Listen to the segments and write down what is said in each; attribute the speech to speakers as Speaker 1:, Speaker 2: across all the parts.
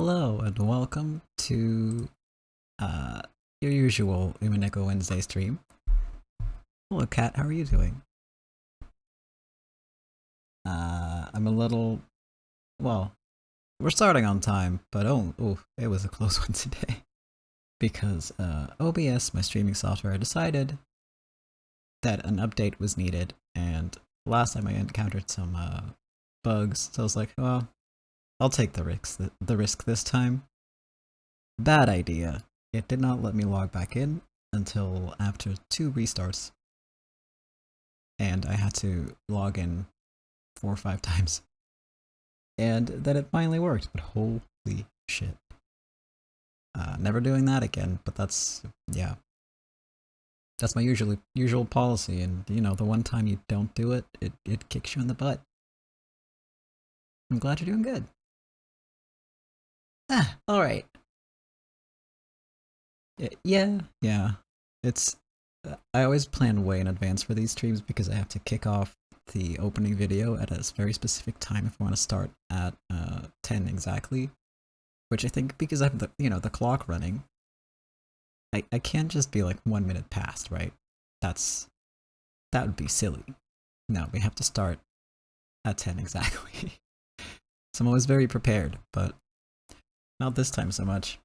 Speaker 1: Hello and welcome to your usual Umineko Wednesday stream. Hello Kat, how are you doing? I'm a little... well, we're starting on time, but oh, it was a close one today. Because OBS, my streaming software, decided that an update was needed, and last time I encountered some bugs, so I was like, well, I'll take the risk this time. Bad idea. It did not let me log back in until after 2 restarts. And I had to log in 4 or 5 times. And then it finally worked, but holy shit. Never doing that again, but that's, yeah. That's my usual policy, and you know, the one time you don't do it, it kicks you in the butt. I'm glad you're doing good. Alright. Yeah. It's... I always plan way in advance for these streams because I have to kick off the opening video at a very specific time if I want to start at 10 exactly. Which I think, because I have the clock running, I can't just be like 1 minute past, right? That would be silly. No, we have to start at 10 exactly. So I'm always very prepared, but not this time so much.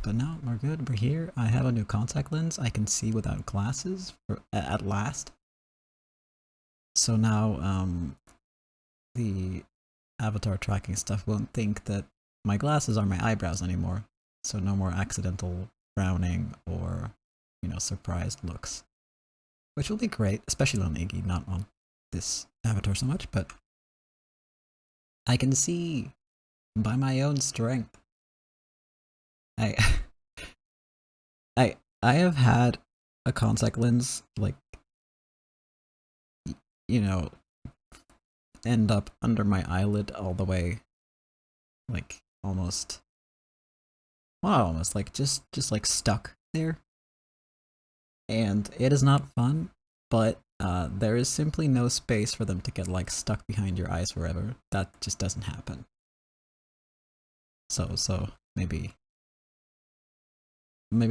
Speaker 1: But no, we're good, we're here. I have a new contact lens. I can see without glasses at last. So now, the avatar tracking stuff won't think that my glasses are my eyebrows anymore. So no more accidental frowning or, surprised looks. Which will be great, especially on Iggy, not on this avatar so much, but I can see by my own strength. I have had a contact lens, like, end up under my eyelid all the way, like, almost, like, just like stuck there. And it is not fun, but there is simply no space for them to get, like, stuck behind your eyes forever. That just doesn't happen. So maybe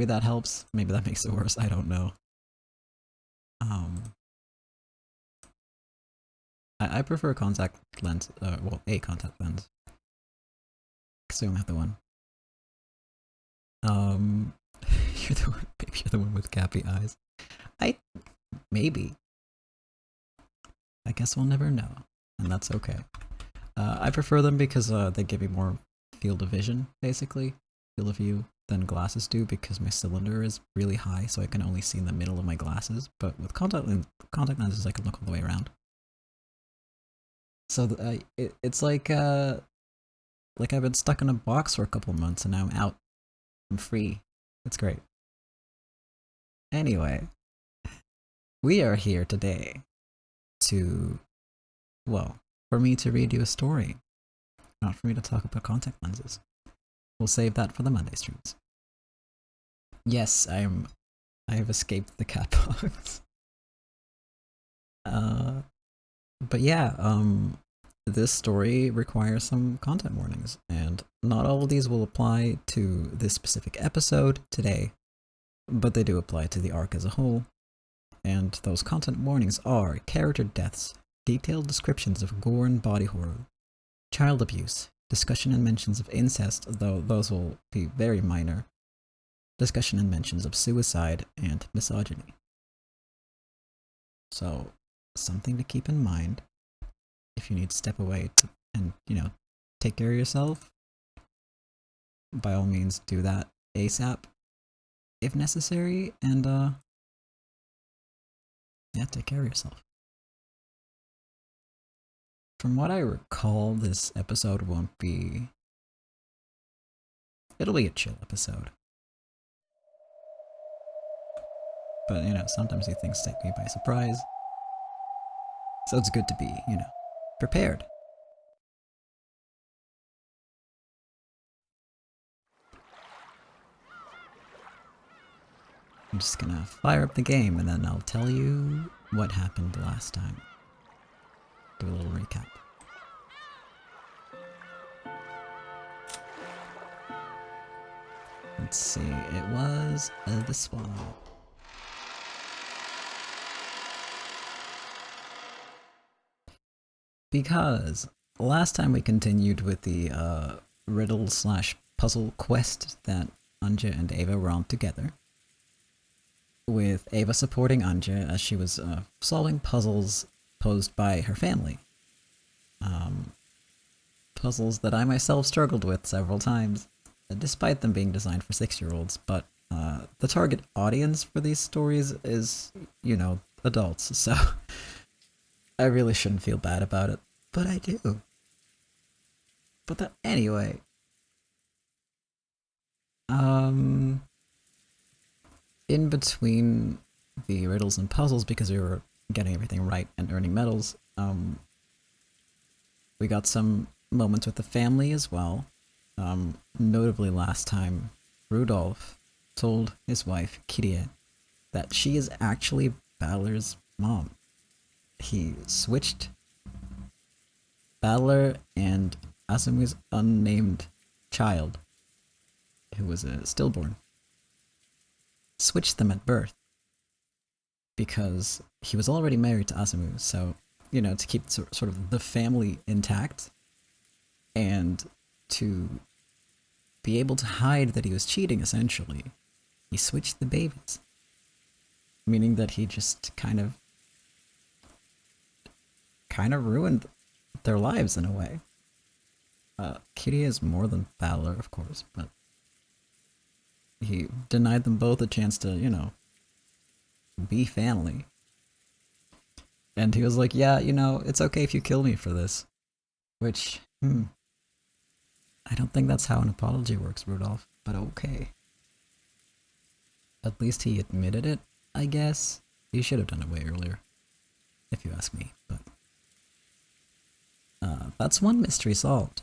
Speaker 1: that helps. Maybe that makes it worse. I don't know. I prefer contact lens. Well, a contact lens. Because I don't have the one. You're the one. Maybe you're the one with gappy eyes. Maybe. I guess we'll never know, and that's okay. I prefer them because they give me more field of vision, basically, field of view, than glasses do, because my cylinder is really high, so I can only see in the middle of my glasses. But with contact lenses, I can look all the way around. So it's like I've been stuck in a box for a couple months, and now I'm out. I'm free. It's great. Anyway, we are here today to, well, for me to read you a story, not for me to talk about contact lenses. We'll save that for the Monday streams. Yes, I have escaped the cat box. But yeah, this story requires some content warnings, and not all of these will apply to this specific episode today, but they do apply to the arc as a whole. And those content warnings are character deaths, detailed descriptions of gore and body horror, child abuse, discussion and mentions of incest, though those will be very minor, discussion and mentions of suicide, and misogyny. So, something to keep in mind if you need to step away and take care of yourself. By all means, do that ASAP if necessary, and yeah, take care of yourself. From what I recall, this episode won't be... it'll be a chill episode. But, sometimes these things take me by surprise. So it's good to be, prepared. I'm just gonna fire up the game and then I'll tell you what happened last time. Do a little recap. let's see. It was this one. Because last time we continued with the riddle slash puzzle quest that Anja and Ava were on together, with Ava supporting Anja as she was solving puzzles posed by her family. Puzzles that I myself struggled with several times, despite them being designed for 6-year-olds, but the target audience for these stories is, you know, adults, so I really shouldn't feel bad about it, but I do. But anyway, in between the riddles and puzzles, because we were getting everything right and earning medals, we got some moments with the family as well. Notably last time, Rudolph told his wife, Kirie, that she is actually Balor's mom. He switched Balor and Asumi's unnamed child, who was a stillborn, switched them at birth because he was already married to Asumu, so, you know, to keep sort of the family intact and to be able to hide that he was cheating, essentially, he switched the babies. Meaning that he just kind of ruined their lives in a way. Kirie is more than Balor, of course, but he denied them both a chance to, you know, be family. And he was like, yeah, you know, it's okay if you kill me for this. Which, I don't think that's how an apology works, Rudolph, but okay. At least he admitted it, I guess. He should have done it way earlier, if you ask me, but that's one mystery solved.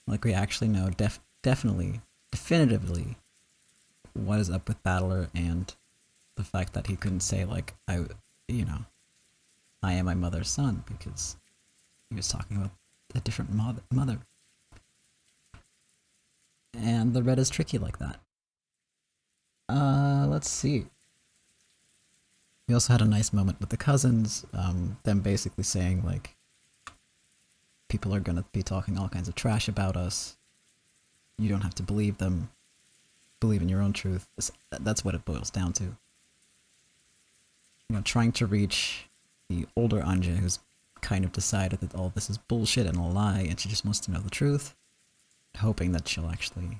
Speaker 1: Like, we actually know definitively what is up with Battler and the fact that he couldn't say, like, I am my mother's son, because he was talking about a different mother. And the red is tricky like that. Let's see. We also had a nice moment with the cousins, them basically saying, like, people are gonna be talking all kinds of trash about us. You don't have to believe them. Believe in your own truth. That's what it boils down to. You know, trying to reach the older Anja, who's kind of decided that all this is bullshit and a lie, and she just wants to know the truth, hoping that she'll actually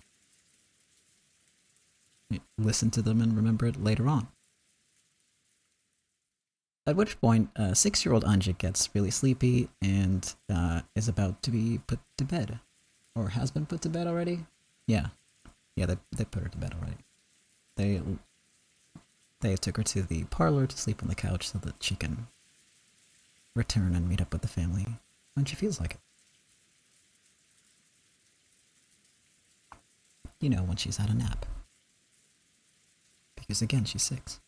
Speaker 1: listen to them and remember it later on. At which point, 6-year-old Anja gets really sleepy and is about to be put to bed. Or has been put to bed already? Yeah. Yeah, they put her to bed already. They took her to the parlor to sleep on the couch so that she can return and meet up with the family when she feels like it. You know, when she's had a nap. Because again, she's 6.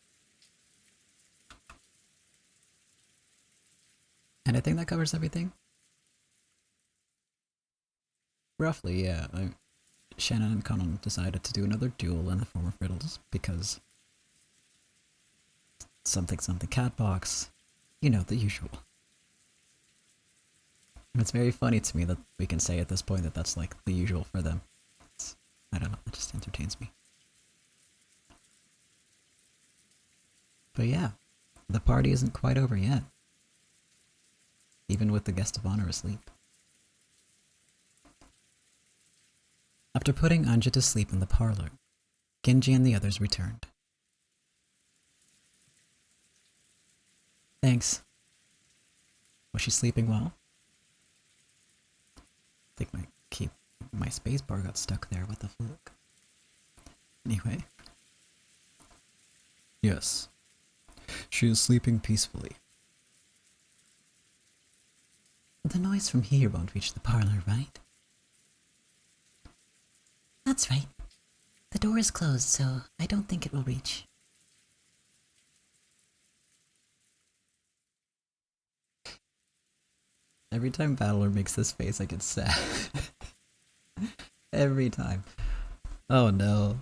Speaker 1: And I think that covers everything. Roughly, yeah. Shannon and Conan decided to do another duel in the form of riddles because something cat box, you know, the usual. And it's very funny to me that we can say at this point that that's like the usual for them. I don't know, it just entertains me. But yeah, the party isn't quite over yet. Even with the guest of honor asleep. After putting Anja to sleep in the parlor, Genji and the others returned. Thanks. Was she sleeping well? I think my spacebar got stuck there, what the fuck? Anyway. Yes. She is sleeping peacefully. The noise from here won't reach the parlor, right?
Speaker 2: That's right. The door is closed, so I don't think it will reach.
Speaker 1: Every time Battler makes this face, I get sad. Every time. Oh no.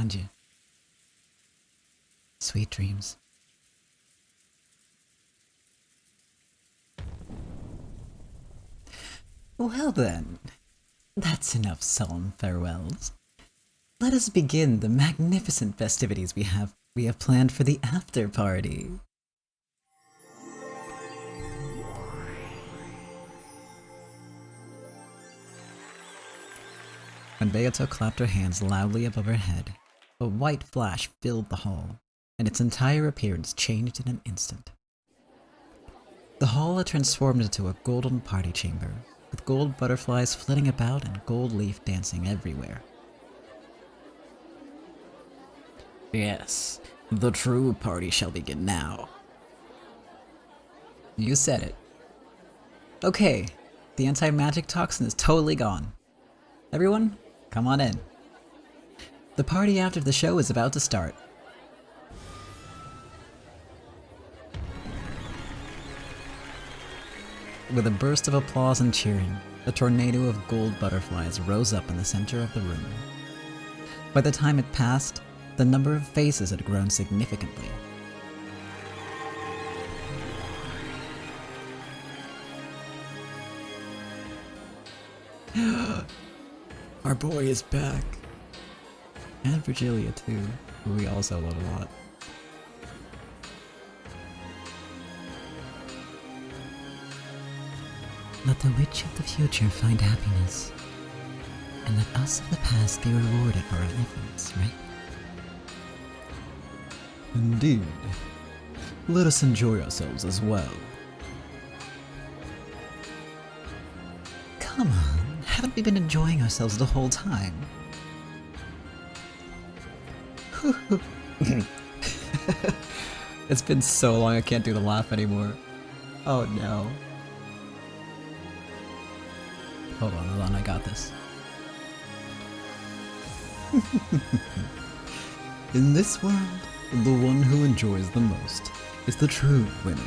Speaker 1: Anji. Sweet dreams. Well then, that's enough solemn farewells. Let us begin the magnificent festivities we have planned for the after party. When Beato clapped her hands loudly above her head, a white flash filled the hall, and its entire appearance changed in an instant. The hall had transformed into a golden party chamber, with gold butterflies flitting about and gold leaf dancing everywhere. Yes, the true party shall begin now. You said it. Okay, the anti-magic toxin is totally gone. Everyone, come on in. The party after the show is about to start. With a burst of applause and cheering, a tornado of gold butterflies rose up in the center of the room. By the time it passed, the number of faces had grown significantly. Our boy is back. And Virgilia too, who we also love a lot. Let the witch of the future find happiness, and let us of the past be rewarded for our efforts, right? Indeed. Let us enjoy ourselves as well. Come on, haven't we been enjoying ourselves the whole time? It's been so long I can't do the laugh anymore. Oh no. Hold on, I got this. In this world, the one who enjoys the most is the true winner.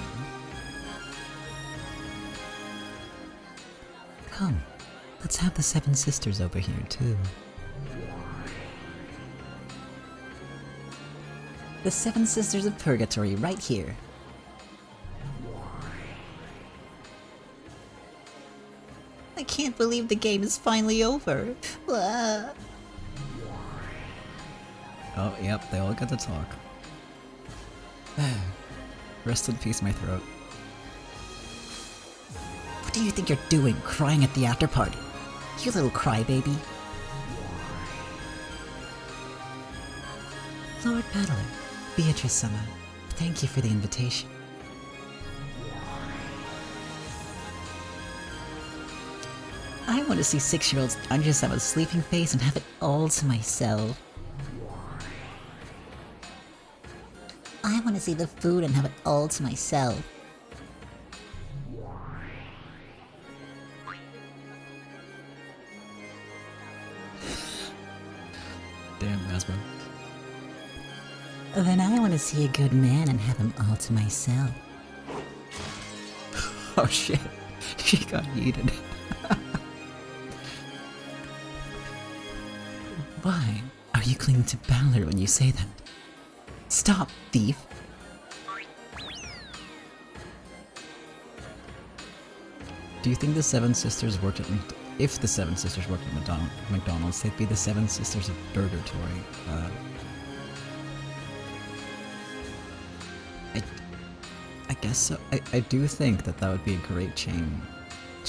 Speaker 1: Come, let's have the Seven Sisters over here too. The Seven Sisters of Purgatory right here. I can't believe the game is finally over. Oh, yep, they all get to talk. Rest in peace, my throat. What do you think you're doing, crying at the after party? You little crybaby. Lord Battler, Beatrice-sama, thank you for the invitation. I want to see 6-year-old Anja-sama's sleeping face and have it all to myself. I want to see the food and have it all to myself. Damn, Mesmer. Then I want to see a good man and have him all to myself. Oh shit, she got yeeted. Why are you clinging to Balor when you say that? Stop, thief! Do you think the Seven Sisters worked at if the Seven Sisters worked at McDonald's, they'd be the Seven Sisters of Burgertory. I guess so. I do think that would be a great chain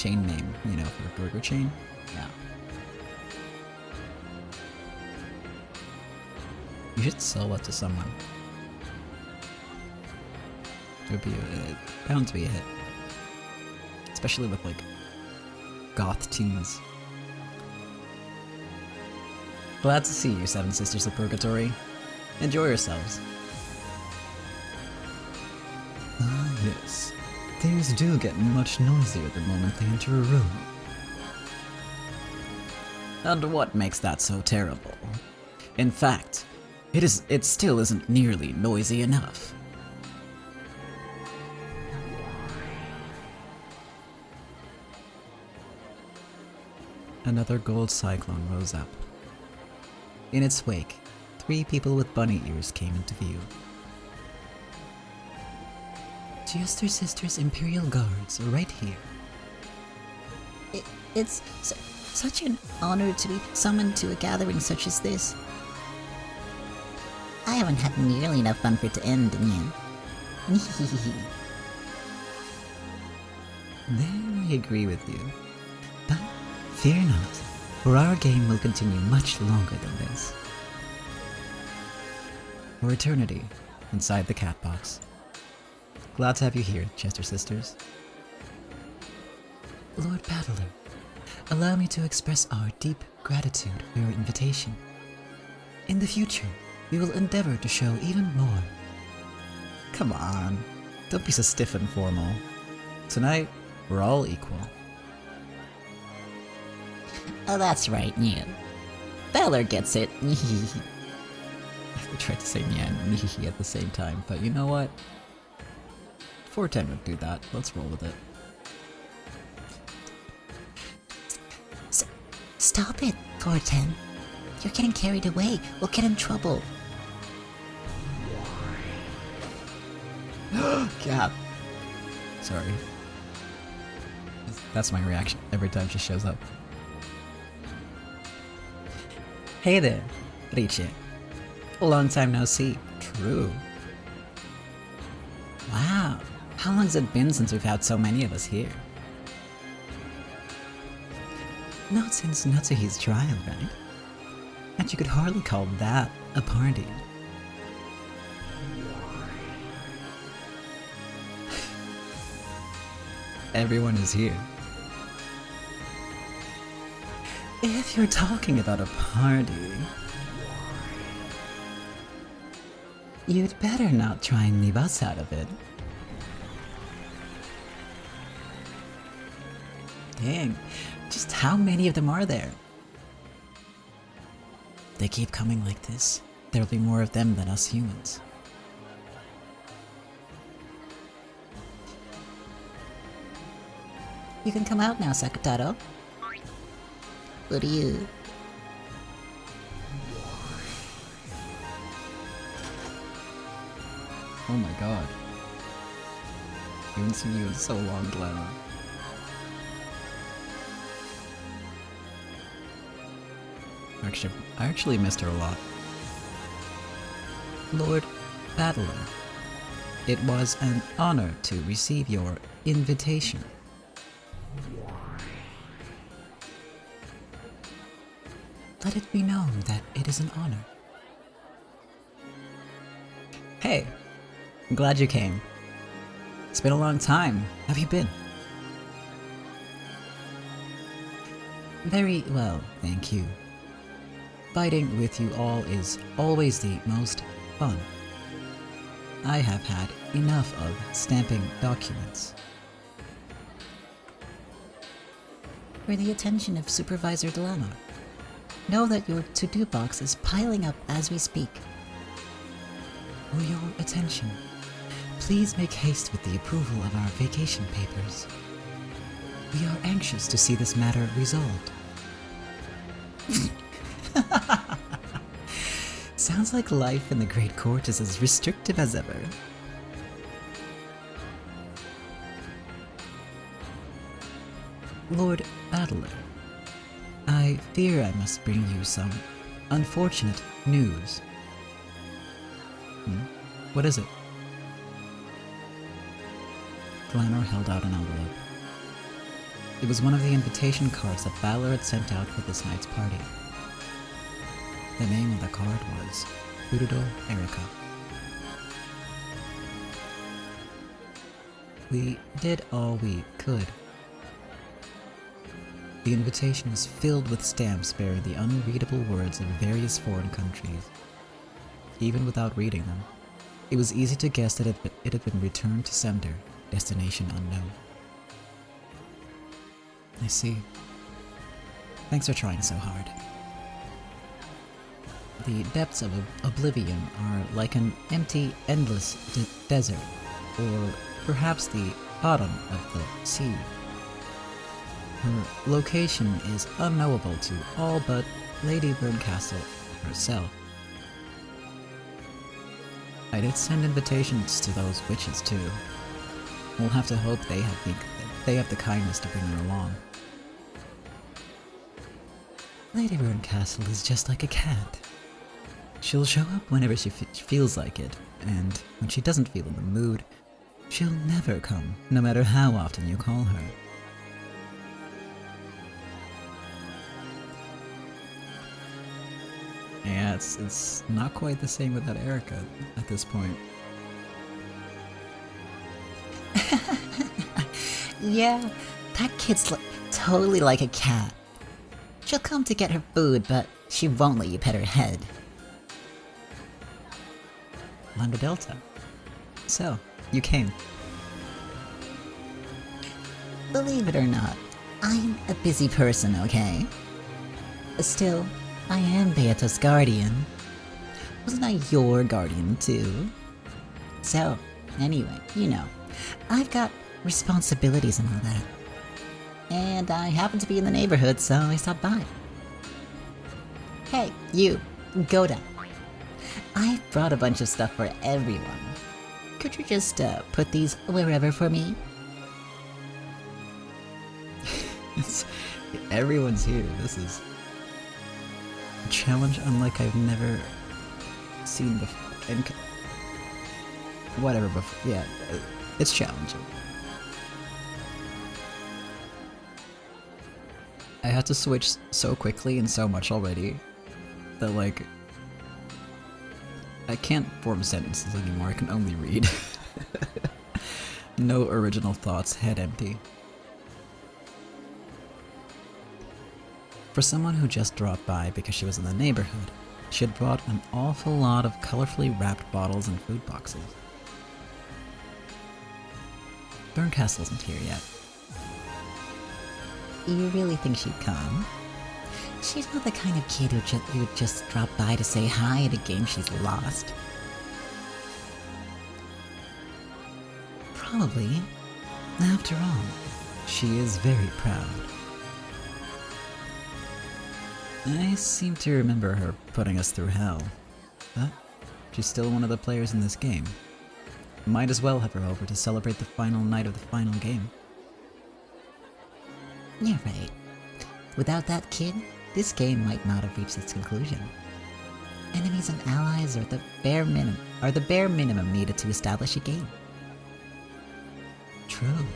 Speaker 1: name, you know, for a burger chain. Yeah. You should sell that to someone. It would be bound to be a hit. Especially with, like, goth teens. Glad to see you, Seven Sisters of Purgatory. Enjoy yourselves. Ah, yes. Things do get much noisier the moment they enter a room. And what makes that so terrible? In fact, it still isn't nearly noisy enough. Another gold cyclone rose up. In its wake, 3 people with bunny ears came into view. Jester Sisters Imperial Guards are right here.
Speaker 2: It's such an honor to be summoned to a gathering such as this. I haven't had nearly enough fun for it to end, yet.
Speaker 1: There I agree with you. But fear not, for our game will continue much longer than this. For eternity, inside the cat box. Glad to have you here, Chester Sisters. Lord Battler, allow me to express our deep gratitude for your invitation. In the future, we will endeavor to show even more. Come on, don't be so stiff and formal. Tonight, we're all equal.
Speaker 2: Oh, that's right, you. Beller gets it.
Speaker 1: I tried to say yeah and mihi at the same time, but you know what? 410 would do that. Let's roll with it.
Speaker 2: Stop it, 410. You're getting carried away. We'll get in trouble.
Speaker 1: Cap. Sorry. That's my reaction every time she shows up. Hey there, Richie. Long time no see. True. Wow, how long's it been since we've had so many of us here? Not since Natsuhi's trial, right? And you could hardly call that a party. Everyone is here. If you're talking about a party, you'd better not try and leave us out of it. Dang, just how many of them are there? They keep coming like this. There'll be more of them than us humans.
Speaker 2: You can come out now, Sakutaro. What do you?
Speaker 1: Oh my god. I haven't seen you in so long, Glenna. I actually missed her a lot. Lord Battler, it was an honor to receive your invitation. Let it be known that it is an honor. Hey, I'm glad you came. It's been a long time. How have you been? Very well, thank you. Fighting with you all is always the most fun. I have had enough of stamping documents.
Speaker 2: For the attention of Supervisor Delanor, know that your to-do box is piling up as we speak.
Speaker 1: For your attention, please make haste with the approval of our vacation papers. We are anxious to see this matter resolved. Sounds like life in the Great Court is as restrictive as ever. Lord Battler, I fear I must bring you some unfortunate news. What is it? Glenor held out an envelope. It was one of the invitation cards that Battler had sent out for this night's party. The name on the card was Urudo Erika. We did all we could. The invitation was filled with stamps bearing the unreadable words of various foreign countries. Even without reading them, it was easy to guess that it had been returned to sender, destination unknown. I see. Thanks for trying so hard. The depths of oblivion are like an empty, endless desert, or perhaps the bottom of the sea. Her location is unknowable to all but Lady Burncastle herself. I did send invitations to those witches too. We'll have to hope they have the kindness to bring her along.
Speaker 2: Lady Runcastle is just like a cat. She'll show up whenever she feels like it, and when she doesn't feel in the mood, she'll never come, no matter how often you call her.
Speaker 1: Yeah, it's not quite the same without Erica at this point.
Speaker 2: Yeah, that kid's totally like a cat. She'll come to get her food, but she won't let you pet her head.
Speaker 1: Lambda Delta. So, you came.
Speaker 2: Believe it or not, I'm a busy person, okay? Still, I am Beato's guardian. Wasn't I your guardian too? So, anyway, you know, I've got responsibilities and all that. And I happen to be in the neighborhood, so I stopped by. Hey, you, Goda. I brought a bunch of stuff for everyone. Could you just put these wherever for me?
Speaker 1: Everyone's here. This is a challenge unlike I've never seen before. And whatever before. Yeah, it's challenging. I had to switch so quickly and so much already that, like, I can't form sentences anymore. I can only read. No original thoughts, head empty. For someone who just dropped by because she was in the neighborhood, she had brought an awful lot of colorfully wrapped bottles and food boxes. Burncastle isn't here yet.
Speaker 2: You really think she'd come? She's not the kind of kid who would just drop by to say hi at a game she's lost.
Speaker 1: Probably. After all, she is very proud. I seem to remember her putting us through hell, but she's still one of the players in this game. Might as well have her over to celebrate the final night of the final game.
Speaker 2: You're right. Without that kid, this game might not have reached its conclusion. Enemies and allies are the bare minimum needed to establish a game.
Speaker 1: True.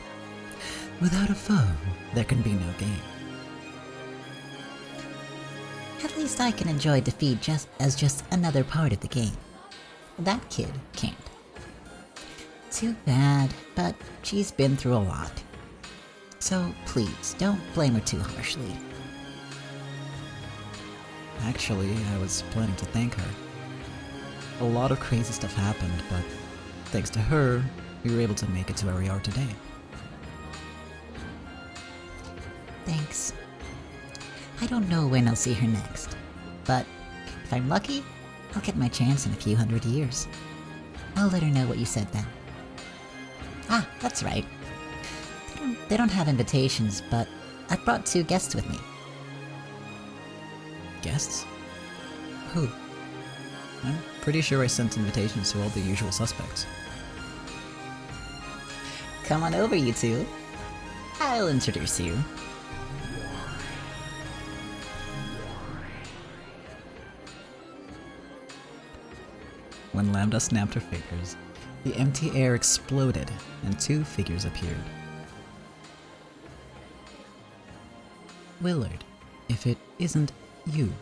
Speaker 1: Without a foe, there can be no game.
Speaker 2: At least I can enjoy defeat just another part of the game. That kid can't. Too bad, but she's been through a lot. So please, don't blame her too harshly.
Speaker 1: Actually, I was planning to thank her. A lot of crazy stuff happened, but thanks to her, we were able to make it to where we are today.
Speaker 2: Thanks. I don't know when I'll see her next, but if I'm lucky, I'll get my chance in a few 100 years. I'll let her know what you said then. Ah, that's right. They don't have invitations, but I've brought 2 guests with me.
Speaker 1: Guests? Who? I'm pretty sure I sent invitations to all the usual suspects.
Speaker 2: Come on over, you two. I'll introduce you.
Speaker 1: When Lambda snapped her fingers, the empty air exploded and 2 figures appeared. Willard, if it isn't you.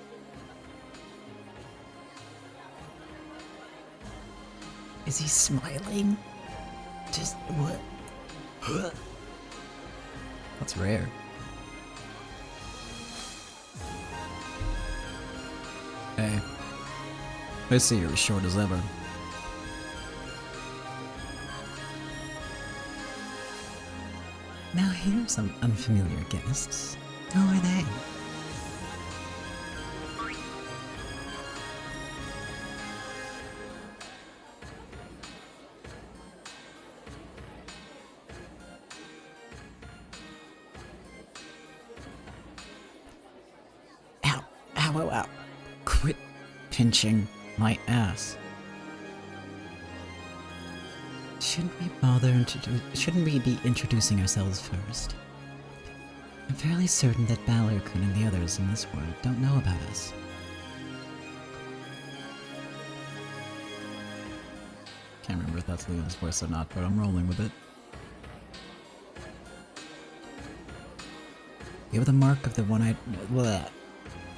Speaker 2: Is he smiling? Just what?
Speaker 1: That's rare. Hey, I see you're as short as ever. Now here are some unfamiliar guests. Who are they? Ow, ow, ow, ow. Quit pinching my ass.
Speaker 2: Shouldn't we be introducing ourselves first? I'm fairly certain that Balor-kun and the others in this world don't know about us.
Speaker 1: Can't remember if that's Leon's voice or not, but I'm rolling with it. You have the mark of the one-eyed...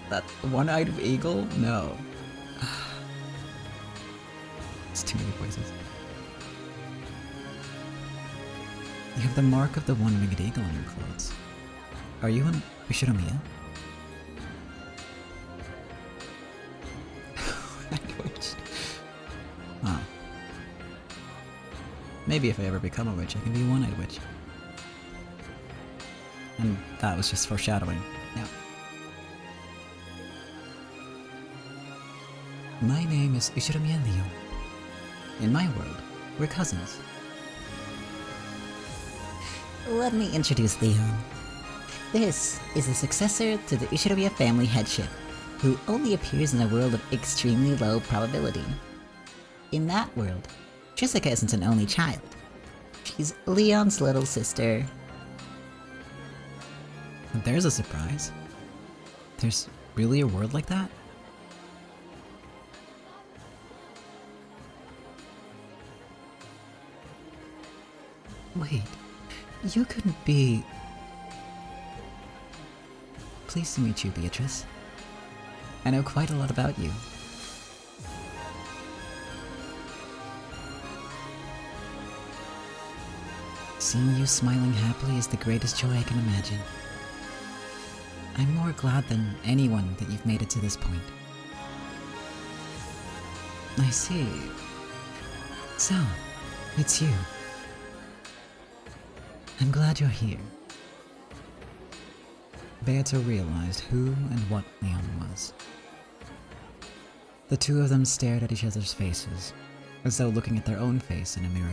Speaker 1: That one-eyed eagle? No. It's too many voices. You have the mark of the one-winged eagle on your clothes. Are you an Ushiromiya? Language. Oh. Maybe if I ever become a witch, I can be a one-eyed witch. And that was just foreshadowing. Yeah. My name is Ushiromiya Leo. In my world, we're cousins.
Speaker 2: Let me introduce Leon. This is the successor to the Ushiromiya family headship, who only appears in a world of extremely low probability. In that world, Trisica isn't an only child. She's Leon's little sister.
Speaker 1: There's a surprise. There's really a world like that? Wait, you couldn't be... Pleased to meet you, Beatrice. I know quite a lot about you. Seeing you smiling happily is the greatest joy I can imagine. I'm more glad than anyone that you've made it to this point. I see. So, it's you. I'm glad you're here. Beato realized who and what Leon was. The two of them stared at each other's faces, as though looking at their own face in a mirror.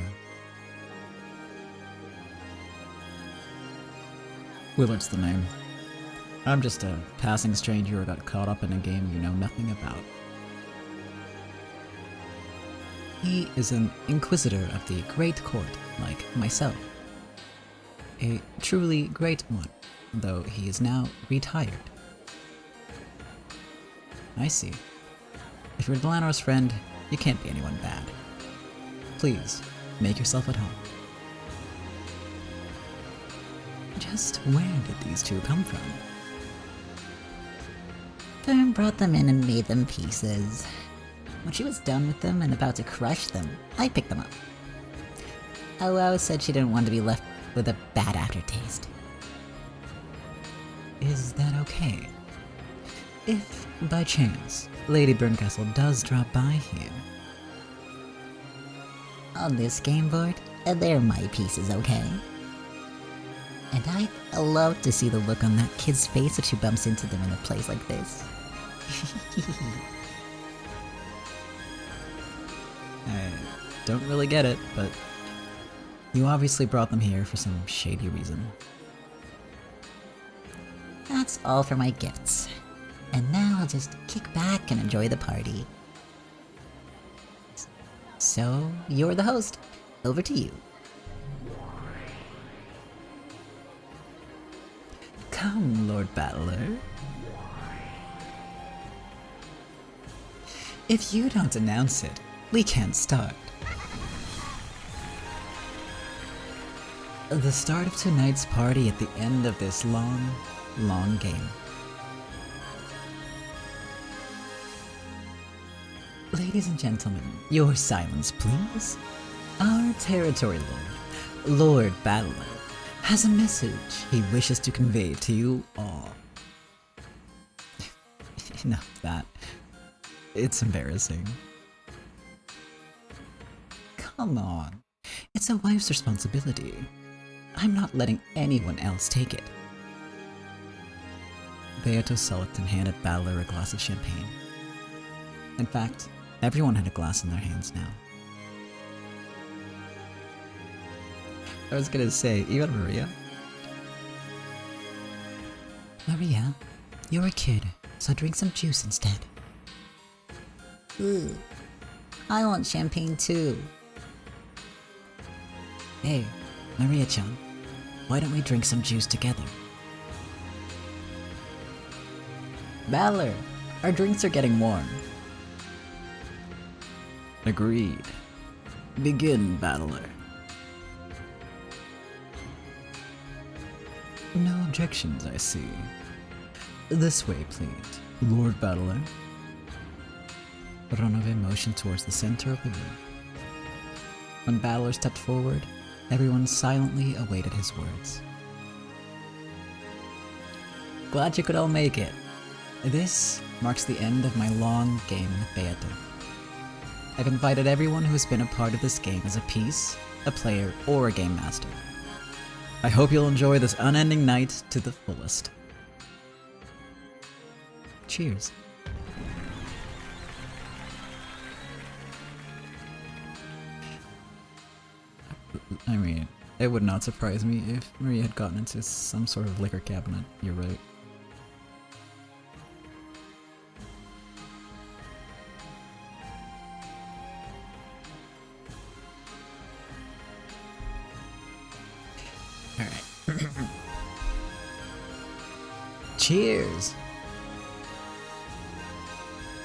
Speaker 1: Willard's the name. I'm just a passing stranger who got caught up in a game you know nothing about. He is an inquisitor of the Great Court, like myself. A truly great one, though he is now retired. I see. If you're Delanor's friend, you can't be anyone bad. Please, make yourself at home. Just where did these two come from?
Speaker 2: Fern brought them in and made them pieces. When she was done with them and about to crush them, I picked them up. Aoao said she didn't want to be left with a bad aftertaste.
Speaker 1: Is that okay? If, by chance, Lady Burncastle does drop by here...
Speaker 2: On this game board, they're my pieces, okay? And I love to see the look on that kid's face if she bumps into them in a place like this.
Speaker 1: I don't really get it, but you obviously brought them here for some shady reason.
Speaker 2: That's all for my gifts. And now I'll just kick back and enjoy the party. So, you're the host. Over to you.
Speaker 1: Come, Lord Battler. If you don't announce it, we can't start. The start of tonight's party at the end of this long, long game. Ladies and gentlemen, your silence, please. Our territory lord, Lord Battler, has a message he wishes to convey to you all. Enough of that. It's embarrassing. Come on. It's a wife's responsibility. I'm not letting anyone else take it. Beato sulked and handed Battler a glass of champagne. In fact, everyone had a glass in their hands now. I was gonna say, even Maria?
Speaker 2: Maria, you're a kid, so drink some juice instead. Ooh, I want champagne too. Hey, Maria-chan, why don't we drink some juice together? Battler, our drinks are getting warm.
Speaker 1: Agreed. Begin, Battler. No objections, I see. This way, please, Lord Battler. Ronove motioned towards the center of the room. When Battler stepped forward, everyone silently awaited his words.
Speaker 2: Glad you could all make it. This marks the end of my long game with Beato. I've invited everyone who has been a part of this game as a piece, a player, or a game master. I hope you'll enjoy this unending night to the fullest. Cheers.
Speaker 1: I mean, it would not surprise me if Maria had gotten into some sort of liquor cabinet. You're right.
Speaker 2: Alright. Cheers!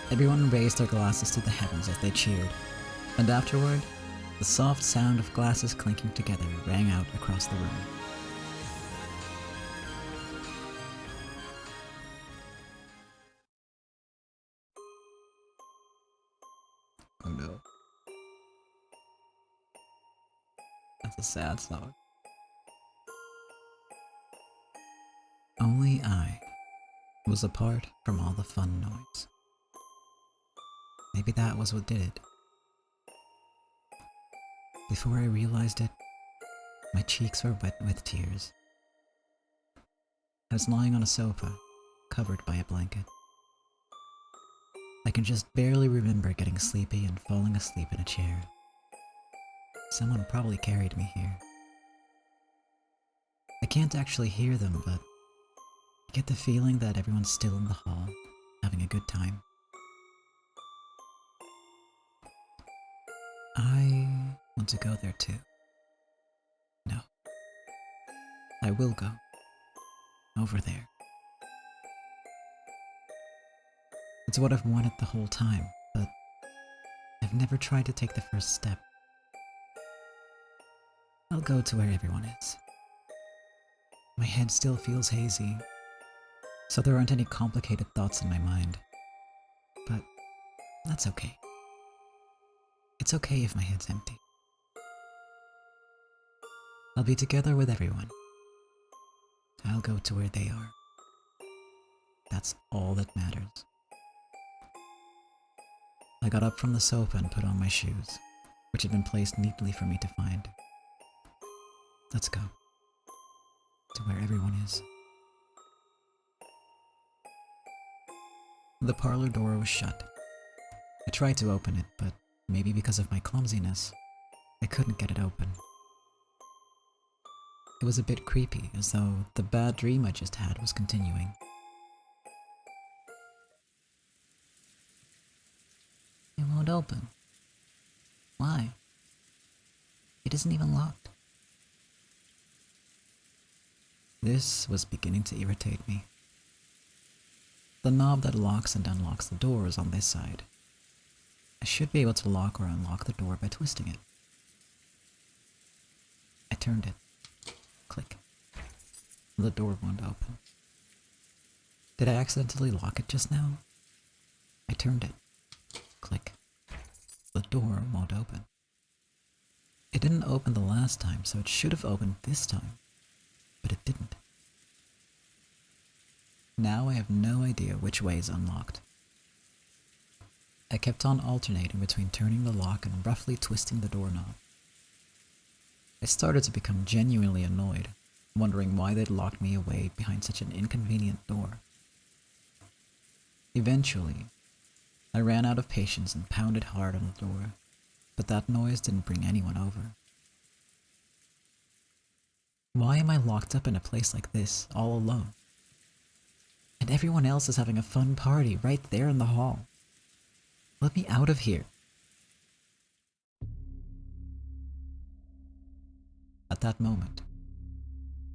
Speaker 2: Everyone raised their glasses to the heavens as they cheered, and afterward, the soft sound of glasses clinking together rang out across the room.
Speaker 1: Oh no. That's a sad song. Only I was apart from all the fun noise. Maybe that was what did it. Before I realized it, my cheeks were wet with tears. I was lying on a sofa, covered by a blanket. I can just barely remember getting sleepy and falling asleep in a chair. Someone probably carried me here. I can't actually hear them, but I get the feeling that everyone's still in the hall, having a good time. I want to go there too. No. I will go. Over there. It's what I've wanted the whole time, but I've never tried to take the first step. I'll go to where everyone is. My head still feels hazy, so there aren't any complicated thoughts in my mind. But that's okay. It's okay if my head's empty. I'll be together with everyone. I'll go to where they are. That's all that matters. I got up from the sofa and put on my shoes, which had been placed neatly for me to find. Let's go. To where everyone is. The parlor door was shut. I tried to open it, but maybe because of my clumsiness, I couldn't get it open. It was a bit creepy, as though the bad dream I just had was continuing.
Speaker 2: It won't open. Why? It isn't even locked.
Speaker 1: This was beginning to irritate me. The knob that locks and unlocks the door is on this side. I should be able to lock or unlock the door by twisting it. I turned it. Click. The door won't open. Did I accidentally lock it just now? I turned it. Click. The door won't open. It didn't open the last time, so it should have opened this time. But it didn't. Now I have no idea which way is unlocked. I kept on alternating between turning the lock and roughly twisting the doorknob. I started to become genuinely annoyed, wondering why they'd locked me away behind such an inconvenient door. Eventually, I ran out of patience and pounded hard on the door, but that noise didn't bring anyone over. Why am I locked up in a place like this, all alone? And everyone else is having a fun party right there in the hall. Let me out of here. At that moment,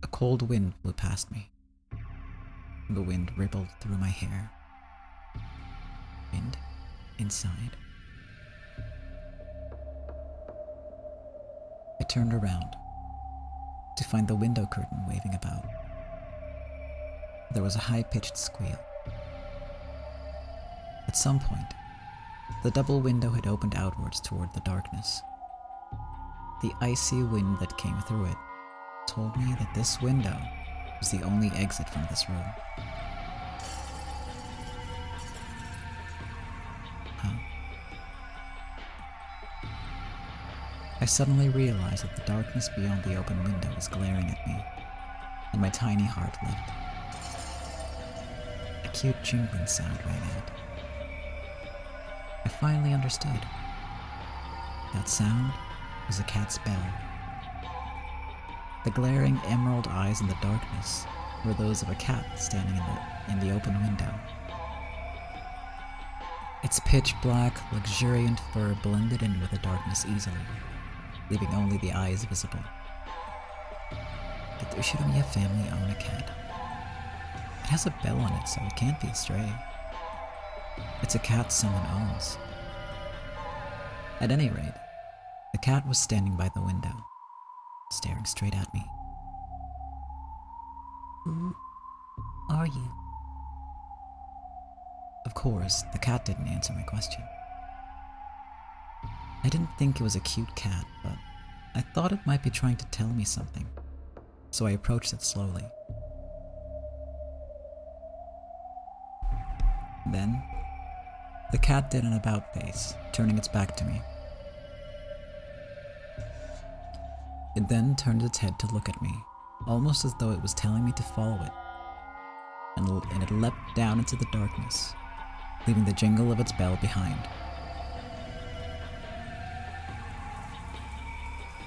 Speaker 1: a cold wind blew past me. The wind rippled through my hair. And inside, I turned around to find the window curtain waving about. There was a high-pitched squeal. At some point, the double window had opened outwards toward the darkness. The icy wind that came through it told me that this window was the only exit from this room. I suddenly realized that the darkness beyond the open window was glaring at me, and my tiny heart leapt. A cute jingling sound rang out. I finally understood. That sound was a cat's bell. The glaring emerald eyes in the darkness were those of a cat standing in the open window. Its pitch black, luxuriant fur blended in with the darkness easily, leaving only the eyes visible. Did the Ushiromiya family own a cat? It has a bell on it, so it can't be a stray. It's a cat someone owns. At any rate, the cat was standing by the window, staring straight at me.
Speaker 2: Who are you?
Speaker 1: Of course, the cat didn't answer my question. I didn't think it was a cute cat, but I thought it might be trying to tell me something, so I approached it slowly. Then, the cat did an about-face, turning its back to me. It then turned its head to look at me, almost as though it was telling me to follow it, and it leapt down into the darkness, leaving the jingle of its bell behind.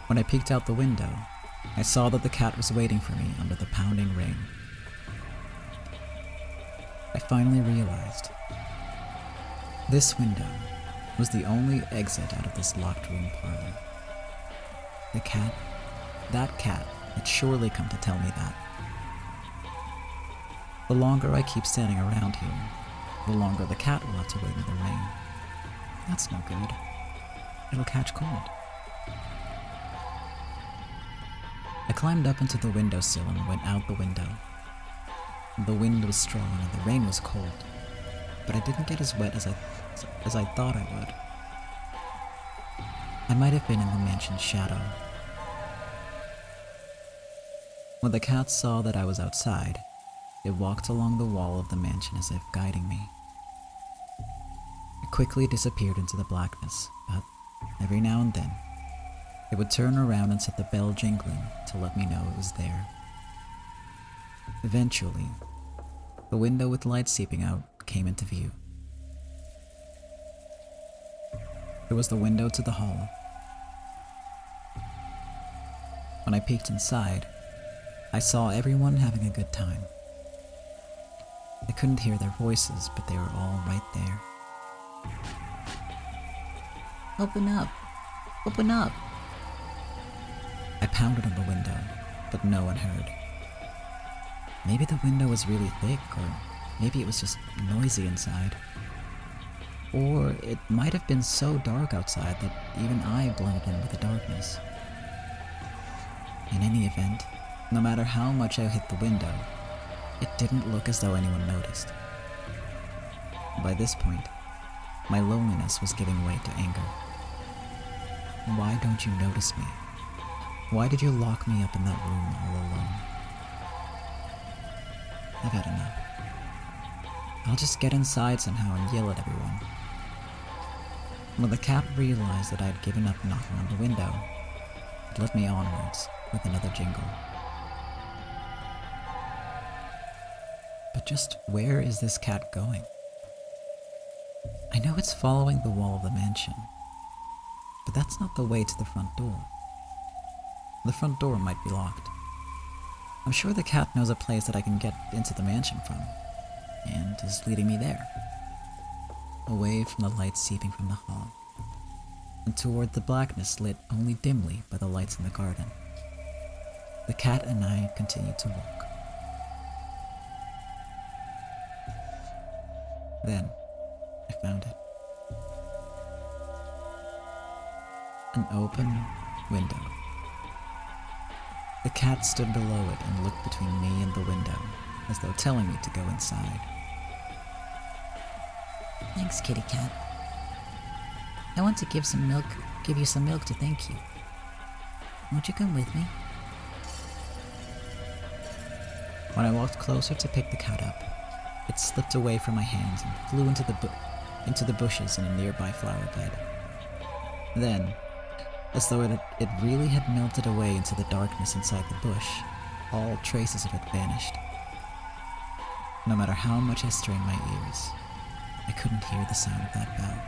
Speaker 1: When I peeked out the window, I saw that the cat was waiting for me under the pounding rain. I finally realized this window was the only exit out of this locked room parlor. That cat had surely come to tell me that. The longer I keep standing around here, the longer the cat will have to wait in the rain. That's no good. It'll catch cold. I climbed up into the windowsill and went out the window. The wind was strong and the rain was cold, but I didn't get as wet as I thought I would. I might have been in the mansion's shadow. When the cat saw that I was outside, it walked along the wall of the mansion as if guiding me. It quickly disappeared into the blackness, but every now and then, it would turn around and set the bell jingling to let me know it was there. Eventually, the window with light seeping out came into view. It was the window to the hall. When I peeked inside, I saw everyone having a good time. I couldn't hear their voices, but they were all right there.
Speaker 2: Open up! Open up!
Speaker 1: I pounded on the window, but no one heard. Maybe the window was really thick, or maybe it was just noisy inside. Or it might have been so dark outside that even I blended in with the darkness. In any event, no matter how much I hit the window, it didn't look as though anyone noticed. By this point, my loneliness was giving way to anger. Why don't you notice me? Why did you lock me up in that room all alone? I've had enough. I'll just get inside somehow and yell at everyone. When the cat realized that I had given up knocking on the window, it led me onwards with another jingle. But just where is this cat going? I know it's following the wall of the mansion, but that's not the way to the front door. The front door might be locked. I'm sure the cat knows a place that I can get into the mansion from, and is leading me there, away from the light seeping from the hall, and toward the blackness lit only dimly by the lights in the garden. The cat and I continued to walk. Then, I found it. An open window. The cat stood below it and looked between me and the window, as though telling me to go inside.
Speaker 2: Thanks, kitty cat. I want to give you some milk to thank you. Won't you come with me?
Speaker 1: When I walked closer to pick the cat up, it slipped away from my hands and flew into the bushes in a nearby flower bed. Then, as though it really had melted away into the darkness inside the bush, all traces of it vanished. No matter how much I strained my ears, I couldn't hear the sound of that bell.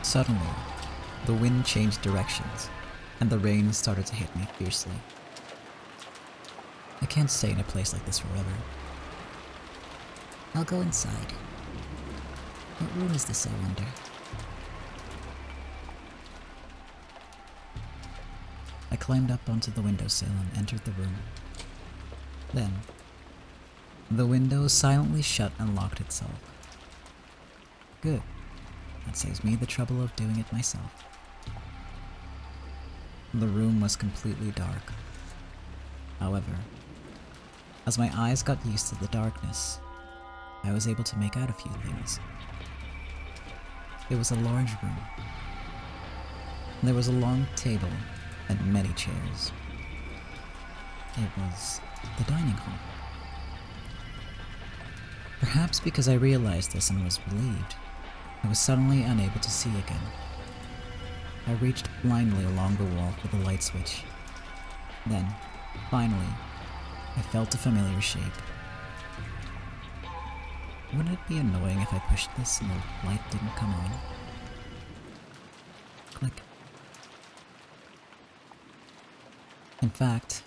Speaker 1: Suddenly, the wind changed directions, and the rain started to hit me fiercely. I can't stay in a place like this forever.
Speaker 2: I'll go inside. What room is this, I wonder?
Speaker 1: I climbed up onto the windowsill and entered the room. Then, the window silently shut and locked itself. Good. That saves me the trouble of doing it myself. The room was completely dark. However, as my eyes got used to the darkness, I was able to make out a few things. It was a large room. There was a long table and many chairs. It was the dining hall. Perhaps because I realized this and was relieved, I was suddenly unable to see again. I reached blindly along the wall for the light switch. Then, finally, I felt a familiar shape. Wouldn't it be annoying if I pushed this and the light didn't come on? Click. In fact,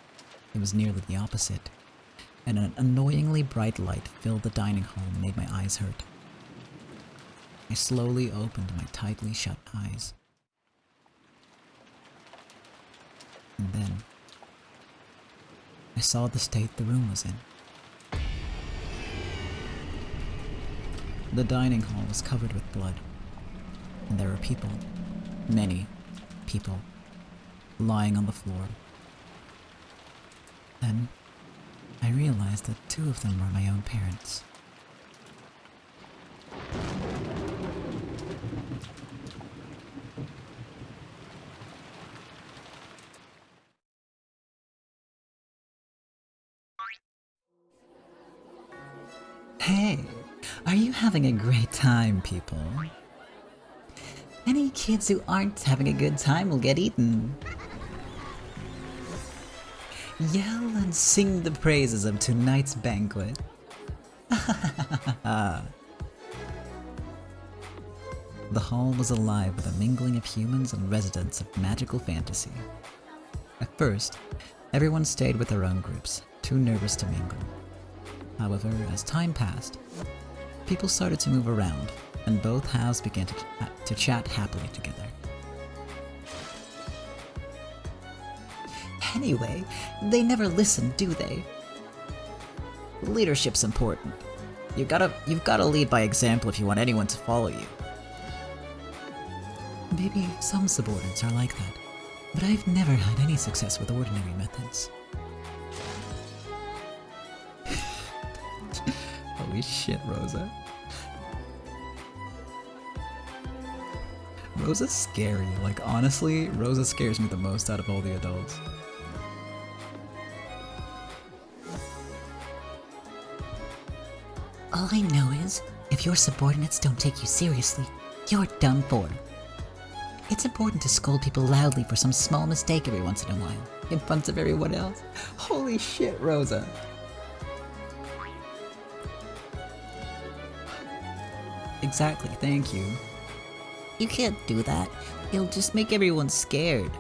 Speaker 1: it was nearly the opposite, and an annoyingly bright light filled the dining hall and made my eyes hurt. I slowly opened my tightly shut eyes. And then, I saw the state the room was in. The dining hall was covered with blood, and there were people, many people, lying on the floor. Then, I realized that 2 of them were my own parents. Hey, are you having a great time, people?
Speaker 2: Any kids who aren't having a good time will get eaten.
Speaker 1: Yell and sing the praises of tonight's banquet. The hall was alive with a mingling of humans and residents of magical fantasy. At first, everyone stayed with their own groups, too nervous to mingle. However, as time passed, people started to move around, and both halves began to chat happily together.
Speaker 2: Anyway, they never listen, do they? Leadership's important.
Speaker 1: You've gotta lead by example if you want anyone to follow you. Maybe some subordinates are like that, but I've never had any success with ordinary methods. Holy shit, Rosa. Rosa's scary. Like, honestly, Rosa scares me the most out of all the adults.
Speaker 2: All I know is, if your subordinates don't take you seriously, you're done for. It's important to scold people loudly for some small mistake every once in a while, in front of everyone else.
Speaker 1: Holy shit, Rosa. Exactly, thank you.
Speaker 2: You can't do that. You'll just make everyone scared.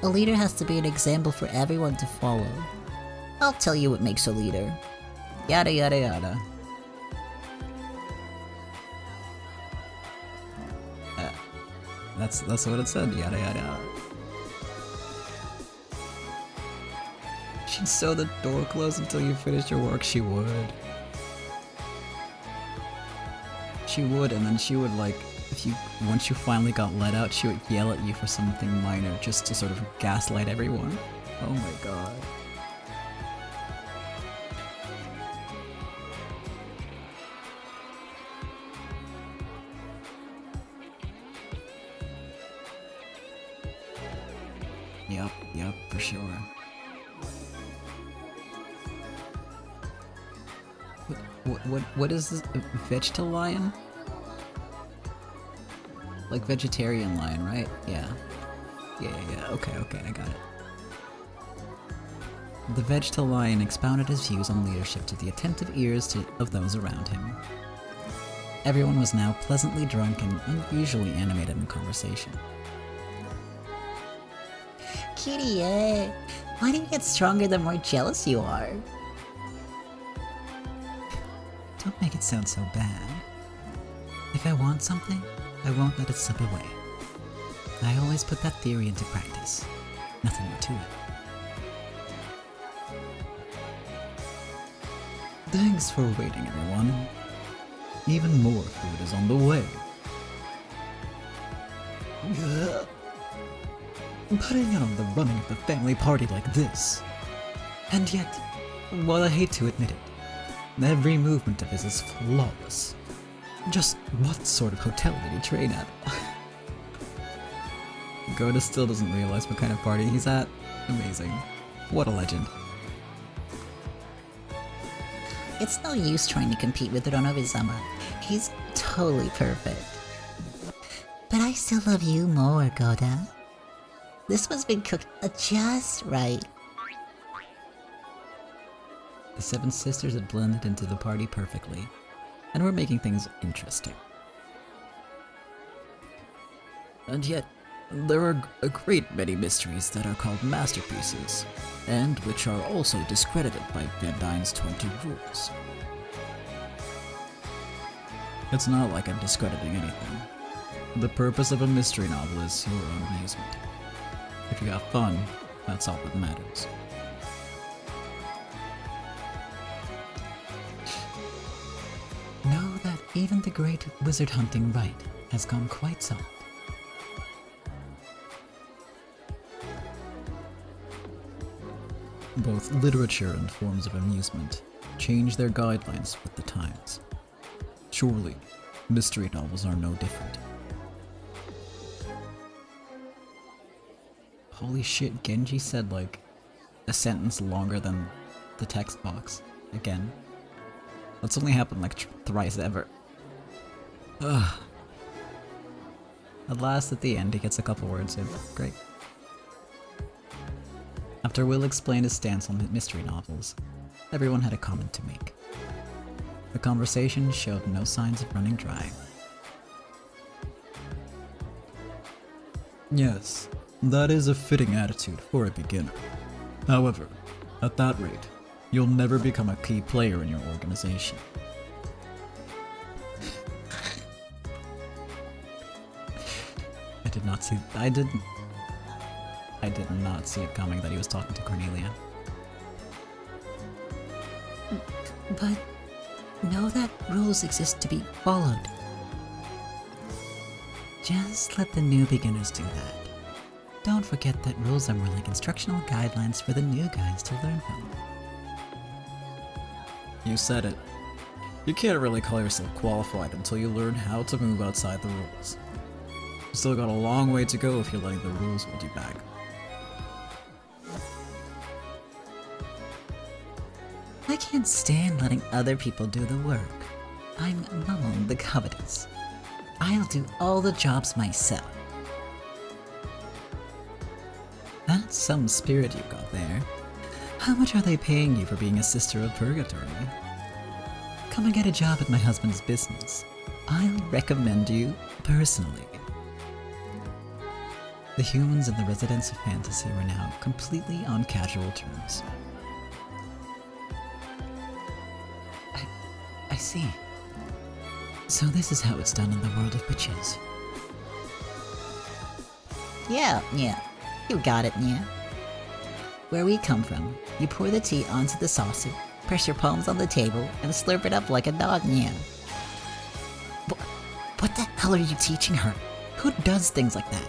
Speaker 2: A leader has to be an example for everyone to follow. I'll tell you what makes a leader. Yada yada yada.
Speaker 1: That's what it said, yada yada. She'd sew the door closed until you finished your work, she would. She would, and then she would like, once you finally got let out, she would yell at you for something minor just to sort of gaslight everyone. Oh my god. Yep, for sure. What is this? Vegetalion? Like vegetarian lion, right? Yeah. Yeah, okay, I got it. The Vegetalion expounded his views on leadership to the attentive ears of those around him. Everyone was now pleasantly drunk and unusually animated in conversation.
Speaker 2: Kitty, why do you get stronger the more jealous you are?
Speaker 1: Don't make it sound so bad. If I want something, I won't let it slip away. I always put that theory into practice. Nothing more to it. Thanks for waiting, everyone. Even more food is on the way. Putting in on the running of the family party like this. And yet, while I hate to admit it, every movement of his is flawless. Just what sort of hotel did he train at? Goda still doesn't realize what kind of party he's at. Amazing. What a legend.
Speaker 2: It's no use trying to compete with Ronobe-sama. He's totally perfect. But I still love you more, Goda. This one's been cooked just right.
Speaker 1: The seven sisters had blended into the party perfectly, and were making things interesting. And yet, there are a great many mysteries that are called masterpieces, and which are also discredited by Van Dyne's 20 rules. It's not like I'm discrediting anything. The purpose of a mystery novel is your own amusement. If you have fun, that's all that matters. Know that even the great wizard hunting rite has gone quite solid. Both literature and forms of amusement change their guidelines with the times. Surely, mystery novels are no different. Holy shit, Genji said like a sentence longer than the text box. Again. That's only happened like thrice ever. Ugh. At last, at the end, he gets a couple words in. Great. After Will explained his stance on mystery novels, everyone had a comment to make. The conversation showed no signs of running dry. Yes, that is a fitting attitude for a beginner. However, at that rate, you'll never become a key player in your organization. I did not see it coming that he was talking to Cornelia.
Speaker 2: But know that rules exist to be followed.
Speaker 1: Just let the new beginners do that. Don't forget that rules are more like instructional guidelines for the new guys to learn from. You said it. You can't really call yourself qualified until you learn how to move outside the rules. You still got a long way to go if you're letting the rules hold you back.
Speaker 2: I can't stand letting other people do the work. I'm among the covetous. I'll do all the jobs myself.
Speaker 1: That's some spirit you got there. How much are they paying you for being a sister of purgatory? Come and get a job at my husband's business. I'll recommend you personally. The humans and the residents of Fantasy were now completely on casual terms. I see. So this is how it's done in the world of witches.
Speaker 2: Yeah. You got it, yeah. Where we come from, you pour the tea onto the saucer, press your palms on the table, and slurp it up like a dog, yeah. What the hell are you teaching her? Who does things like that?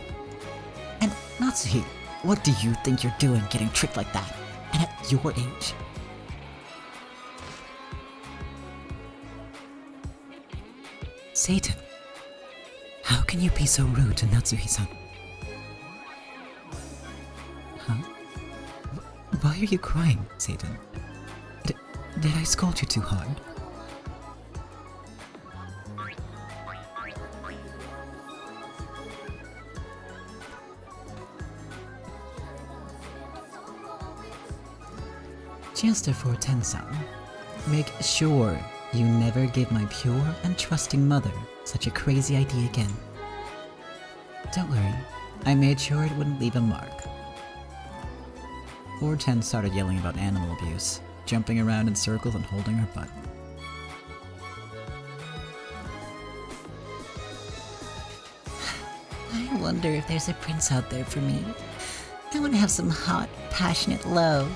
Speaker 2: And Natsuhi, what do you think you're doing getting tricked like that? And at your age? Satan, how can you be so rude to Natsuhi-san? Huh? Why are you crying, Satan? Did I scold you too hard? Just a Ten-san, make sure you never give my pure and trusting mother such a crazy idea again. Don't worry, I made sure it wouldn't leave a mark. 410 started yelling about animal abuse, jumping around in circles and holding her butt. I wonder if there's a prince out there for me. I want to have some hot, passionate love.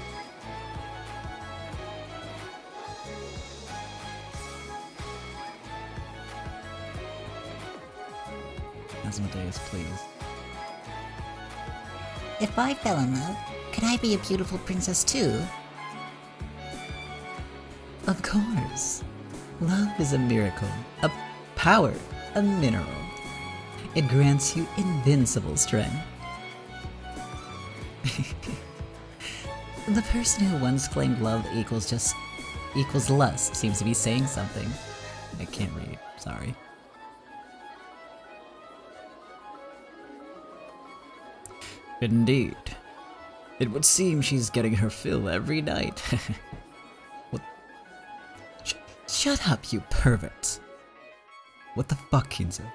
Speaker 1: Asmodeus, please.
Speaker 2: If I fell in love, could I be a beautiful princess too? Of course. Love is a miracle, a power, a mineral. It grants you invincible strength. The person who once claimed love equals lust seems to be saying something. I can't read, sorry.
Speaker 1: Indeed. It would seem she's getting her fill every night. What? Shut up, you perverts. What the fuck, Kinzo?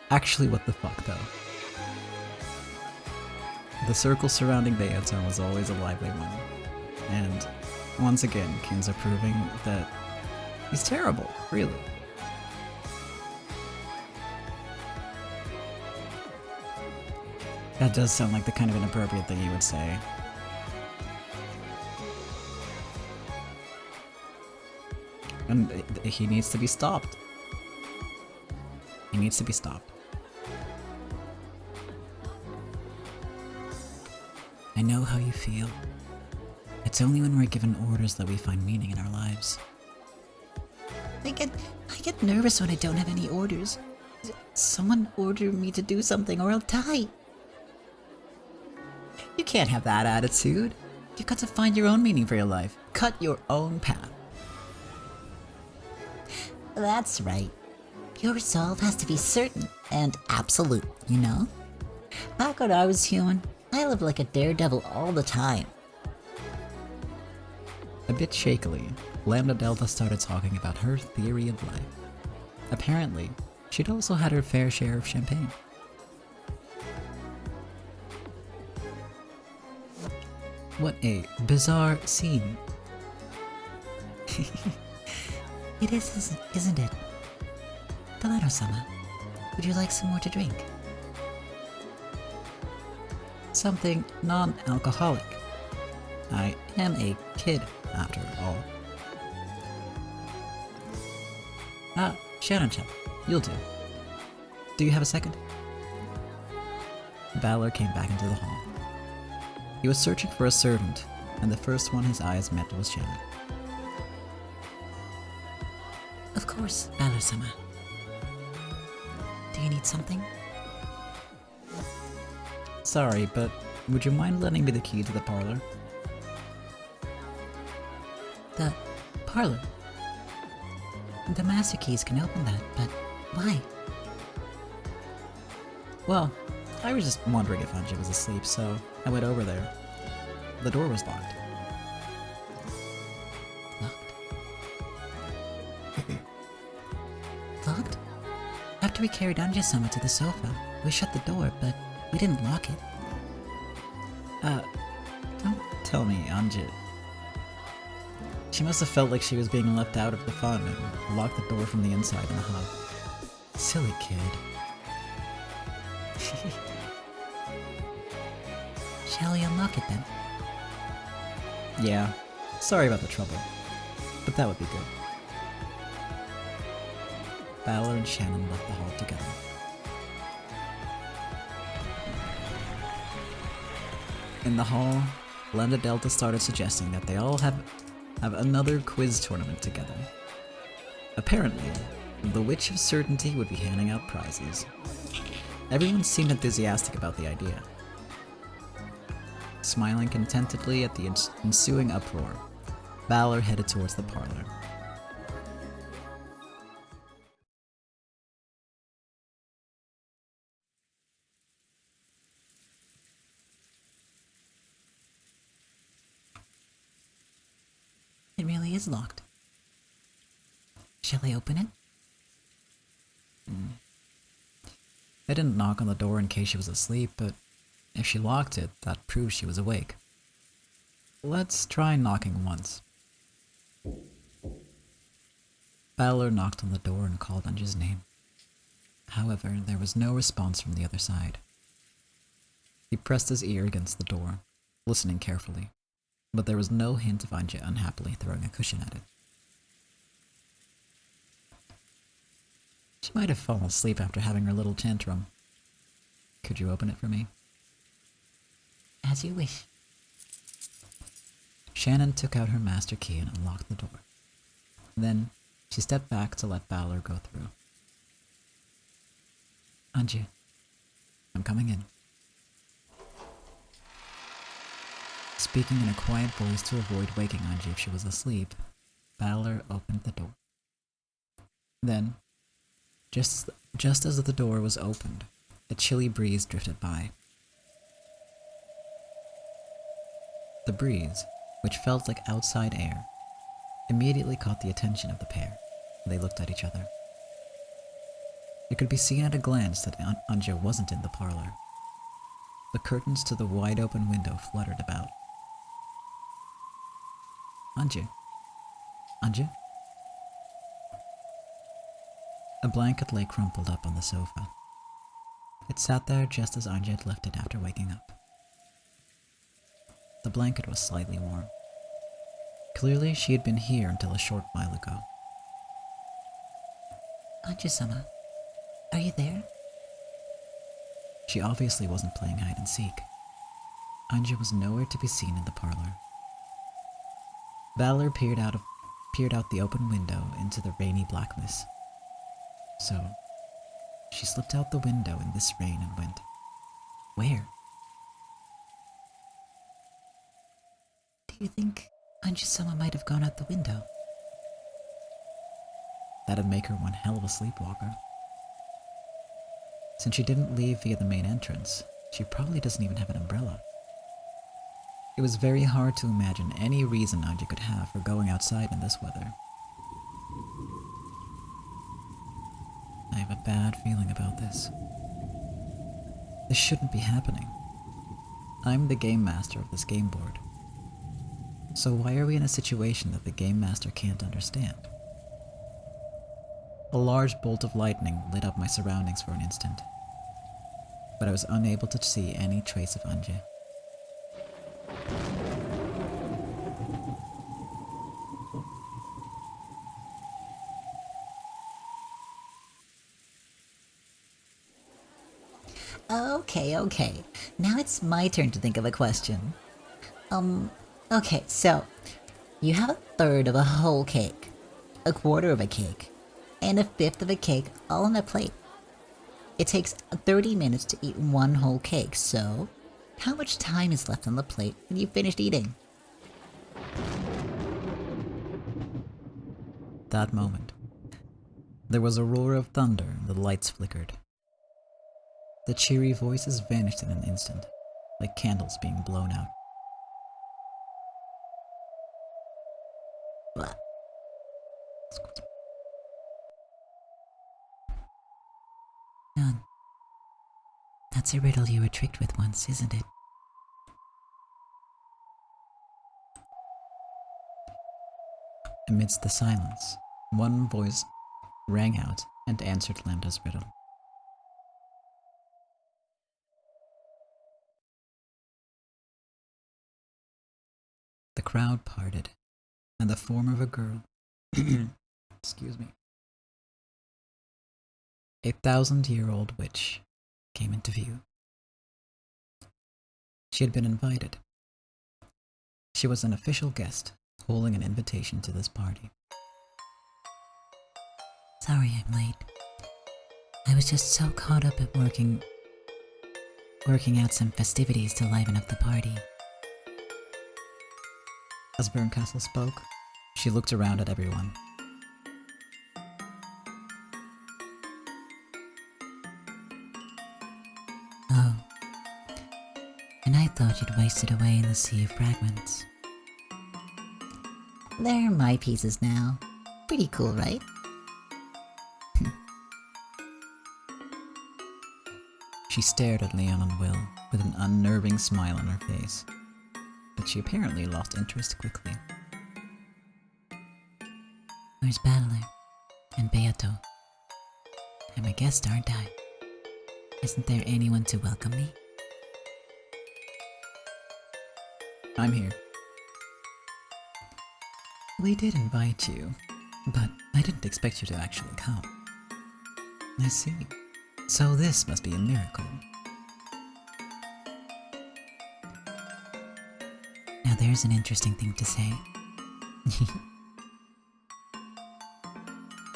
Speaker 1: Actually, what the fuck, though? The circle surrounding Bayato was always a lively one. And, once again, Kinzo proving that he's terrible, really. That does sound like the kind of inappropriate thing you would say. And he needs to be stopped. He needs to be stopped. I know how you feel. It's only when we're given orders that we find meaning in our lives.
Speaker 2: I get nervous when I don't have any orders. Someone order me to do something or I'll die.
Speaker 1: You can't have that attitude. You've got to find your own meaning for your life. Cut your own path.
Speaker 2: That's right. Your resolve has to be certain and absolute, you know? Back when I was human, I lived like a daredevil all the time.
Speaker 1: A bit shakily, Lambda Delta started talking about her theory of life. Apparently, she'd also had her fair share of champagne. What a bizarre scene.
Speaker 2: It is, isn't it? Delano-sama, would you like some more to drink?
Speaker 1: Something non-alcoholic. I am a kid, after all. Ah, Shannon-chan, you'll do. Do you have a second? Valor came back into the hall. He was searching for a servant, and the first one his eyes met was Shannon.
Speaker 2: Of course, Valor-sama. Do you need something?
Speaker 1: Sorry, but would you mind lending me the key to the parlor?
Speaker 2: The parlor? The master keys can open that, but why?
Speaker 1: Well, I was just wondering if Anji was asleep, so I went over there. The door was locked.
Speaker 2: Locked? After we carried Anja-sama to the sofa, we shut the door, but we didn't lock it.
Speaker 1: Don't tell me, Anji. She must have felt like she was being left out of the fun and locked the door from the inside in a huff. Silly kid.
Speaker 2: Shall we unlock it then?
Speaker 1: Yeah, sorry about the trouble, but that would be good. Balor and Shannon left the hall together. In the hall, Lambda Delta started suggesting that they all have another quiz tournament together. Apparently, the Witch of Certainty would be handing out prizes. Everyone seemed enthusiastic about the idea. Smiling contentedly at the ensuing uproar, Balor headed towards the parlor.
Speaker 2: It really is locked. Shall I open it?
Speaker 1: I didn't knock on the door in case she was asleep, but if she locked it, that proves she was awake. Let's try knocking once. Balor knocked on the door and called Anja's name. However, there was no response from the other side. He pressed his ear against the door, listening carefully, but there was no hint of Anja unhappily throwing a cushion at it. She might have fallen asleep after having her little tantrum. Could you open it for me?
Speaker 2: As you wish.
Speaker 1: Shannon took out her master key and unlocked the door. Then, she stepped back to let Balor go through. Anja, I'm coming in. Speaking in a quiet voice to avoid waking Anja if she was asleep, Balor opened the door. Then, just as the door was opened, a chilly breeze drifted by. The breeze, which felt like outside air, immediately caught the attention of the pair. They looked at each other. It could be seen at a glance that Anja wasn't in the parlor. The curtains to the wide-open window fluttered about. Anja? Anja? A blanket lay crumpled up on the sofa. It sat there just as Anja had left it after waking up. The blanket was slightly warm. Clearly, she had been here until a short while ago.
Speaker 2: Anja-sama, are you there?
Speaker 1: She obviously wasn't playing hide and seek. Anja was nowhere to be seen in the parlor. Balor peered out the open window into the rainy blackness. So, she slipped out the window in this rain and went. Where?
Speaker 2: Do you think Anja-sama might have gone out the window?
Speaker 1: That'd make her one hell of a sleepwalker. Since she didn't leave via the main entrance, she probably doesn't even have an umbrella. It was very hard to imagine any reason Anja could have for going outside in this weather. I have a bad feeling about this. This shouldn't be happening. I'm the game master of this game board. So why are we in a situation that the game master can't understand? A large bolt of lightning lit up my surroundings for an instant, but I was unable to see any trace of Anja.
Speaker 2: Okay. Now it's my turn to think of a question. Okay, so you have a third of a whole cake, a quarter of a cake, and a fifth of a cake all on a plate. It takes 30 minutes to eat one whole cake, so how much time is left on the plate when you've finished eating?
Speaker 1: That moment, there was a roar of thunder and the lights flickered. The cheery voices vanished in an instant, like candles being blown out.
Speaker 2: None. That's a riddle you were tricked with once, isn't it?
Speaker 1: Amidst the silence, one voice rang out and answered Lambda's riddle. the crowd parted, and the form of a girl, excuse me, a 1,000-year-old witch, came into view. She had been invited. She was an official guest, holding an invitation to this party.
Speaker 2: Sorry I'm late. I was just so caught up at working out some festivities to liven up the party.
Speaker 1: As Berncastle spoke, she looked around at everyone.
Speaker 2: Oh. And I thought you'd wasted away in the sea of fragments. They're my pieces now. Pretty cool, right?
Speaker 1: She stared at Leon and Will with an unnerving smile on her face, but she apparently lost interest quickly.
Speaker 2: Where's Battler? And Beato? I'm a guest, aren't I? Isn't there anyone to welcome me?
Speaker 1: I'm here. We did invite you, but I didn't expect you to actually come. I see. So this must be a miracle.
Speaker 2: Now there's an interesting thing to say.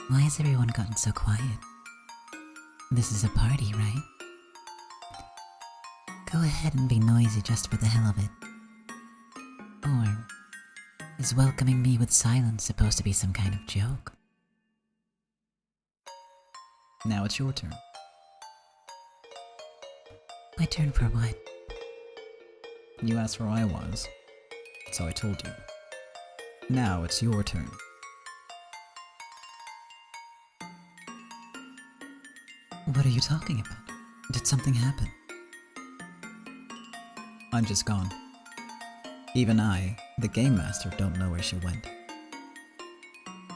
Speaker 2: Why has everyone gotten so quiet? This is a party, right? Go ahead and be noisy just for the hell of it. Or is welcoming me with silence supposed to be some kind of joke?
Speaker 1: Now it's your turn.
Speaker 2: My turn for what?
Speaker 1: You asked where I was, so I told you. Now it's your turn. What are you talking about? Did something happen? I'm just gone. Even I, the game master, don't know where she went.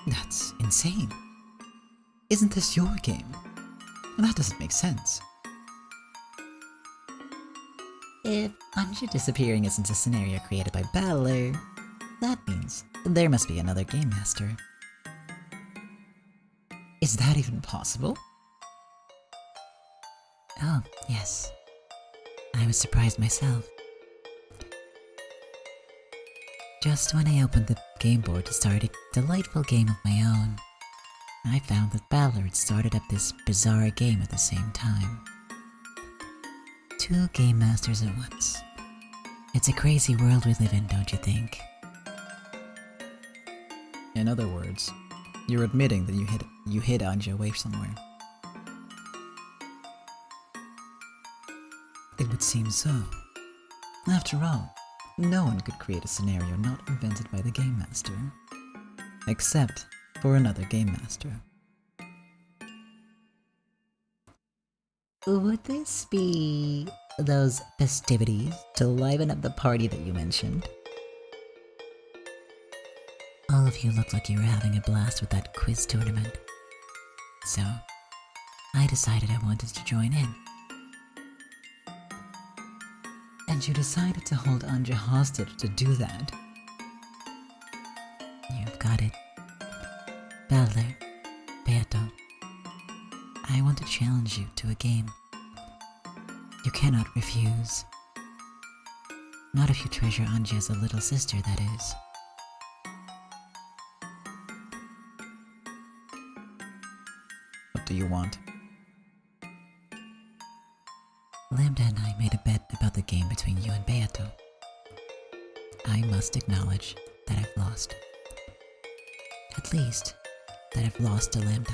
Speaker 1: That's insane. Isn't this your game? That doesn't make sense.
Speaker 2: If Anja disappearing isn't a scenario created by Battler, that means there must be another game master.
Speaker 1: Is that even possible?
Speaker 2: Oh, yes. I was surprised myself. Just when I opened the game board to start a delightful game of my own, I found that Battler had started up this bizarre game at the same time. 2 game masters at once. It's a crazy world we live in, don't you think?
Speaker 1: In other words, you're admitting that you hid Anja away somewhere. It would seem so. After all, no one could create a scenario not invented by the Game Master. Except for another Game Master.
Speaker 2: Would this be those festivities to liven up the party that you mentioned? All of you look like you were having a blast with that quiz tournament. So, I decided I wanted to join in.
Speaker 1: And you decided to hold Anja hostage to do that?
Speaker 2: You've got it. Battler, Beato, I want to challenge you to a game. You cannot refuse. Not if you treasure Anja as a little sister, that is.
Speaker 1: What do you want?
Speaker 2: Lambda and I made a bet about the game between you and Beato. I must acknowledge that I've lost. At least, that I've lost to Lambda.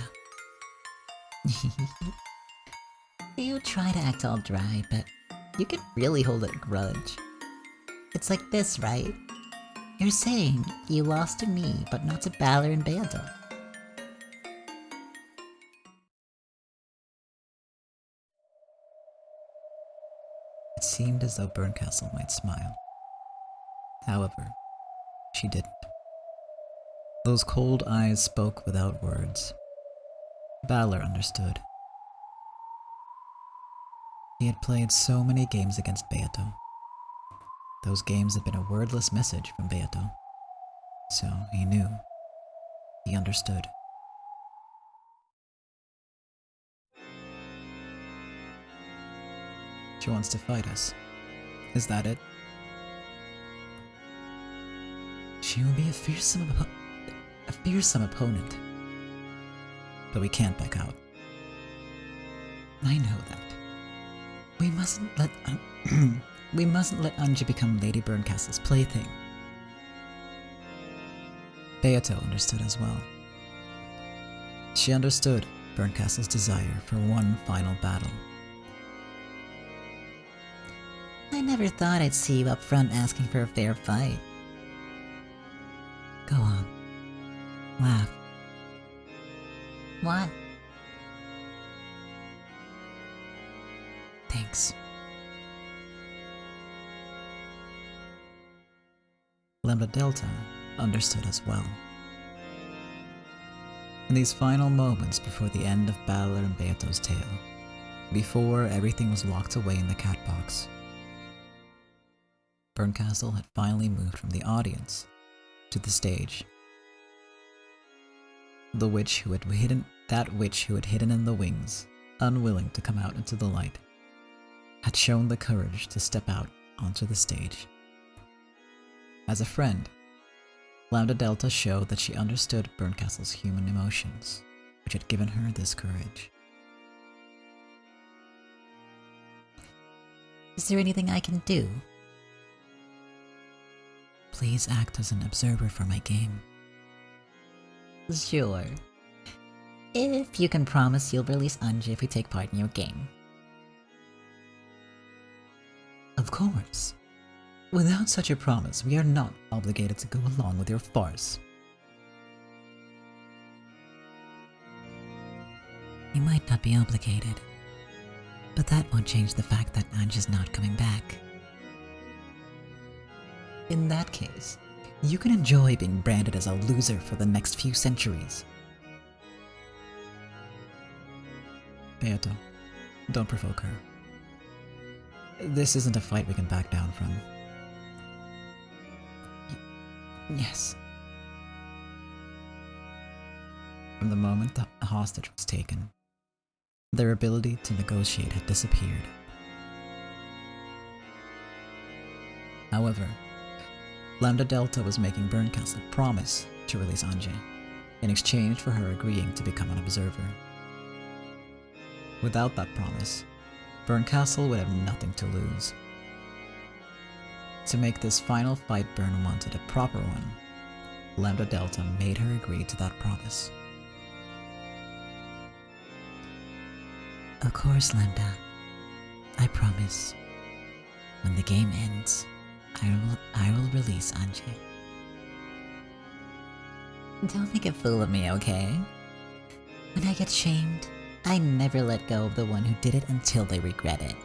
Speaker 2: You try to act all dry, but you can really hold a grudge. It's like this, right? You're saying you lost to me, but not to Battler and Beato.
Speaker 1: It seemed as though Berncastle might smile. However, she didn't. Those cold eyes spoke without words. Battler understood. He had played so many games against Beato. those games had been a wordless message from Beato. So he knew. He understood. She wants to fight us. Is that it? She will be a fearsome opponent. But we can't back out. I know that. We mustn't let Anji become Lady Burncastle's plaything. Beato understood as well. She understood Burncastle's desire for one final battle.
Speaker 2: I never thought I'd see you up front asking for a fair fight.
Speaker 1: Go on. Laugh.
Speaker 2: What?
Speaker 1: Thanks. Lambda Delta understood as well. In these final moments before the end of Battler and Beato's tale, before everything was locked away in the cat box, Burncastle had finally moved from the audience to the stage. The witch who had hidden in the wings, unwilling to come out into the light, had shown the courage to step out onto the stage. As a friend, Lambda Delta showed that she understood Burncastle's human emotions, which had given her this courage.
Speaker 2: Is there anything I can do?
Speaker 1: Please act as an observer for my game.
Speaker 2: Sure. If you can promise you'll release Anji if we take part in your game.
Speaker 1: Of course. Without such a promise, we are not obligated to go along with your farce.
Speaker 2: You might not be obligated, but that won't change the fact that Anji's not coming back.
Speaker 1: In that case, you can enjoy being branded as a loser for the next few centuries. Beato, don't provoke her. This isn't a fight we can back down from. Yes. From the moment the hostage was taken, their ability to negotiate had disappeared. However, Lambda Delta was making Burncastle promise to release Anji, in exchange for her agreeing to become an observer. Without that promise, Burncastle would have nothing to lose. To make this final fight Burn wanted a proper one, Lambda Delta made her agree to that promise.
Speaker 2: Of course, Lambda. I promise. When the game ends, I will release Anji. Don't make a fool of me, okay? When I get shamed, I never let go of the one who did it until they regret it.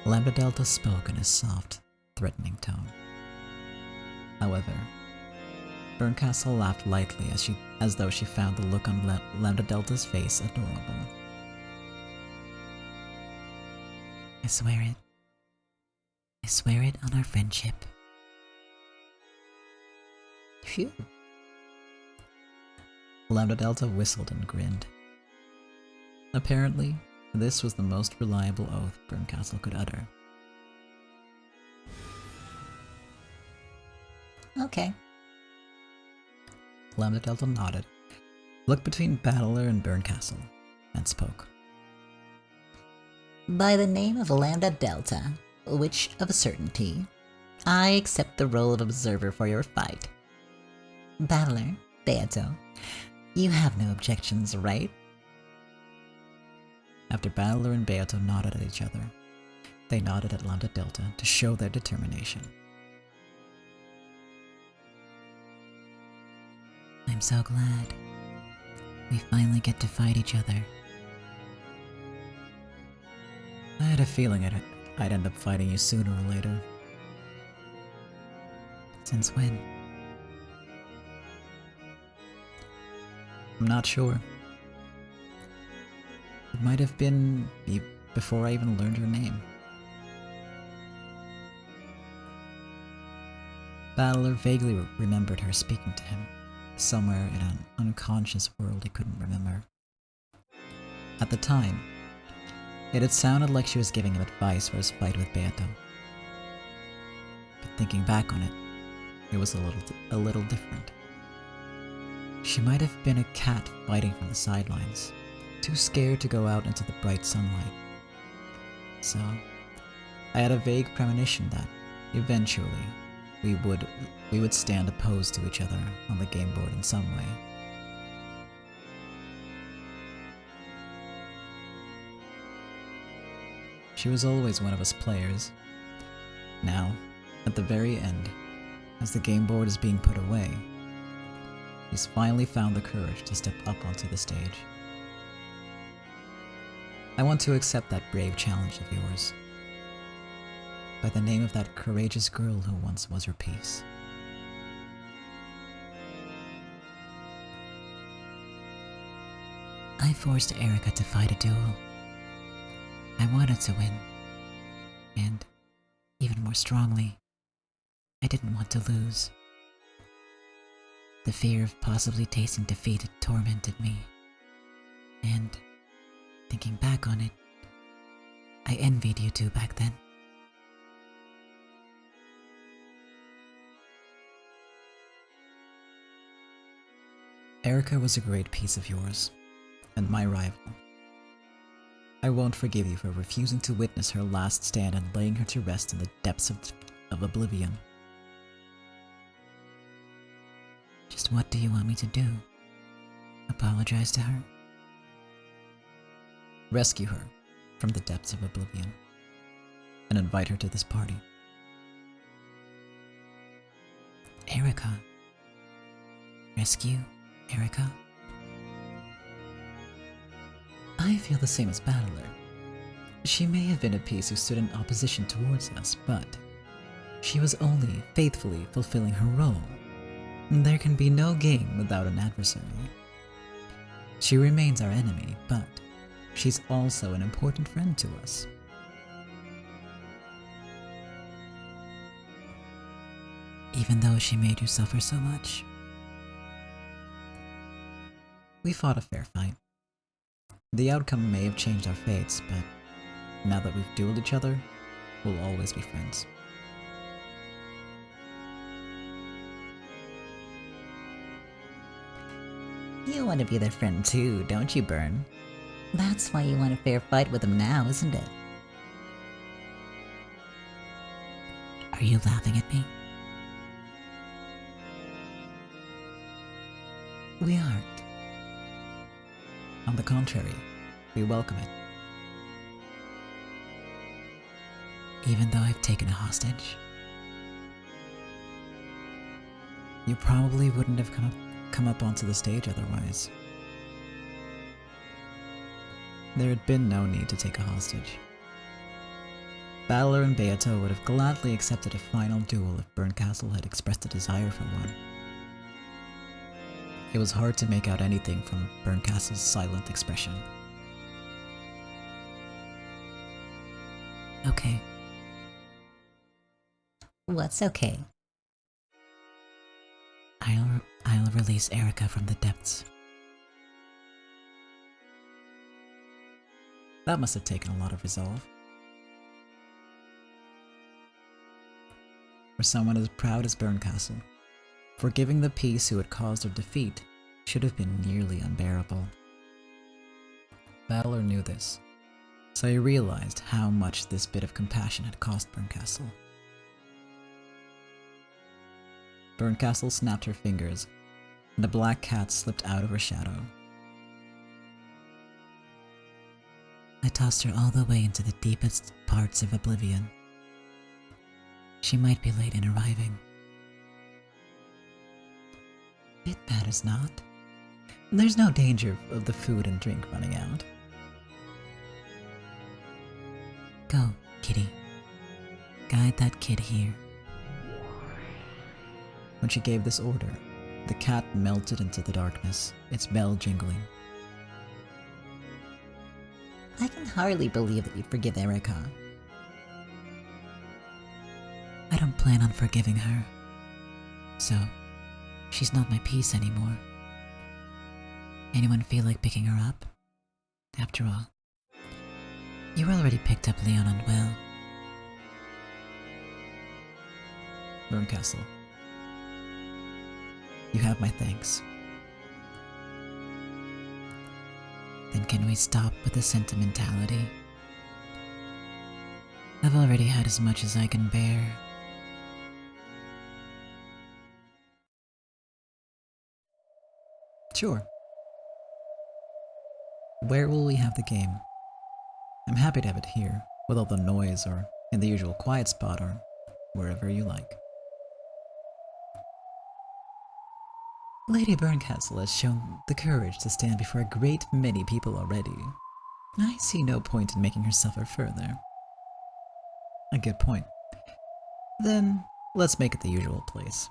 Speaker 1: Lambda Delta spoke in a soft, threatening tone. However, Burncastle laughed lightly as though she found the look on Lambda Delta's face adorable.
Speaker 2: I swear it. I swear it on our friendship.
Speaker 1: Phew. Lambda Delta whistled and grinned. Apparently, this was the most reliable oath Burncastle could utter.
Speaker 2: Okay.
Speaker 1: Lambda Delta nodded, looked between Battler and Burncastle, and spoke.
Speaker 2: By the name of Lambda Delta, which of a certainty, I accept the role of observer for your fight. Battler, Beato, you have no objections, right?
Speaker 1: After Battler and Beato nodded at each other, they nodded at Lambda Delta to show their determination.
Speaker 2: I'm so glad. We finally get to fight each other.
Speaker 1: I had a feeling I'd end up fighting you sooner or later.
Speaker 2: Since when?
Speaker 1: I'm not sure. It might have been before I even learned your name. Battler vaguely remembered her speaking to him, somewhere in an unconscious world he couldn't remember. At the time, it had sounded like she was giving him advice for his fight with Beato. But thinking back on it, it was a little different. She might have been a cat fighting from the sidelines, too scared to go out into the bright sunlight. So, I had a vague premonition that, eventually, we would stand opposed to each other on the game board in some way. She was always one of us players. Now, at the very end, as the game board is being put away, he's finally found the courage to step up onto the stage. I want to accept that brave challenge of yours, by the name of that courageous girl who once was your piece.
Speaker 2: I forced Erica to fight a duel. I wanted to win, and, even more strongly, I didn't want to lose. The fear of possibly tasting defeat had tormented me, and, thinking back on it, I envied you two back then.
Speaker 1: Erica was a great piece of yours, and my rival. I won't forgive you for refusing to witness her last stand and laying her to rest in the depths of oblivion.
Speaker 2: Just what do you want me to do? Apologize to her?
Speaker 1: Rescue her from the depths of oblivion, and invite her to this party.
Speaker 2: Erica? Rescue Erica?
Speaker 1: I feel the same as Battler. She may have been a piece who stood in opposition towards us, but she was only faithfully fulfilling her role. There can be no game without an adversary. She remains our enemy, but she's also an important friend to us.
Speaker 2: Even though she made you suffer so much?
Speaker 1: We fought a fair fight. The outcome may have changed our fates, but now that we've dueled each other, we'll always be friends.
Speaker 2: You want to be their friend too, don't you, Byrne? That's why you want a fair fight with them now, isn't it? Are you laughing at me?
Speaker 1: We aren't. On the contrary, we welcome it.
Speaker 2: Even though I've taken a hostage?
Speaker 1: You probably wouldn't have come up onto the stage otherwise. There had been no need to take a hostage. Battler and Beato would have gladly accepted a final duel if Burncastle had expressed a desire for one. It was hard to make out anything from Burncastle's silent expression.
Speaker 2: Okay. What's okay? I'll release Erica from the depths.
Speaker 1: That must have taken a lot of resolve. For someone as proud as Burncastle, forgiving the piece who had caused her defeat should have been nearly unbearable. Battler knew this, so he realized how much this bit of compassion had cost Burncastle. Burncastle snapped her fingers, and a black cat slipped out of her shadow.
Speaker 2: I tossed her all the way into the deepest parts of oblivion. She might be late in arriving.
Speaker 1: It matters not. There's no danger of the food and drink running out.
Speaker 2: Go, kitty. Guide that kid here.
Speaker 1: When she gave this order, the cat melted into the darkness, its bell jingling.
Speaker 2: I can hardly believe that you'd forgive Erica. I don't plan on forgiving her. So, she's not my piece anymore. Anyone feel like picking her up? After all, you already picked up Leon unwell.
Speaker 1: Berncastle, you have my thanks.
Speaker 2: Then can we stop with the sentimentality? I've already had as much as I can bear.
Speaker 1: Sure. Where will we have the game? I'm happy to have it here, with all the noise, or in the usual quiet spot, or wherever you like. Lady Berncastle has shown the courage to stand before a great many people already. I see no point in making her suffer further. A good point. Then, let's make it the usual place.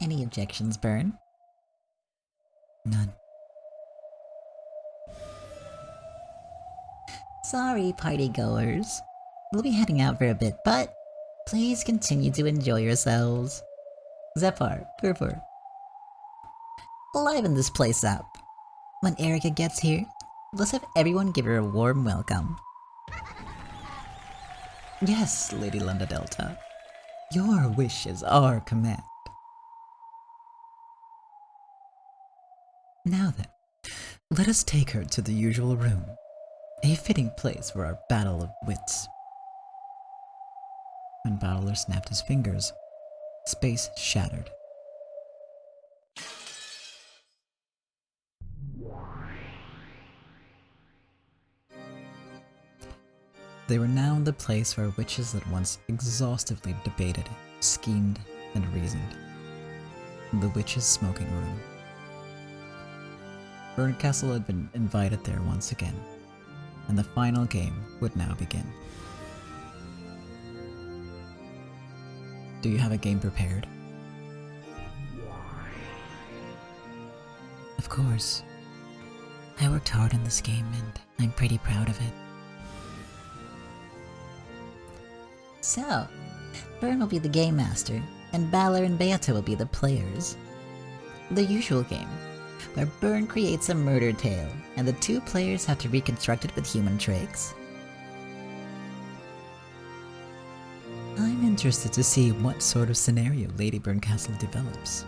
Speaker 2: Any objections, Bern? None. Sorry, partygoers. We'll be heading out for a bit, but please continue to enjoy yourselves. Zephyr, Purpur, liven this place up. When Erica gets here, let's have everyone give her a warm welcome.
Speaker 1: Yes, Lady Lunda Delta. Your wish is our command. Now then, let us take her to the usual room, a fitting place for our battle of wits. When Battler snapped his fingers, space shattered. They were now in the place where witches had once exhaustively debated, schemed, and reasoned. The witches' smoking room. Berncastle had been invited there once again, and the final game would now begin. Do you have a game prepared?
Speaker 2: Of course. I worked hard on this game and I'm pretty proud of it. So, Bern will be the game master, and Balor and Beata will be the players. The usual game, where Bern creates a murder tale, and the two players have to reconstruct it with human tricks.
Speaker 1: I'm interested to see what sort of scenario Lady Berncastle develops.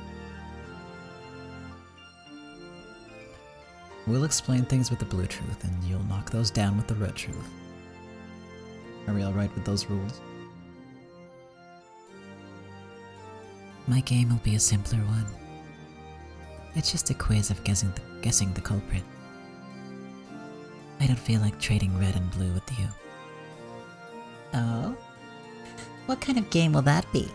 Speaker 1: We'll explain things with the blue truth, and you'll knock those down with the red truth. Are we alright with those rules?
Speaker 2: My game will be a simpler one. It's just a quiz of guessing the culprit. I don't feel like trading red and blue with you. Oh? What kind of game will that be?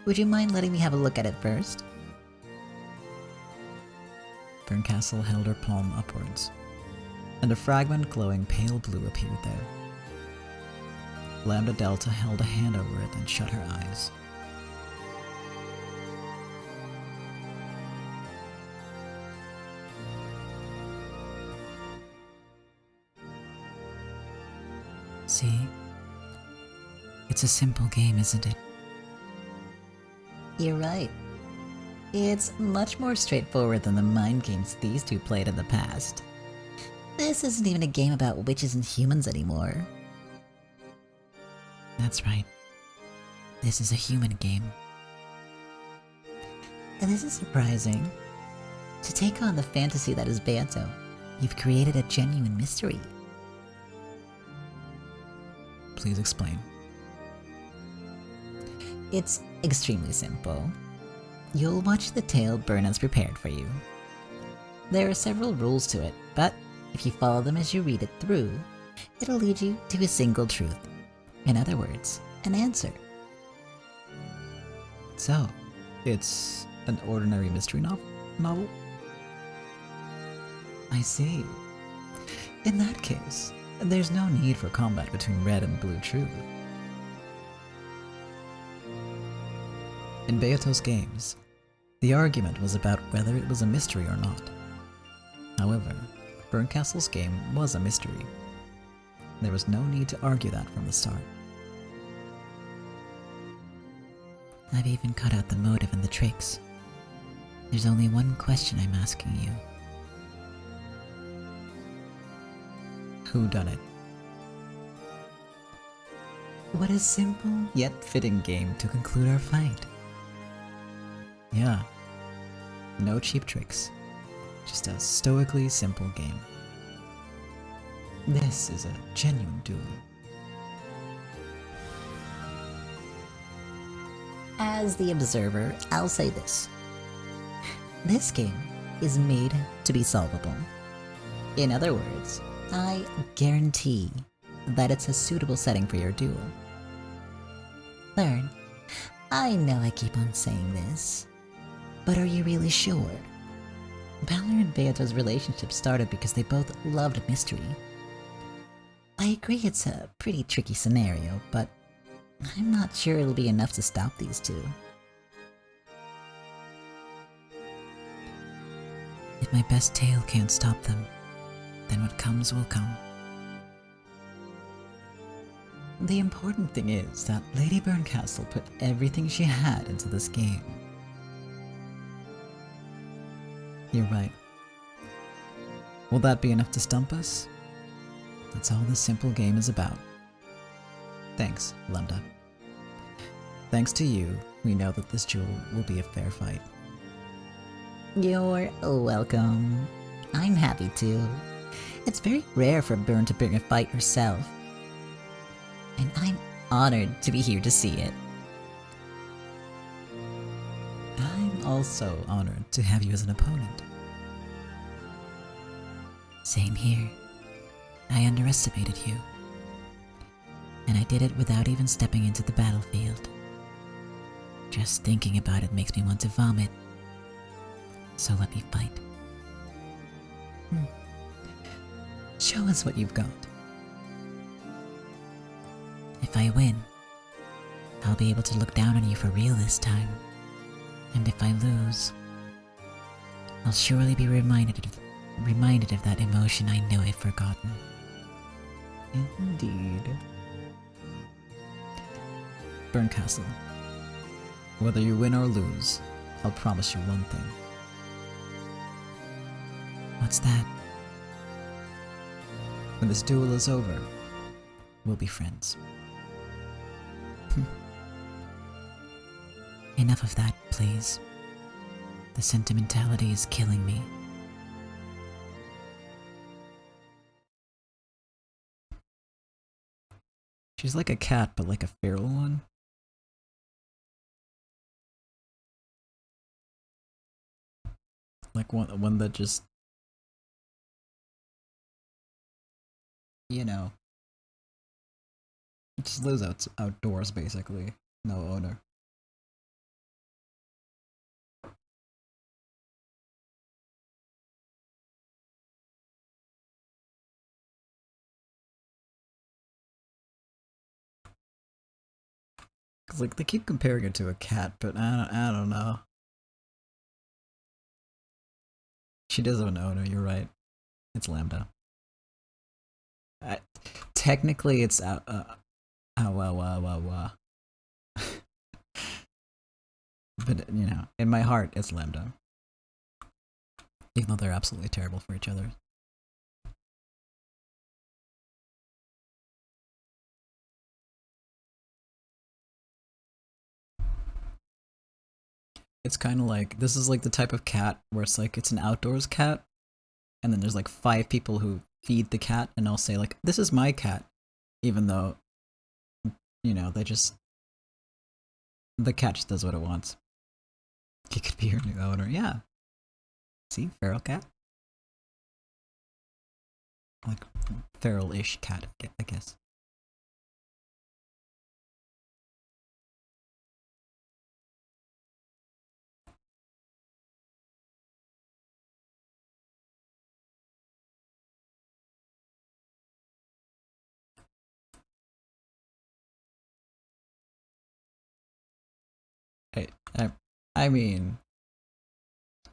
Speaker 2: Would you mind letting me have a look at it first?
Speaker 1: Berncastle held her palm upwards, and a fragment glowing pale blue appeared there. Lambda Delta held a hand over it and shut her eyes.
Speaker 2: See? It's a simple game, isn't it? You're right. It's much more straightforward than the mind games these two played in the past. This isn't even a game about witches and humans anymore. That's right. This is a human game. And this is surprising. To take on the fantasy that is Banto, you've created a genuine mystery.
Speaker 1: Please explain.
Speaker 2: It's extremely simple. You'll watch the tale Bern has prepared for you. There are several rules to it, but if you follow them as you read it through, it'll lead you to a single truth. In other words, an answer.
Speaker 1: So, it's an ordinary mystery novel? I see. In that case, there's no need for combat between red and blue truth. In Beato's games, the argument was about whether it was a mystery or not. However, Berncastle's game was a mystery. There was no need to argue that from the start.
Speaker 2: I've even cut out the motive and the tricks. There's only one question I'm asking you.
Speaker 1: Who done it?
Speaker 2: What a simple yet fitting game to conclude our fight.
Speaker 1: Yeah. No cheap tricks. Just a stoically simple game. This is a genuine duel.
Speaker 2: As the observer, I'll say this. This game is made to be solvable. In other words, I guarantee that it's a suitable setting for your duel. Learn, I know I keep on saying this, but are you really sure? Valor and Beato's relationship started because they both loved mystery. I agree it's a pretty tricky scenario, but I'm not sure it'll be enough to stop these two. If my best tale can't stop them, then what comes will come.
Speaker 1: The important thing is that Lady Berncastle put everything she had into this game. You're right. Will that be enough to stump us? That's all this simple game is about. Thanks, Lambda. Thanks to you, we know that this duel will be a fair fight.
Speaker 2: You're welcome. I'm happy to. It's very rare for Byrne to bring a fight herself. And I'm honored to be here to see it.
Speaker 1: I'm also honored to have you as an opponent.
Speaker 2: Same here. I underestimated you. And I did it without even stepping into the battlefield. Just thinking about it makes me want to vomit. So let me fight.
Speaker 1: Show us what you've got.
Speaker 2: If I win, I'll be able to look down on you for real this time. And if I lose, I'll surely be reminded of that emotion I know I've forgotten.
Speaker 1: Indeed. Berncastle, whether you win or lose, I'll promise you one thing.
Speaker 2: What's that?
Speaker 1: When this duel is over, we'll be friends.
Speaker 2: Enough of that, please. The sentimentality is killing me.
Speaker 1: She's like a cat, but like a feral one. Like one that just, you know, just lives outdoors basically. No owner. Cause like they keep comparing it to a cat, but I don't know. She does have an owner. You're right. It's Lambda. Technically, it's but you know, in my heart, it's Lambda. Even though they're absolutely terrible for each other. It's kind of like, this is like the type of cat where it's like, it's an outdoors cat, and then there's like 5 people who feed the cat, and I'll say like, this is my cat, even though, you know, the cat just does what it wants. He could be your new owner, yeah. See, feral cat? Like, feral-ish cat, I guess. I, I mean,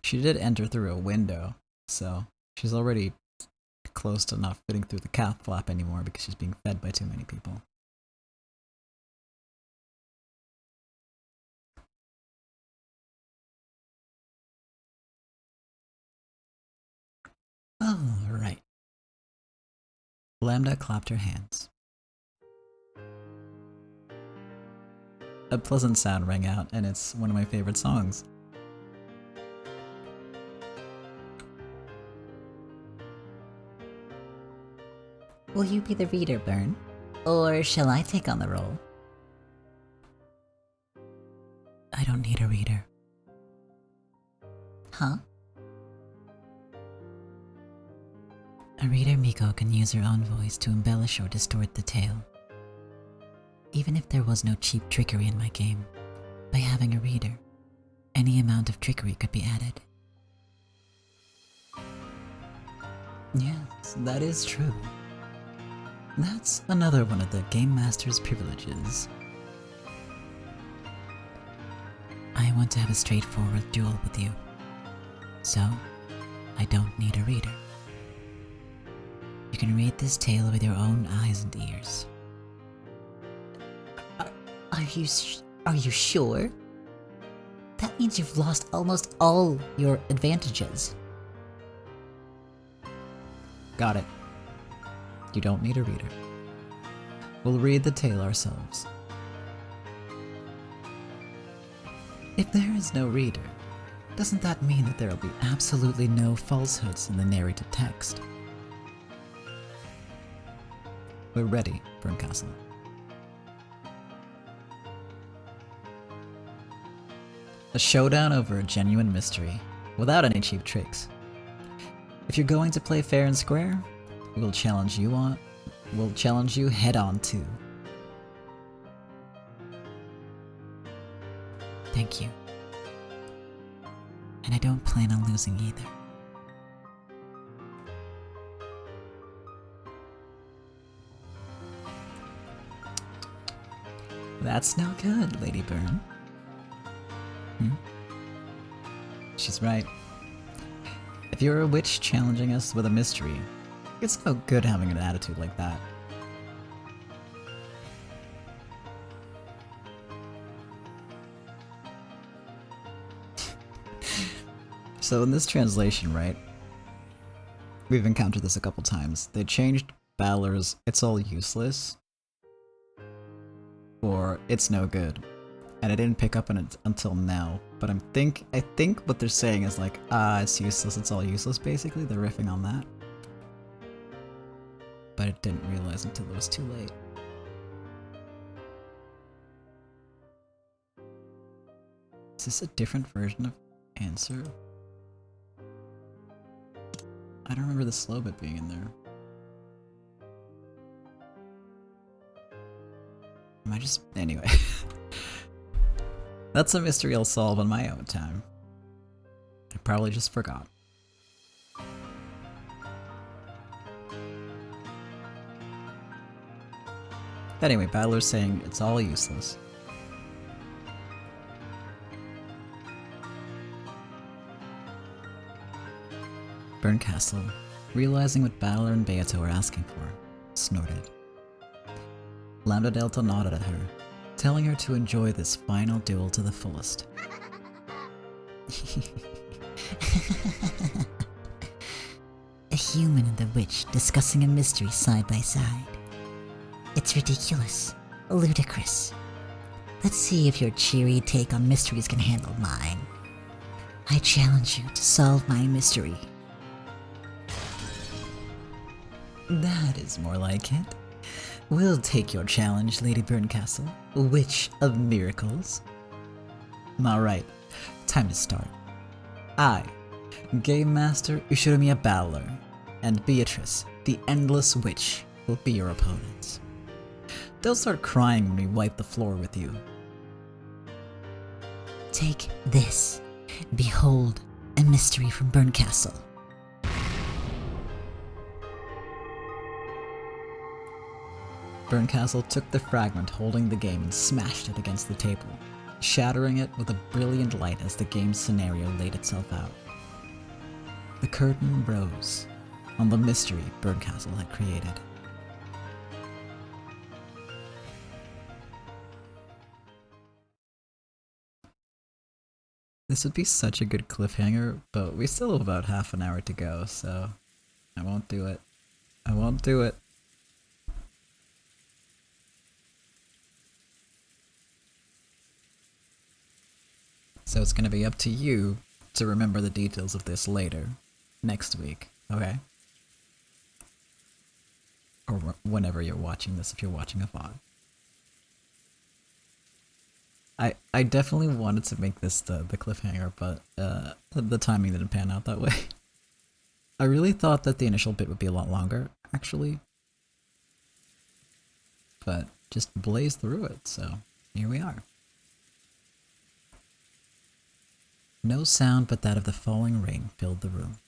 Speaker 1: she did enter through a window, so she's already close to not fitting through the cat flap anymore because she's being fed by too many people. Alright. Lambda clapped her hands. A pleasant sound rang out, and it's one of my favorite songs.
Speaker 2: Will you be the reader, Byrne? Or shall I take on the role?
Speaker 1: I don't need a reader.
Speaker 2: Huh?
Speaker 1: A reader Miko can use her own voice to embellish or distort the tale. Even if there was no cheap trickery in my game, by having a reader, any amount of trickery could be added. Yes, that is true. That's another one of the Game Master's privileges. I want to have a straightforward duel with you, so I don't need a reader. You can read this tale with your own eyes and ears.
Speaker 2: Are you sure? That means you've lost almost all your advantages.
Speaker 1: Got it. You don't need a reader. We'll read the tale ourselves. If there is no reader, doesn't that mean that there will be absolutely no falsehoods in the narrated text? We're ready, Burncastle. A showdown over a genuine mystery, without any cheap tricks. If you're going to play fair and square, we'll challenge you head on too. Thank you. And I don't plan on losing either. That's no good, Lady Byrne. She's right. If you're a witch challenging us with a mystery, it's no good having an attitude like that. So in this translation, right, we've encountered this a couple times. They changed Balor's "it's all useless" for "it's no good," and I didn't pick up on it until now. But I think what they're saying is like, it's useless, it's all useless. Basically, they're riffing on that. But I didn't realize until it was too late. Is this a different version of answer? I don't remember the slow bit being in there. Am I just... Anyway. That's a mystery I'll solve on my own time. I probably just forgot. Anyway, Balor's saying it's all useless. Burncastle, realizing what Balor and Beato were asking for, snorted. Lambda Delta nodded at her, telling her to enjoy this final duel to the fullest.
Speaker 2: A human and the witch discussing a mystery side by side. It's ridiculous, ludicrous. Let's see if your cheery take on mysteries can handle mine. I challenge you to solve my mystery.
Speaker 1: That is more like it. We'll take your challenge, Lady Burncastle, Witch of Miracles. Alright, time to start. I, Game Master Ushiromiya Balor, and Beatrice, the Endless Witch, will be your opponents. They'll start crying when we wipe the floor with you.
Speaker 2: Take this. Behold, a mystery from Burncastle.
Speaker 1: Burncastle took the fragment holding the game and smashed it against the table, shattering it with a brilliant light as the game's scenario laid itself out. The curtain rose on the mystery Burncastle had created. This would be such a good cliffhanger, but we still have about half an hour to go, so I won't do it. I won't do it. So it's gonna be up to you to remember the details of this later. Next week, okay? Or whenever you're watching this, if you're watching a VOD. I definitely wanted to make this the cliffhanger, but the timing didn't pan out that way. I really thought that the initial bit would be a lot longer, actually. But just blazed through it, so here we are. No sound but that of the falling rain filled the room.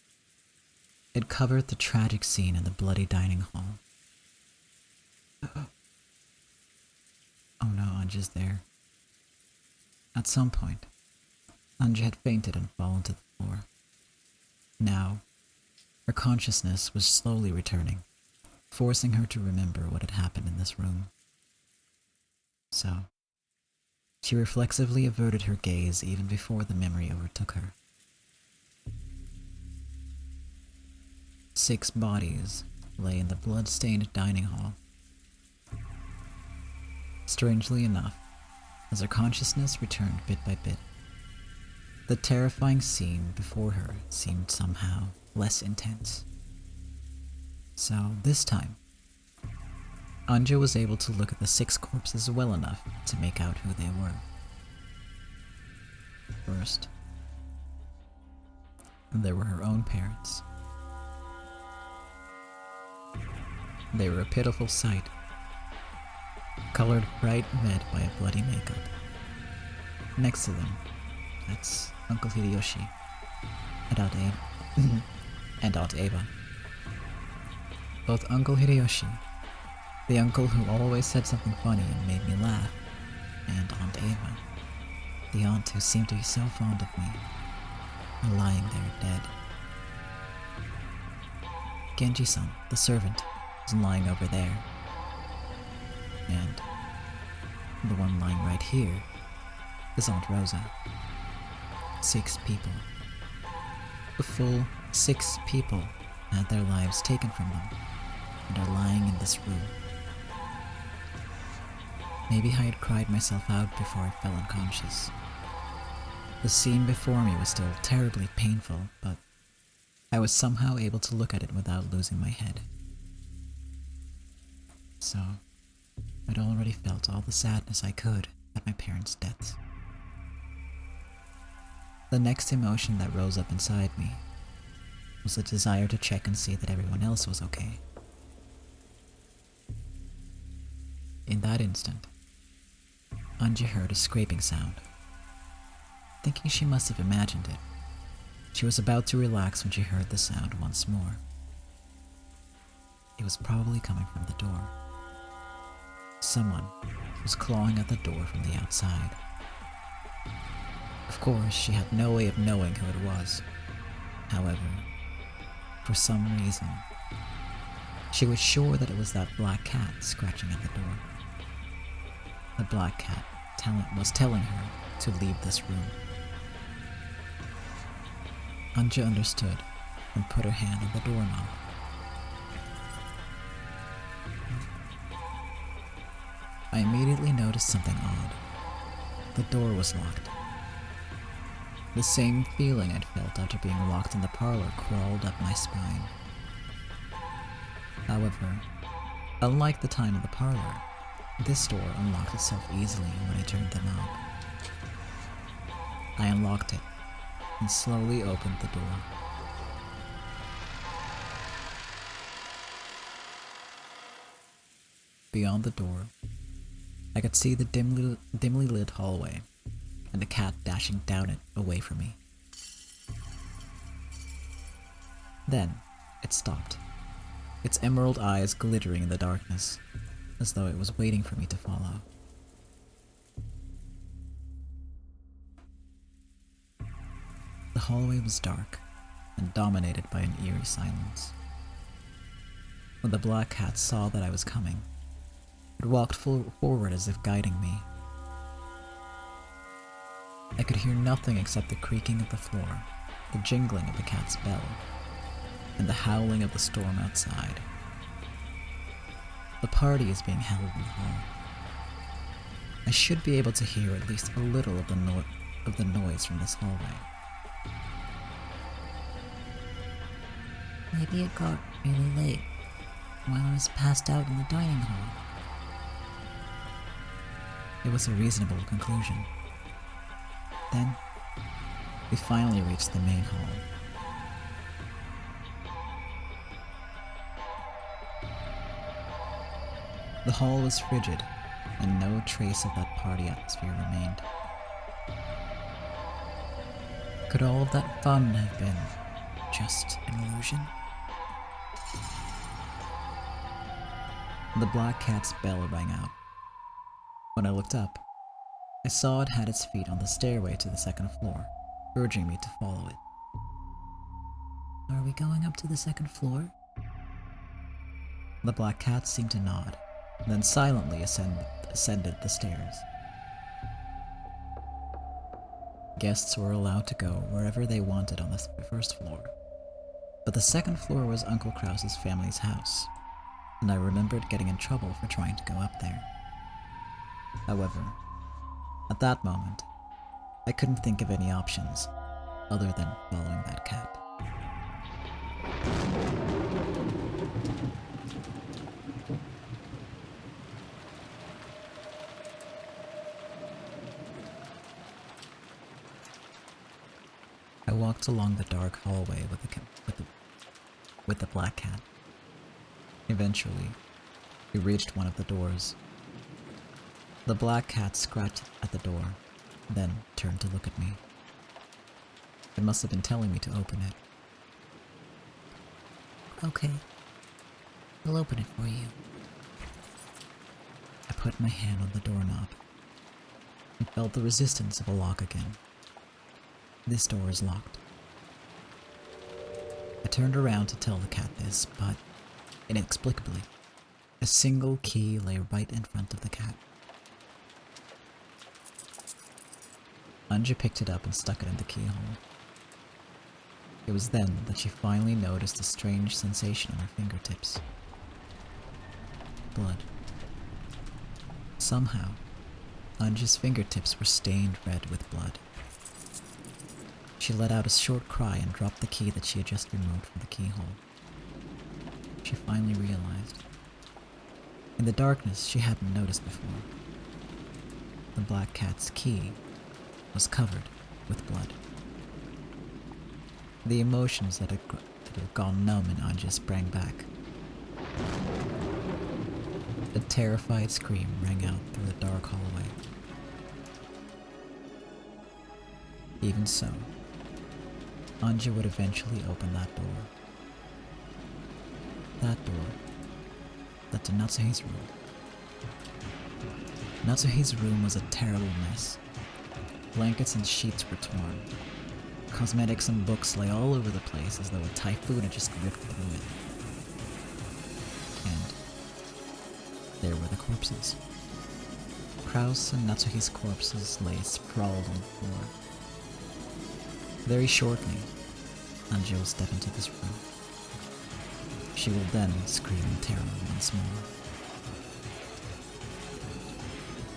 Speaker 1: It covered the tragic scene in the bloody dining hall. Oh no, Anja's there. At some point, Anja had fainted and fallen to the floor. Now, her consciousness was slowly returning, forcing her to remember what had happened in this room. So, she reflexively averted her gaze even before the memory overtook her. 6 bodies lay in the blood-stained dining hall. Strangely enough, as her consciousness returned bit by bit, the terrifying scene before her seemed somehow less intense. So this time, Anja was able to look at the 6 corpses well enough to make out who they were. First, there were her own parents. They were a pitiful sight, colored bright red by a bloody makeup. Next to them, that's Uncle Hideyoshi and Aunt Ava. And Aunt Ava. Both Uncle Hideyoshi, the uncle who always said something funny and made me laugh, and Aunt Ava, the aunt who seemed to be so fond of me, are lying there dead. Genji-san, the servant, is lying over there. And the one lying right here is Aunt Rosa. 6 people. A full 6 people had their lives taken from them and are lying in this room. Maybe I had cried myself out before I fell unconscious. The scene before me was still terribly painful, but I was somehow able to look at it without losing my head. So, I'd already felt all the sadness I could at my parents' deaths. The next emotion that rose up inside me was a desire to check and see that everyone else was okay. In that instant, Anja heard a scraping sound. Thinking she must have imagined it, she was about to relax when she heard the sound once more. It was probably coming from the door. Someone was clawing at the door from the outside. Of course, she had no way of knowing who it was. However, for some reason, she was sure that it was that black cat scratching at the door. The black cat was telling her to leave this room. Anja understood and put her hand on the doorknob. I immediately noticed something odd. The door was locked. The same feeling I'd felt after being locked in the parlor crawled up my spine. However, unlike the time in the parlor, this door unlocked itself easily when I turned the knob. I unlocked it and slowly opened the door. Beyond the door, I could see the dimly lit hallway and a cat dashing down it away from me. Then, it stopped, its emerald eyes glittering in the darkness, as though it was waiting for me to follow. The hallway was dark and dominated by an eerie silence. When the black cat saw that I was coming, it walked forward as if guiding me. I could hear nothing except the creaking of the floor, the jingling of the cat's bell, and the howling of the storm outside. The party is being held in the hall. I should be able to hear at least a little of the noise from this hallway.
Speaker 2: Maybe it got really late while I was passed out in the dining hall.
Speaker 1: It was a reasonable conclusion. Then, we finally reached the main hall. The hall was frigid, and no trace of that party atmosphere remained. Could all of that fun have been just an illusion? The black cat's bell rang out. When I looked up, I saw it had its feet on the stairway to the second floor, urging me to follow it.
Speaker 2: Are we going up to the second floor?
Speaker 1: The black cat seemed to nod, then silently ascended the stairs. Guests were allowed to go wherever they wanted on the first floor, but the second floor was Uncle Krause's family's house, and I remembered getting in trouble for trying to go up there. However, at that moment, I couldn't think of any options other than following that cat. I walked along the dark hallway with the black cat. Eventually, we reached one of the doors. The black cat scratched at the door, then turned to look at me. It must have been telling me to open it.
Speaker 2: Okay. I'll open it for you.
Speaker 1: I put my hand on the doorknob and felt the resistance of a lock again. This door is locked. I turned around to tell the cat this, but inexplicably, a single key lay right in front of the cat. Anja picked it up and stuck it in the keyhole. It was then that she finally noticed a strange sensation on her fingertips. Blood. Somehow, Anja's fingertips were stained red with blood. She let out a short cry and dropped the key that she had just removed from the keyhole. She finally realized. In the darkness, she hadn't noticed before. The black cat's key was covered with blood. The emotions that had gone numb in Anja sprang back. A terrified scream rang out through the dark hallway. Even so, Anja would eventually open that door. That door led to Natsuhi's room. Natsuhi's room was a terrible mess. Blankets and sheets were torn. Cosmetics and books lay all over the place as though a typhoon had just ripped through it. And there were the corpses. Krause and Natsuhi's corpses lay sprawled on the floor. Very shortly, Anja will step into this room. She will then scream in terror once more.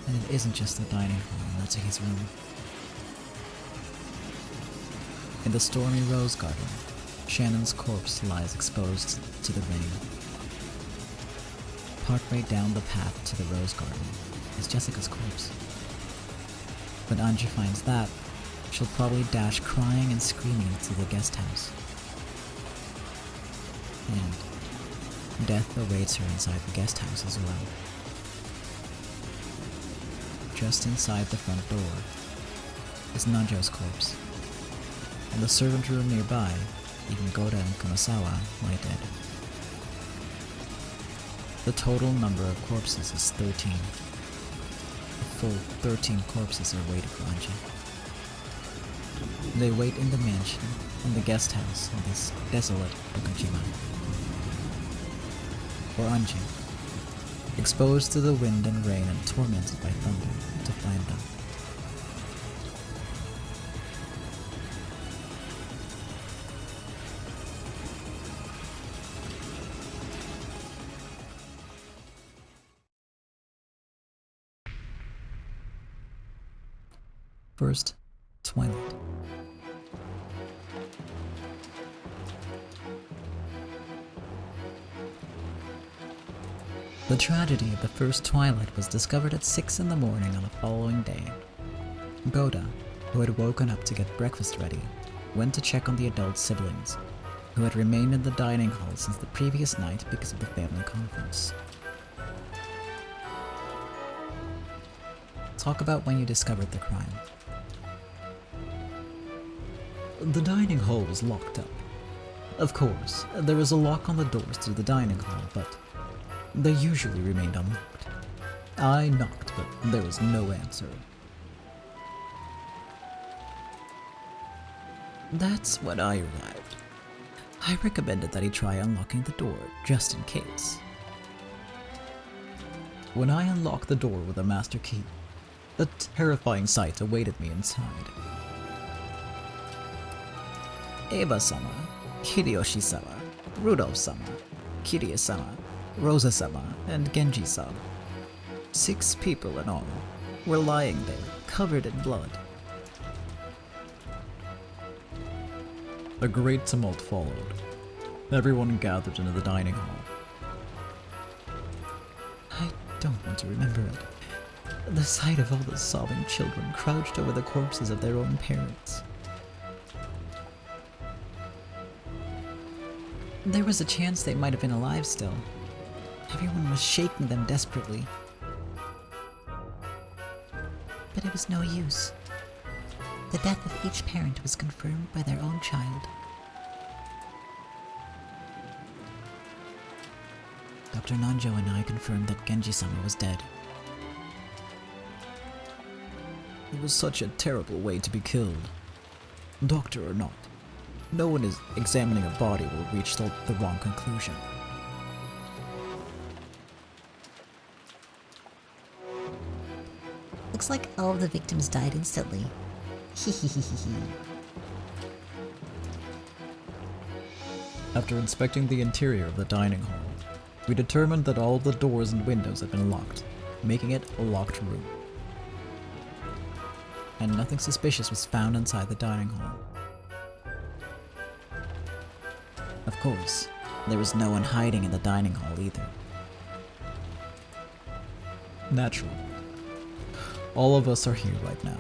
Speaker 1: And it isn't just the dining hall in Natsuhi's room. In the stormy rose garden, Shannon's corpse lies exposed to the rain. Partway down the path to the rose garden is Jessica's corpse. When Anja finds that, she'll probably dash crying and screaming into the guest house. And death awaits her inside the guest house as well. Just inside the front door is Nanjo's corpse. In the servant room nearby, even Goda and Kumasawa lie dead. The total number of corpses is 13. A full 13 corpses are waiting for Anja. They wait in the mansion, in the guest house, in this desolate Okajima. For Anja, exposed to the wind and rain and tormented by thunder, to find them. first Twilight. The tragedy of the first Twilight was discovered at 6 in the morning on the following day. Goda, who had woken up to get breakfast ready, went to check on the adult siblings, who had remained in the dining hall since the previous night because of the family conference. Talk about when you discovered the crime. The dining hall was locked up. Of course, there was a lock on the doors to the dining hall, but they usually remained unlocked. I knocked, but there was no answer. That's when I arrived. I recommended that he try unlocking the door, just in case. When I unlocked the door with a master key, a terrifying sight awaited me inside. Eva-sama, Hideyoshi-sama, Rudolph-sama, Kirie-sama, Rosa-sama, and Genji-sama. 6 people in all were lying there, covered in blood. A great tumult followed. Everyone gathered into the dining hall. I don't want to remember it. The sight of all the sobbing children crouched over the corpses of their own parents. There was a chance they might have been alive still. Everyone was shaking them desperately.
Speaker 2: But it was no use. The death of each parent was confirmed by their own child.
Speaker 1: Dr. Nanjo and I confirmed that Genji-sama was dead. It was such a terrible way to be killed. Doctor or not, no one is examining a body will reach the wrong conclusion.
Speaker 2: Looks like all of the victims died instantly.
Speaker 1: After inspecting the interior of the dining hall, we determined that all of the doors and windows had been locked, making it a locked room. And nothing suspicious was found inside the dining hall. Of course, there was no one hiding in the dining hall either. Naturally. All of us are here right now.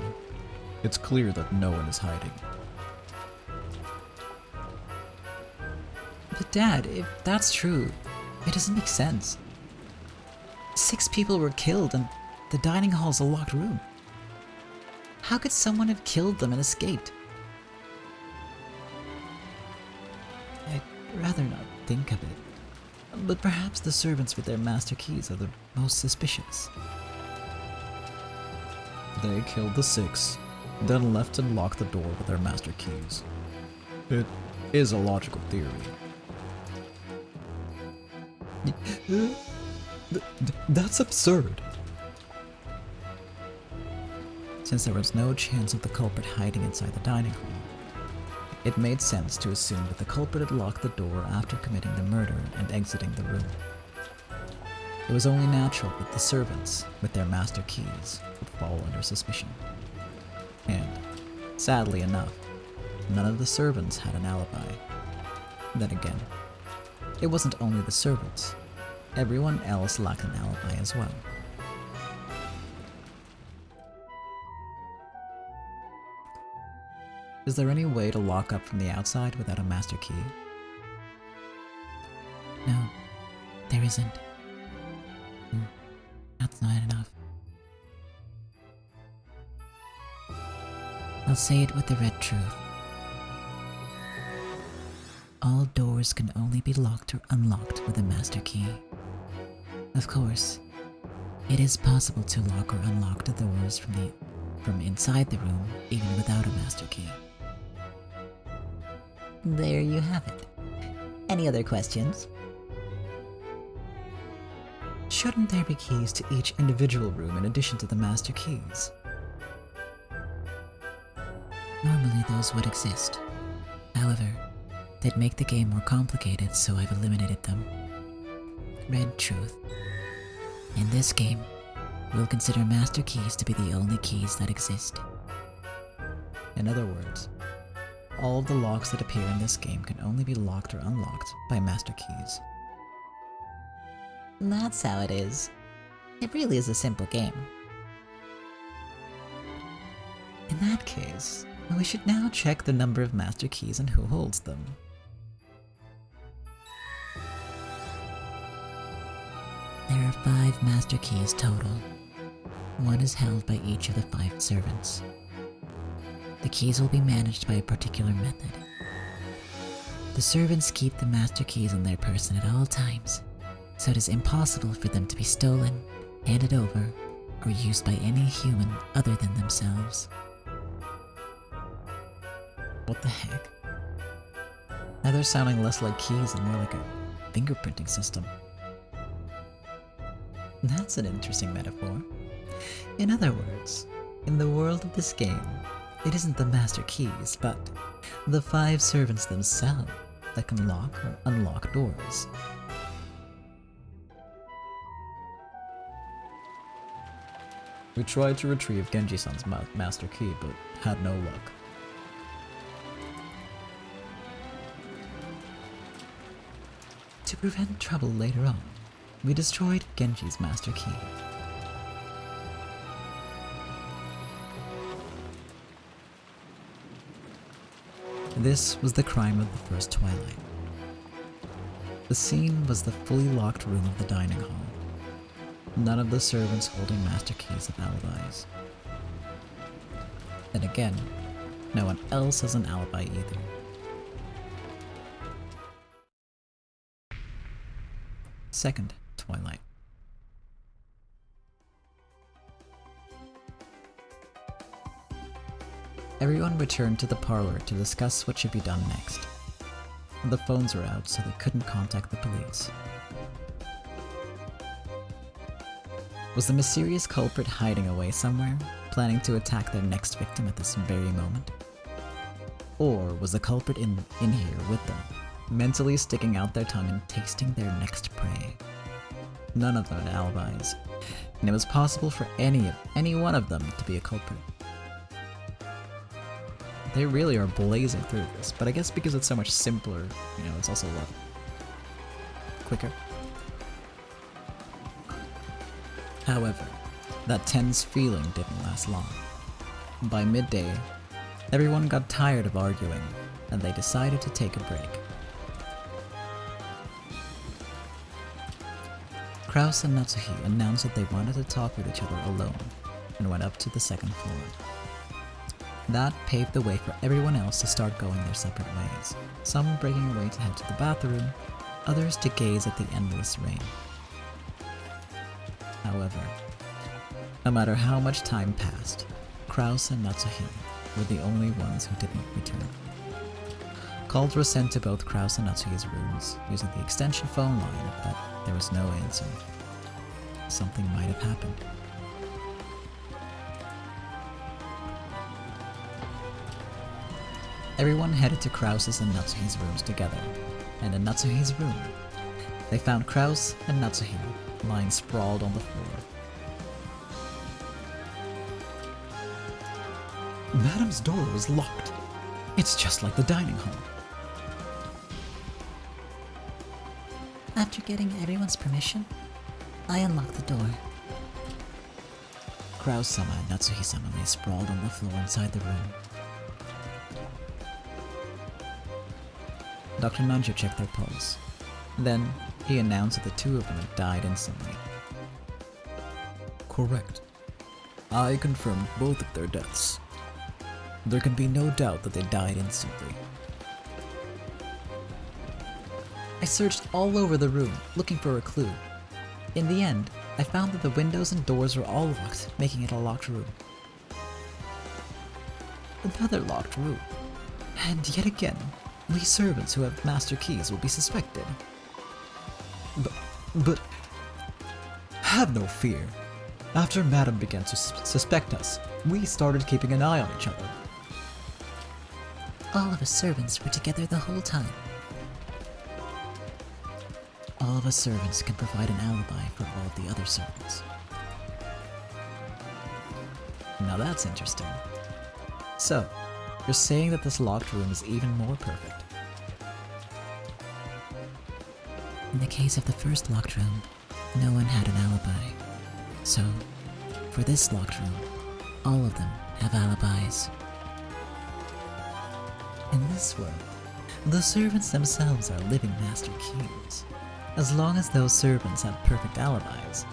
Speaker 1: It's clear that no one is hiding. But Dad, if that's true, it doesn't make sense. 6 people were killed and the dining hall's a locked room. How could someone have killed them and escaped? I'd rather not think of it. But perhaps the servants with their master keys are the most suspicious. They killed the 6, then left and locked the door with their master keys. It is a logical theory. That's absurd. Since there was no chance of the culprit hiding inside the dining hall, it made sense to assume that the culprit had locked the door after committing the murder and exiting the room. It was only natural that the servants, with their master keys, would fall under suspicion. And, sadly enough, none of the servants had an alibi. Then again, it wasn't only the servants. Everyone else lacked an alibi as well. Is there any way to lock up from the outside without a master key?
Speaker 2: No, there isn't. That's not enough. I'll say it with the red truth. All doors can only be locked or unlocked with a master key. Of course, it is possible to lock or unlock the doors from inside the room even without a master key. There you have it. Any other questions?
Speaker 1: Shouldn't there be keys to each individual room in addition to the master keys?
Speaker 2: Normally those would exist. However, they'd make the game more complicated, so I've eliminated them. Red truth. In this game, we'll consider master keys to be the only keys that exist.
Speaker 1: In other words, all of the locks that appear in this game can only be locked or unlocked by master keys.
Speaker 2: That's how it is. It really is a simple game.
Speaker 1: In that case, we should now check the number of master keys and who holds them.
Speaker 2: There are 5 master keys total. One is held by each of the 5 servants. The keys will be managed by a particular method. The servants keep the master keys on their person at all times, so it is impossible for them to be stolen, handed over, or used by any human other than themselves.
Speaker 1: What the heck? Now they're sounding less like keys and more like a fingerprinting system. That's an interesting metaphor. In other words, in the world of this game, it isn't the master keys, but the 5 servants themselves that can lock or unlock doors. We tried to retrieve Genji-san's master key, but had no luck. To prevent trouble later on, we destroyed Genji's master key. This was the crime of the first Twilight. The scene was the fully locked room of the dining hall. None of the servants holding master keys have alibis. Then again, no one else has an alibi either. Second Twilight. Everyone returned to the parlor to discuss what should be done next. The phones were out, so they couldn't contact the police. Was the mysterious culprit hiding away somewhere, planning to attack their next victim at this very moment? Or was the culprit in here with them, mentally sticking out their tongue and tasting their next prey? None of them had alibis, and it was possible for any one of them to be a culprit. They really are blazing through this, but I guess because it's so much simpler, it's also a lot quicker. However, that tense feeling didn't last long. By midday, everyone got tired of arguing, and they decided to take a break. Kraus and Natsuhi announced that they wanted to talk with each other alone, and went up to the second floor. That paved the way for everyone else to start going their separate ways, some breaking away to head to the bathroom, others to gaze at the endless rain. However, no matter how much time passed, Kraus and Natsuhi were the only ones who didn't return. Calls were sent to both Kraus and Natsuhi's rooms using the extension phone line, but there was no answer. Something might have happened. Everyone headed to Kraus's and Natsuhi's rooms together, and in Natsuhi's room, they found Kraus and Natsuhi lying sprawled on the floor. Madam's door was locked. It's just like the dining hall.
Speaker 2: After getting everyone's permission, I unlocked the door.
Speaker 1: Kraus-sama and Natsuhi-sama lay sprawled on the floor inside the room. Dr. Nanjo checked their pulse. Then, he announced that the two of them had died instantly. Correct. I confirmed both of their deaths. There can be no doubt that they died instantly. I searched all over the room, looking for a clue. In the end, I found that the windows and doors were all locked, making it a locked room. Another locked room. And yet again, we servants who have master keys will be suspected. But have no fear. After Madame began to suspect us, we started keeping an eye on each other.
Speaker 2: All of us servants were together the whole time.
Speaker 1: All of us servants can provide an alibi for all of the other servants. Now that's interesting. So, You're saying that this locked room is even more perfect.
Speaker 2: In the case of the first locked room, no one had an alibi. So, for this locked room, all of them have alibis. In this world, the servants themselves are living master keys. As long as those servants have perfect alibis,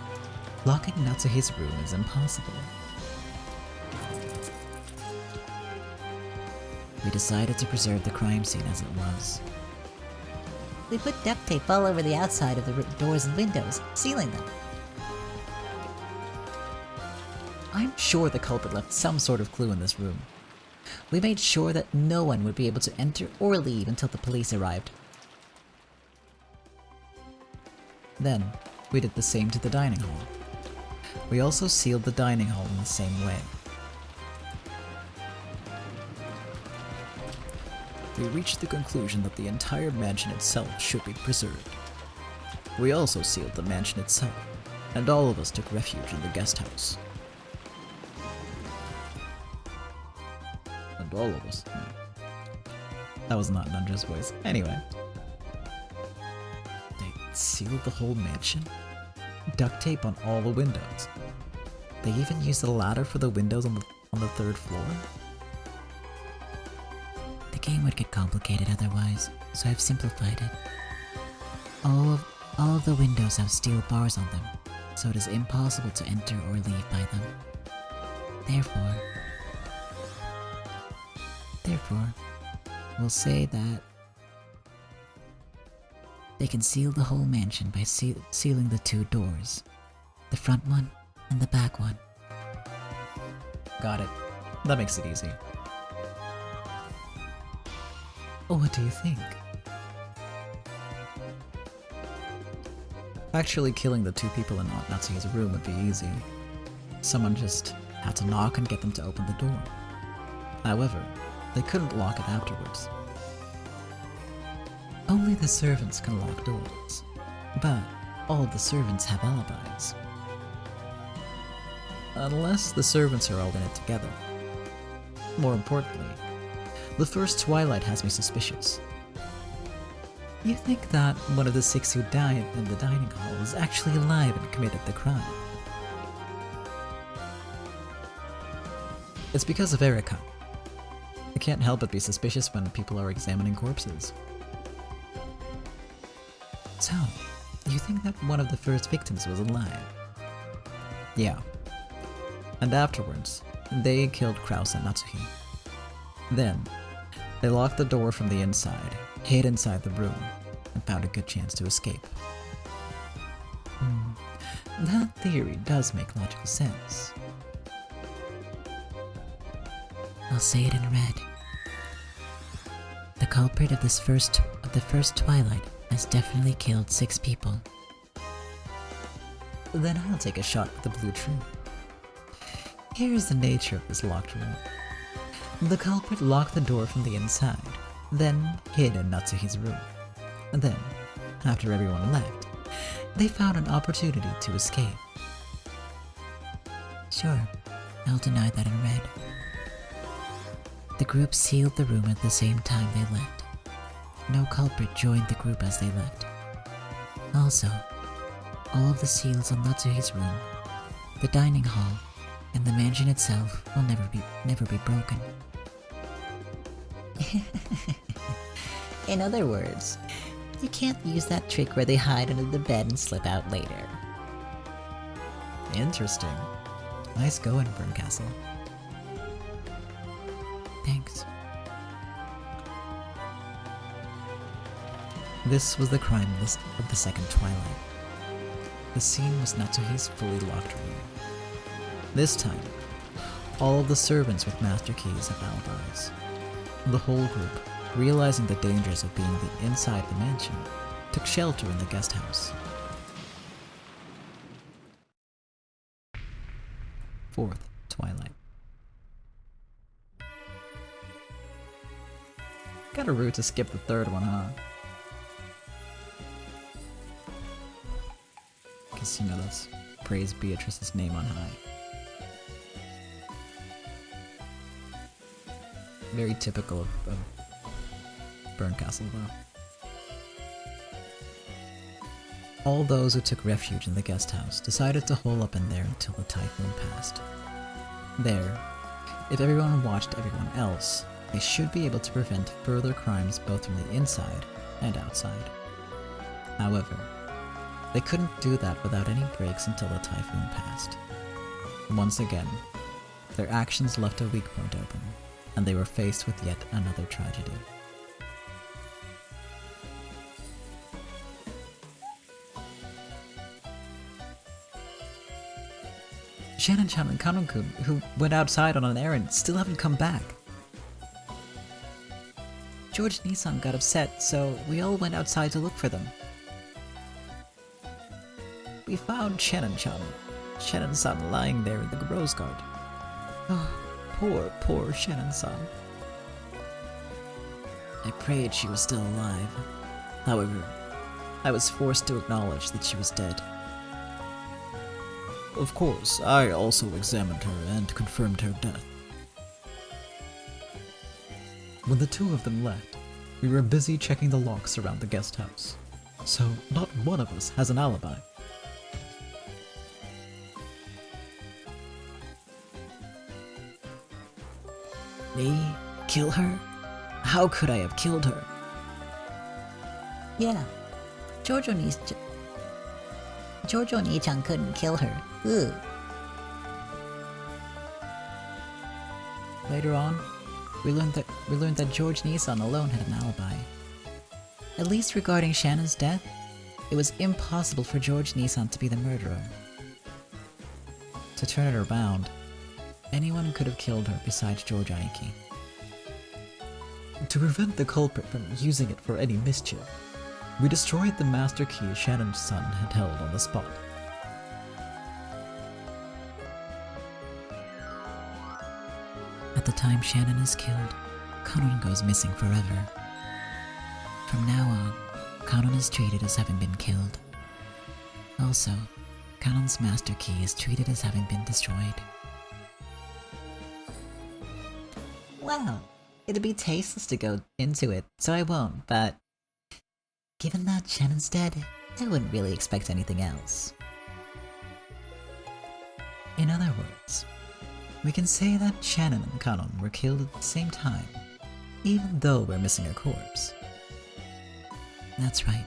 Speaker 2: locking Natsuhi's room is impossible. We decided to preserve the crime scene as it was.
Speaker 3: We put duct tape all over the outside of the doors and windows, sealing them.
Speaker 2: I'm sure the culprit left some sort of clue in this room. We made sure that no one would be able to enter or leave until the police arrived.
Speaker 1: Then, we did the same to the dining hall. We also sealed the dining hall in the same way. We reached the conclusion that the entire mansion itself should be preserved. We also sealed the mansion itself, and all of us took refuge in the guest house. And all of us. That was not Nandra's voice. Anyway. They sealed the whole mansion? Duct tape on all the windows. They even used a ladder for the windows on the third floor?
Speaker 2: The game would get complicated otherwise, so I've simplified it. All of the windows have steel bars on them, so it is impossible to enter or leave by them. Therefore, we'll say that they can seal the whole mansion by sealing the two doors, the front one and the back one.
Speaker 1: Got it. That makes it easy. What do you think? Actually killing the two people in Natsuhi's room would be easy. Someone just had to knock and get them to open the door. However, they couldn't lock it afterwards. Only the servants can lock doors, but all the servants have alibis. Unless the servants are all in it together. More importantly, the first Twilight has me suspicious. You think that one of the 6 who died in the dining hall was actually alive and committed the crime? It's because of Erika. I can't help but be suspicious when people are examining corpses. So, you think that one of the first victims was alive? Yeah. And afterwards, they killed Kraus and Natsuhi. Then, they locked the door from the inside, hid inside the room, and found a good chance to escape. That theory does make logical sense.
Speaker 2: I'll say it in red. The culprit of the first Twilight has definitely killed 6 people.
Speaker 1: Then I'll take a shot with the blue tree. Here's the nature of this locked room. The culprit locked the door from the inside, then hid in Natsuhi's room. And then, after everyone left, they found an opportunity to escape.
Speaker 2: Sure, I'll deny that in red. The group sealed the room at the same time they left. No culprit joined the group as they left. Also, all of the seals on Natsuhi's room, the dining hall, and the mansion itself will never be broken.
Speaker 3: In other words, you can't use that trick where they hide under the bed and slip out later.
Speaker 1: Interesting. Nice going, Burncastle.
Speaker 2: Thanks.
Speaker 1: This was the crime list of the second Twilight. The scene was Natsuhi's fully locked room. This time, all of the servants with master keys have alibis. The whole group, realizing the dangers of being inside the mansion, took shelter in the guest house. Fourth Twilight. Got a route to skip the third one, huh? Guess you know let's praise Beatrice's name on high. Very typical of Burn Castle, though. All those who took refuge in the guest house decided to hole up in there until the typhoon passed. There, if everyone watched everyone else, they should be able to prevent further crimes both from the inside and outside. However, they couldn't do that without any breaks until the typhoon passed. Once again, their actions left a weak point open, and they were faced with yet another tragedy. Shannon-chan and Kanon-kun, who went outside on an errand, still haven't come back. George Nissan got upset, so we all went outside to look for them. We found Shannon-chan. Shannon-san lying there in the rose garden. Oh, poor Shannon-san. I prayed she was still alive. However, I was forced to acknowledge that she was dead. Of course, I also examined her and confirmed her death. When the two of them left, we were busy checking the locks around the guest house, so not one of us has an alibi. Me? Kill her? How could I have killed her?
Speaker 3: Yeah. Giorgio Nii-chan couldn't kill her. Ugh.
Speaker 1: Later on, we learned that George Nissan alone had an alibi. At least regarding Shannon's death, it was impossible for George Nissan to be the murderer. To turn it around, anyone could have killed her besides George Aiki. To prevent the culprit from using it for any mischief, we destroyed the master key Shannon's son had held on the spot. At the time Shannon is killed, Kanon goes missing forever. From now on, Kanon is treated as having been killed. Also, Kanon's master key is treated as having been destroyed.
Speaker 3: Well, it'd be tasteless to go into it, so I won't, but given that Shannon's dead, I wouldn't really expect anything else.
Speaker 1: In other words, we can say that Shannon and Kanon were killed at the same time, even though we're missing a corpse. That's right.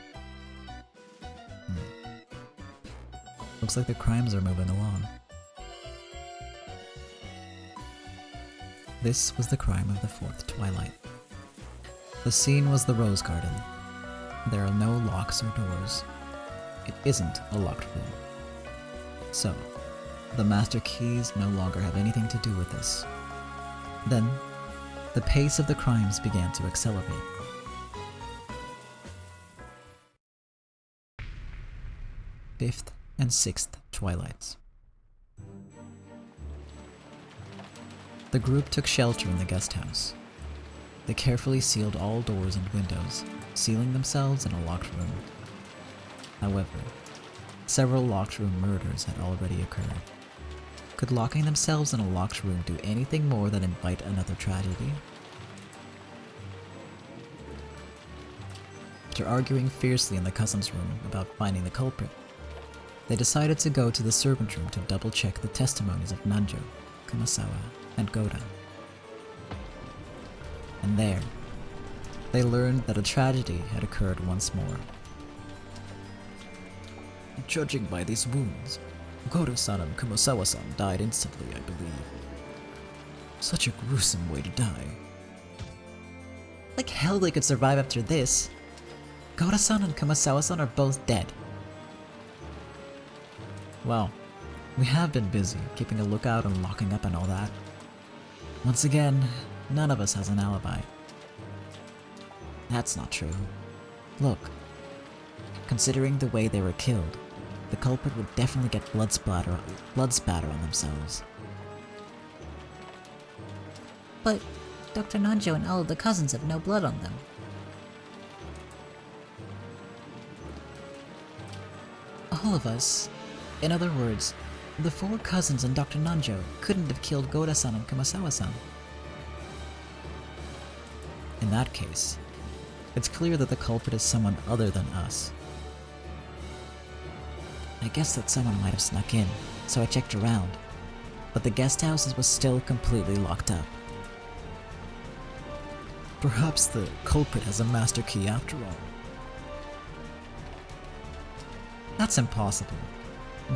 Speaker 1: Looks like the crimes are moving along. This was the crime of the fourth Twilight. The scene was the Rose Garden. There are no locks or doors. It isn't a locked room. So, the master keys no longer have anything to do with this. Then, the pace of the crimes began to accelerate. Fifth and sixth Twilights. The group took shelter in the guest house. They carefully sealed all doors and windows, sealing themselves in a locked room. However, several locked room murders had already occurred. Could locking themselves in a locked room do anything more than invite another tragedy? After arguing fiercely in the cousins' room about finding the culprit, they decided to go to the servant room to double-check the testimonies of Nanjo, Kumasawa, and Goda. And there, they learned that a tragedy had occurred once more. Judging by these wounds, Goda-san and Kumasawa-san died instantly, I believe. Such a gruesome way to die. Like hell they could survive after this. Goda-san and Kumasawa-san are both dead. Well, we have been busy keeping a lookout and locking up and all that. Once again, none of us has an alibi. That's not true. Look, considering the way they were killed, the culprit would definitely get blood splatter on themselves.
Speaker 3: But Dr. Nanjo and all of the cousins have no blood on them.
Speaker 1: All of us. In other words, the four cousins and Dr. Nanjo couldn't have killed Goda-san and Kumasawa-san. In that case, it's clear that the culprit is someone other than us.
Speaker 2: I guess that someone might have snuck in, so I checked around, but the guest house was still completely locked up.
Speaker 1: Perhaps the culprit has a master key after all. That's impossible.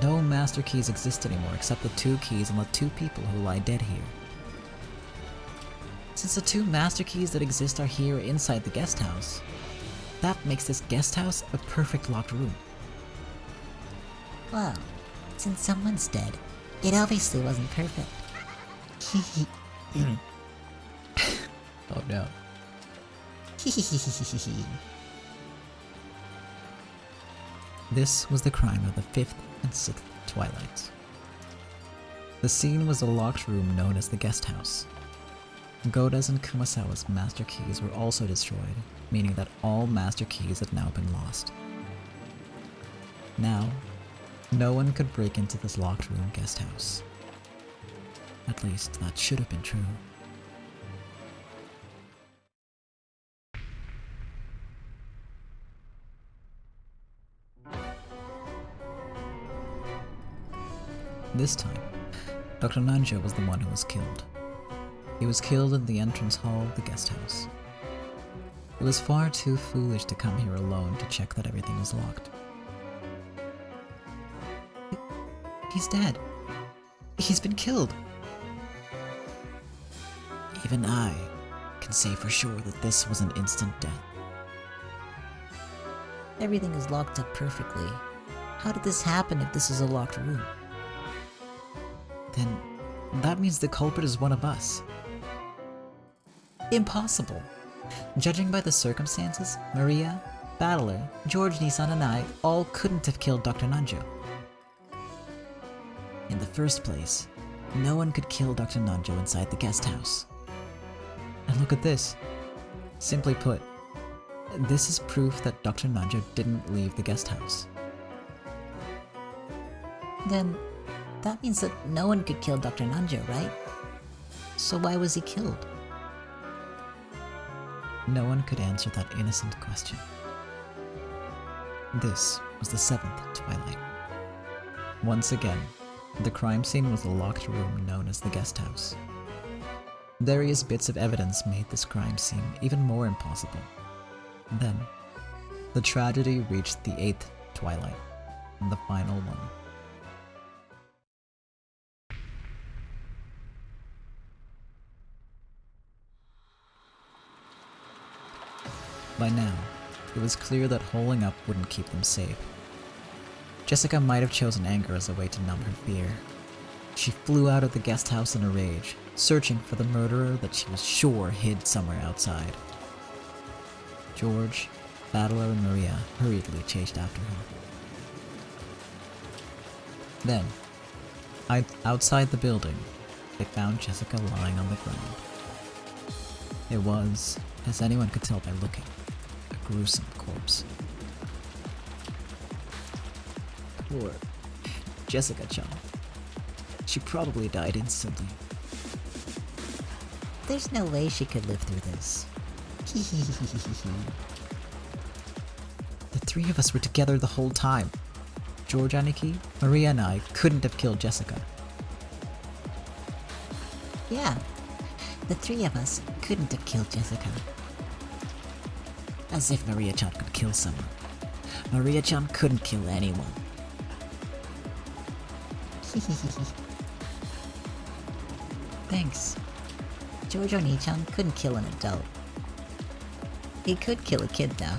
Speaker 1: No master keys exist anymore except the 2 keys on the 2 people who lie dead here.
Speaker 2: Since the 2 master keys that exist are here inside the guest house, that makes this guest house a perfect locked room. Well, since someone's dead, it obviously wasn't perfect.
Speaker 1: Oh no. This was the crime of the 5th and 6th Twilights. The scene was a locked room known as the guest house. Goda's and Kumasawa's master keys were also destroyed, meaning that all master keys had now been lost. Now, no one could break into this locked room guest house. At least, that should have been true. This time, Dr. Nanjo was the one who was killed. He was killed in the entrance hall of the guest house. It was far too foolish to come here alone to check that everything was locked.
Speaker 2: He's dead. He's been killed.
Speaker 3: Even I can say for sure that this was an instant death.
Speaker 2: Everything is locked up perfectly. How did this happen if this is a locked room?
Speaker 1: Then that means the culprit is one of us.
Speaker 2: Impossible. Judging by the circumstances, Maria, Battler, George Nissan and I all couldn't have killed Dr. Nanjo.
Speaker 3: In the first place, no one could kill Dr. Nanjo inside the guest house.
Speaker 1: And look at this. Simply put, this is proof that Dr. Nanjo didn't leave the guest house.
Speaker 2: Then, that means that no one could kill Dr. Nanjo, right? So why was he killed?
Speaker 1: No one could answer that innocent question. This was the 7th Twilight. Once again, the crime scene was a locked room known as the guest house. Various bits of evidence made this crime seem even more impossible. Then, the tragedy reached the 8th Twilight, the final one. By now, it was clear that holing up wouldn't keep them safe. Jessica might have chosen anger as a way to numb her fear. She flew out of the guest house in a rage, searching for the murderer that she was sure hid somewhere outside. George, Battler, and Maria hurriedly chased after her. Then, outside the building, they found Jessica lying on the ground. It was, as anyone could tell by looking, a gruesome corpse. Poor Jessica-chan. She probably died instantly.
Speaker 2: There's no way she could live through this.
Speaker 1: The 3 of us were together the whole time. George Aniki, Maria, and I couldn't have killed Jessica.
Speaker 2: Yeah, the 3 of us couldn't have killed Jessica.
Speaker 3: As if Maria-chan could kill someone. Maria-chan couldn't kill anyone.
Speaker 2: Thanks. George Oni-chan couldn't kill an adult. He could kill a kid though.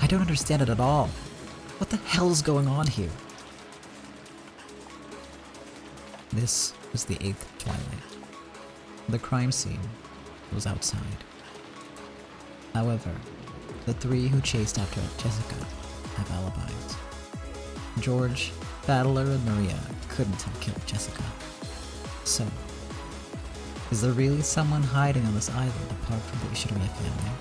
Speaker 1: I don't understand it at all. What the hell is going on here? This was the 8th Twilight. The crime scene was outside. However, the 3 who chased after Jessica have alibis. George, Battler, and Maria couldn't have killed Jessica. So, is there really someone hiding on this island apart from the Ishiraya family?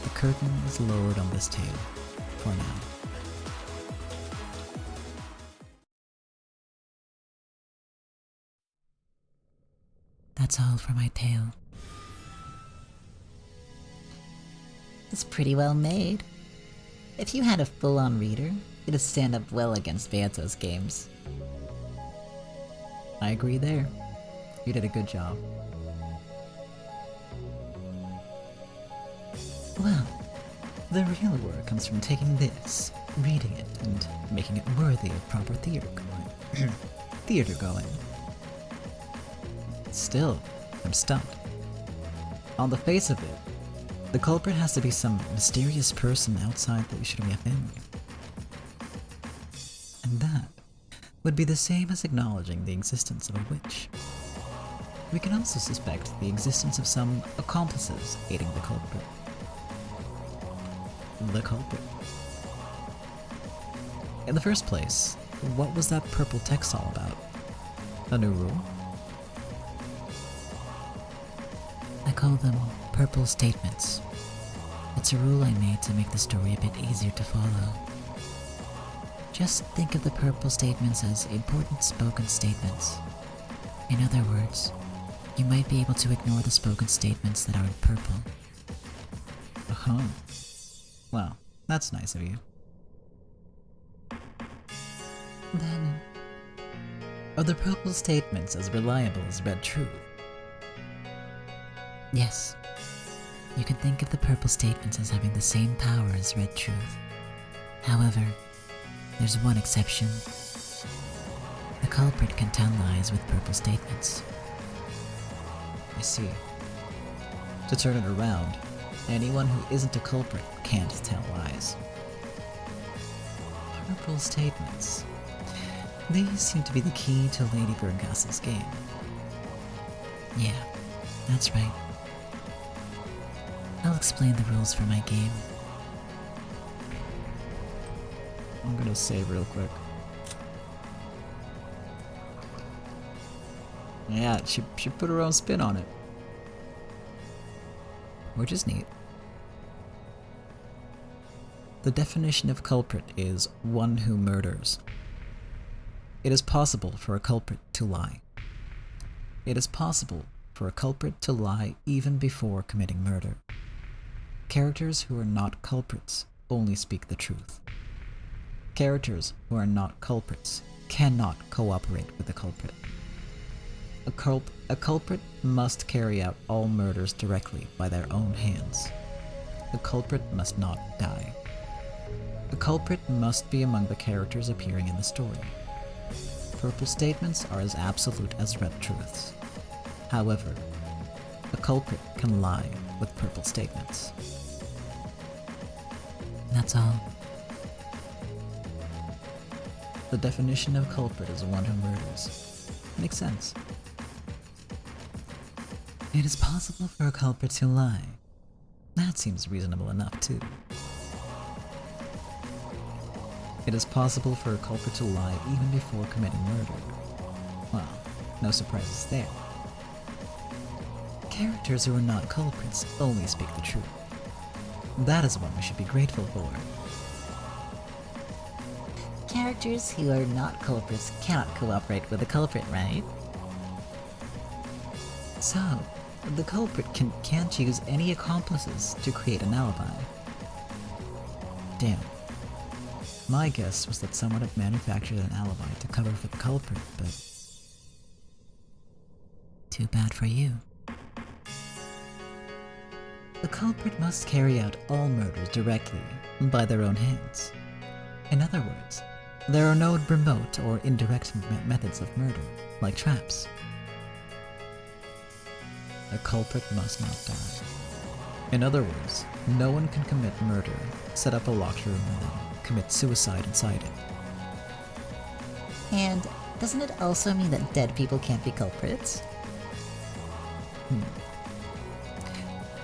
Speaker 1: The curtain is lowered on this tale, for now.
Speaker 2: That's all for my tale. It's pretty well made. If you had a full-on reader, it'd stand up well against Beato's games.
Speaker 1: I agree there. You did a good job.
Speaker 2: Well,
Speaker 1: The real work comes from taking this, reading it, and making it worthy of proper theater going. Theater going. Still, I'm stumped. On the face of it, the culprit has to be some mysterious person outside the Ushinomiya family. And that would be the same as acknowledging the existence of a witch. We can also suspect the existence of some accomplices aiding the culprit. The culprit. In the first place, what was that purple text all about? A new rule?
Speaker 2: I call them purple statements. It's a rule I made to make the story a bit easier to follow. Just think of the purple statements as important spoken statements. In other words, you might be able to ignore the spoken statements that are in purple.
Speaker 1: Uh-huh. Well, that's nice of you.
Speaker 2: Then,
Speaker 1: Are the purple statements as reliable as red truth?
Speaker 2: yes, you can think of the purple statements as having the same power as red truth. However, there's one exception. The culprit can tell lies with purple statements.
Speaker 1: I see. To turn it around, anyone who isn't a culprit can't tell lies. Purple statements. These seem to be the key to Lady Berncastle's game.
Speaker 2: Yeah, that's right. I'll explain the rules for my game.
Speaker 1: I'm gonna save real quick. Yeah, she put her own spin on it. Which is neat. The definition of culprit is one who murders. It is possible for a culprit to lie. It is possible for a culprit to lie even before committing murder. Characters who are not culprits only speak the truth. Characters who are not culprits cannot cooperate with the culprit. A culprit must carry out all murders directly by their own hands. The culprit must not die. The culprit must be among the characters appearing in the story. Purple statements are as absolute as red truths. However, a culprit can lie with purple statements.
Speaker 2: That's all.
Speaker 1: The definition of culprit is one who murders. Makes sense. It is possible for a culprit to lie. That seems reasonable enough, too. It is possible for a culprit to lie even before committing murder. Well, no surprises there. Characters who are not culprits only speak the truth. That is what we should be grateful for.
Speaker 2: Characters who are not culprits cannot cooperate with the culprit, right?
Speaker 1: So, the culprit can't use any accomplices to create an alibi. Damn. My guess was that someone had manufactured an alibi to cover for the culprit, but...
Speaker 2: Too bad for you.
Speaker 1: The culprit must carry out all murders directly, by their own hands. In other words, there are no remote or indirect methods of murder, like traps. The culprit must not die. In other words, no one can commit murder, set up a locked room, and then commit suicide inside it.
Speaker 2: And doesn't it also mean that dead people can't be culprits?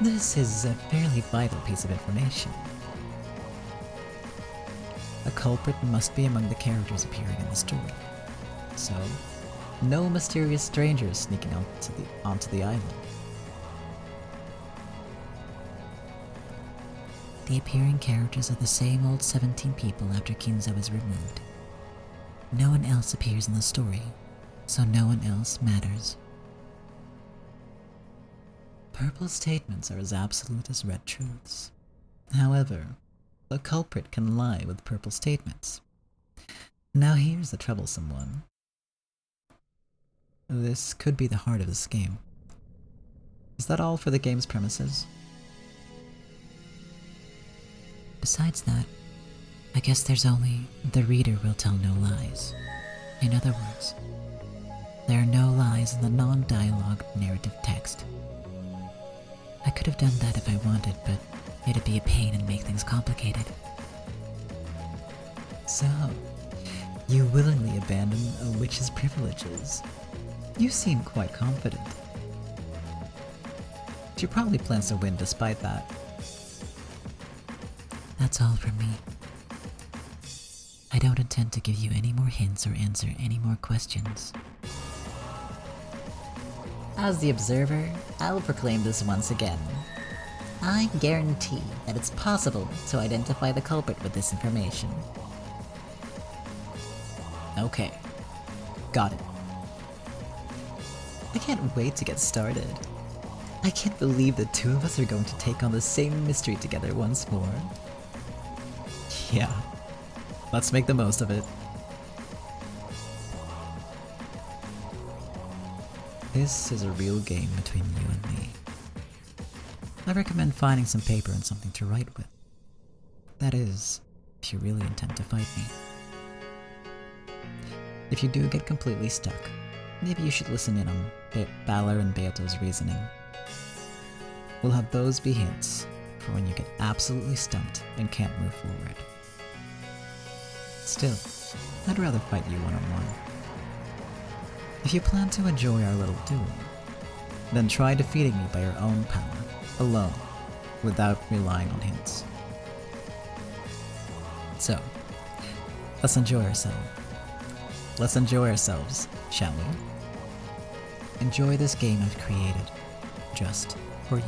Speaker 1: This is a fairly vital piece of information. A culprit must be among the characters appearing in the story. So, no mysterious strangers sneaking onto the island.
Speaker 2: The appearing characters are the same old 17 people after Kinzo is removed. No one else appears in the story, so no one else matters.
Speaker 1: Purple statements are as absolute as red truths. However, the culprit can lie with purple statements. Now here's the troublesome one. This could be the heart of this game. Is that all for the game's premises?
Speaker 2: Besides that, I guess there's only the reader will tell no lies. In other words, there are no lies in the non-dialogue narrative text. I could have done that if I wanted, but it'd be a pain and make things complicated.
Speaker 1: So, you willingly abandon a witch's privileges. You seem quite confident. She probably plans to win despite that.
Speaker 2: That's all from me. I don't intend to give you any more hints or answer any more questions.
Speaker 3: As the observer, I'll proclaim this once again. I guarantee that it's possible to identify the culprit with this information.
Speaker 1: Okay. Got it. I can't wait to get started. I can't believe the two of us are going to take on the same mystery together once more. Yeah. Let's make the most of it. This is a real game between you and me. I recommend finding some paper and something to write with. That is, if you really intend to fight me. If you do get completely stuck, maybe you should listen in on Balor and Beato's reasoning. We'll have those be hints for when you get absolutely stumped and can't move forward. Still, I'd rather fight you one-on-one. If you plan to enjoy our little duel, then try defeating me by your own power, alone, without relying on hints. So, let's enjoy ourselves. Let's enjoy ourselves, shall we? Enjoy this game I've created, just for you.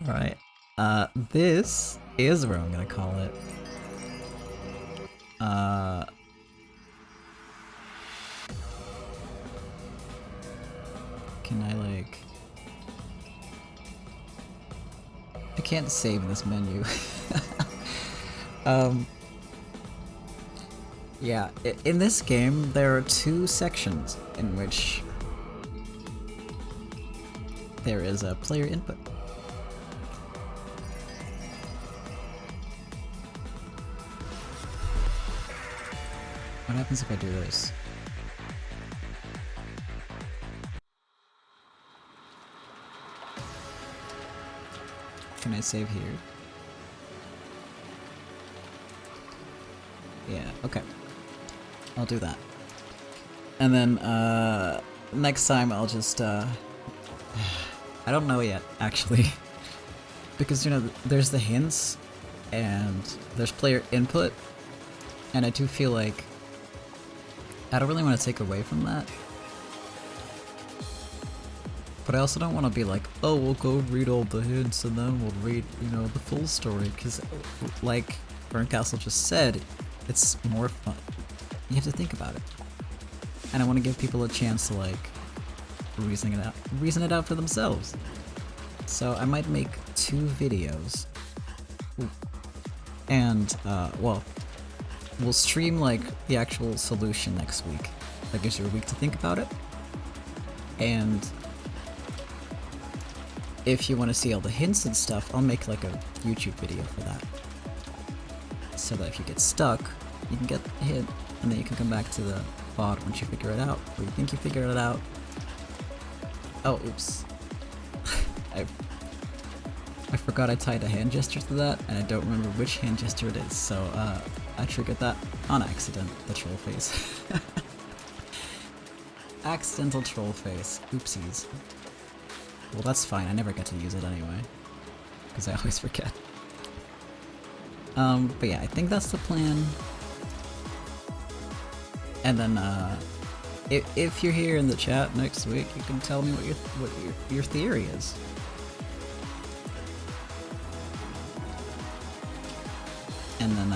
Speaker 1: Alright, this is what I'm gonna call it. Can I like... I can't save this menu. Yeah, in this game there are two sections in which there is a player input. What happens if I do this? Can I save here? Yeah, okay. I'll do that. And then, next time I'll just, I don't know yet, actually. Because, you know, there's the hints, and there's player input, and I do feel like I don't really want to take away from that. But I also don't want to be like, oh, we'll go read all the hints and then we'll read, you know, the full story. Because, like Burncastle just said, it's more fun. You have to think about it. And I want to give people a chance to, like, reason it out for themselves. So I might make 2 videos. Ooh. And, well, we'll stream, like, the actual solution next week. That gives you a week to think about it. And if you want to see all the hints and stuff, I'll make, like, a YouTube video for that. So that if you get stuck, you can get the hint, and then you can come back to the VOD once you figure it out, or you think you figured it out. Oh, oops. I forgot I tied a hand gesture to that, and I don't remember which hand gesture it is, so, I triggered that on accident, the troll face. Accidental troll face. Oopsies. Well, that's fine, I never get to use it anyway. Because I always forget. But yeah, I think that's the plan. And then if you're here in the chat next week, you can tell me what your theory is. And then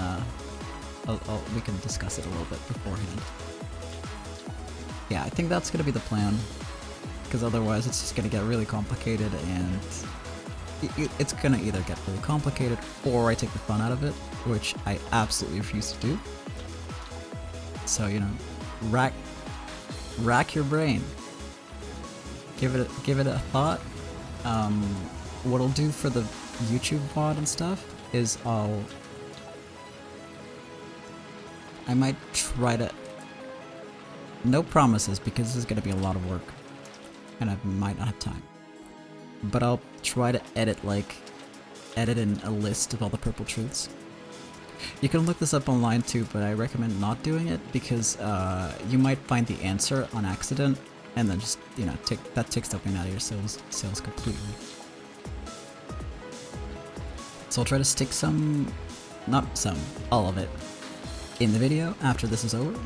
Speaker 1: we can discuss it a little bit beforehand. Yeah, I think that's gonna be the plan, because otherwise it's just gonna get really complicated, and it's gonna either get really complicated or I take the fun out of it, which I absolutely refuse to do. So, you know, rack your brain. Give it a thought. What I'll do for the YouTube VOD and stuff is I might try to... No promises, because this is going to be a lot of work, and I might not have time. But I'll try to edit in a list of all the purple truths. You can look this up online too, but I recommend not doing it, because you might find the answer on accident, and then just, you know, that takes something out of your sales completely. So I'll try to stick all of it in the video after this is over,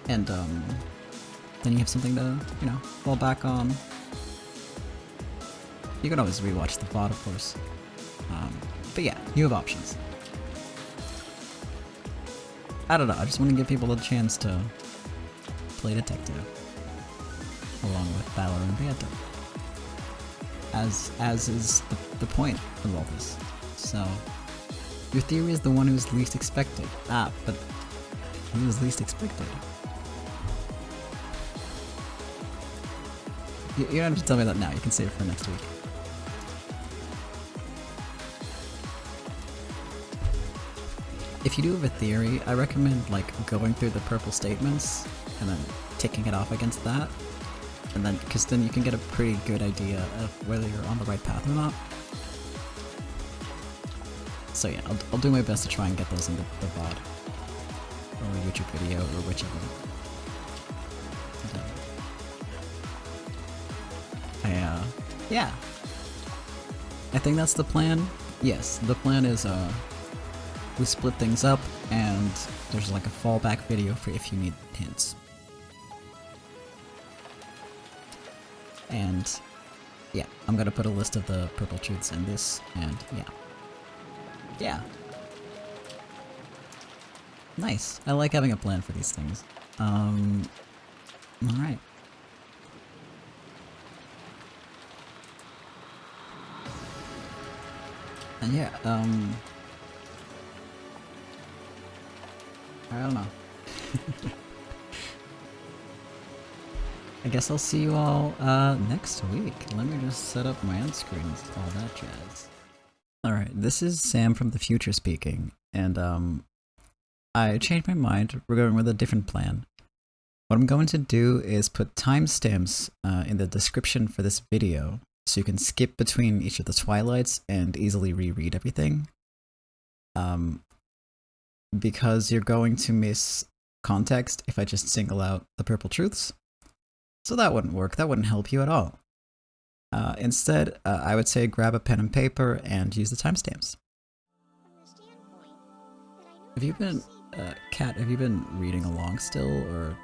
Speaker 1: and then you have something to, you know, fall back on. You can always rewatch the VOD, of course, but yeah, you have options. I don't know, I just want to give people a chance to play detective along with Valor and Beato, as is the point of all this. So your theory is the one who's least expected. But who is least expected? You don't have to tell me that now, you can save it for next week. If you do have a theory, I recommend like going through the purple statements and then ticking it off against that, and then because then you can get a pretty good idea of whether you're on the right path or not. So yeah, I'll do my best to try and get those in the VOD or YouTube video or whichever. Yeah, I think that's the plan. Yes, the plan is we split things up, and there's like a fallback video for if you need hints. And yeah, I'm gonna put a list of the purple truths in this, and yeah. Nice. I like having a plan for these things. Alright. And yeah, I don't know. I guess I'll see you all next week. Let me just set up my end screens, all that jazz. Alright, this is Sam from the future speaking, and I changed my mind. We're going with a different plan. What I'm going to do is put timestamps in the description for this video, so you can skip between each of the Twilights and easily reread everything. Because you're going to miss context if I just single out the purple truths. So that wouldn't work, that wouldn't help you at all. Instead, I would say grab a pen and paper and use the timestamps. Have you been, Kat, have you been reading along still, or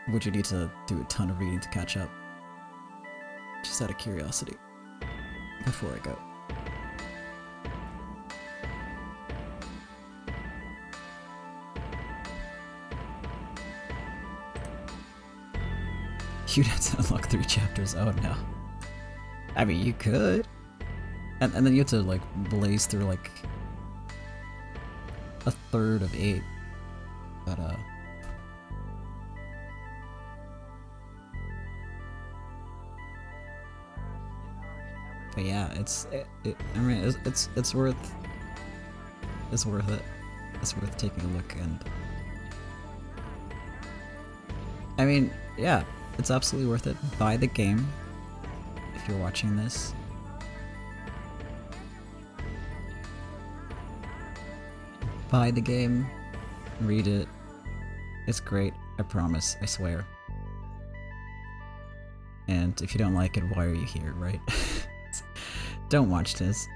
Speaker 1: would you need to do a ton of reading to catch up? Just out of curiosity, before I go. You'd have to unlock 3 chapters, oh no. I mean, you could. And then you have to, like, blaze through, like, a third of 8. But, but yeah, I mean, it's worth it. It's worth taking a look, and I mean, yeah, it's absolutely worth it. Buy the game if you're watching this. Buy the game, read it. It's great, I promise, I swear. And if you don't like it, why are you here, right? Don't watch this.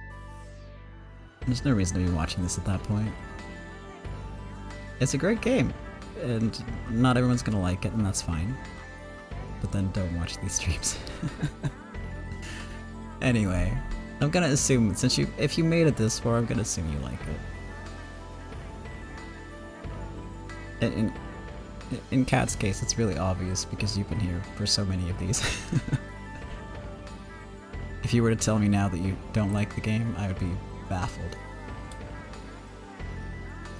Speaker 1: There's no reason to be watching this at that point. It's a great game, and not everyone's gonna like it, and that's fine. But then don't watch these streams. Anyway, I'm gonna assume if you made it this far, I'm gonna assume you like it. In Kat's case, it's really obvious because you've been here for so many of these. If you were to tell me now that you don't like the game, I would be baffled.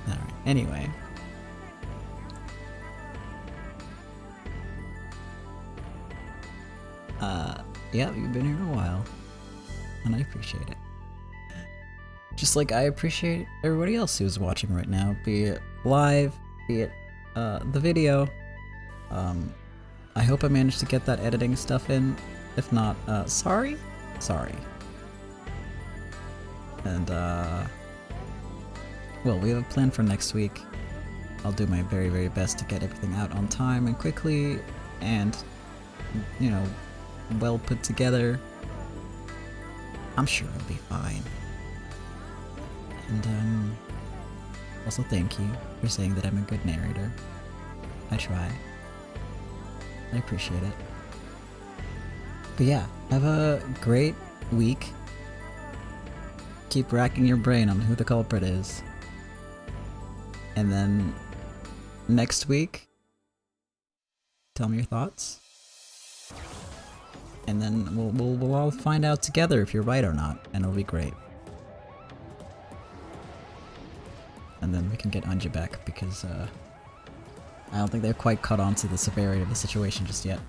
Speaker 1: Alright, anyway. Yeah, you've been here a while, and I appreciate it. Just like I appreciate everybody else who's watching right now, be it live, be it the video. I hope I managed to get that editing stuff in. If not, sorry? Sorry. And, well, we have a plan for next week. I'll do my very, very best to get everything out on time and quickly, and, you know, well put together. I'm sure it'll be fine. And, also thank you for saying that I'm a good narrator. I try. I appreciate it. But yeah, have a great week. Keep racking your brain on who the culprit is. And then next week, tell me your thoughts. And then we'll all find out together if you're right or not, and it'll be great. And then we can get Anja back because I don't think they're quite caught on to the severity of the situation just yet.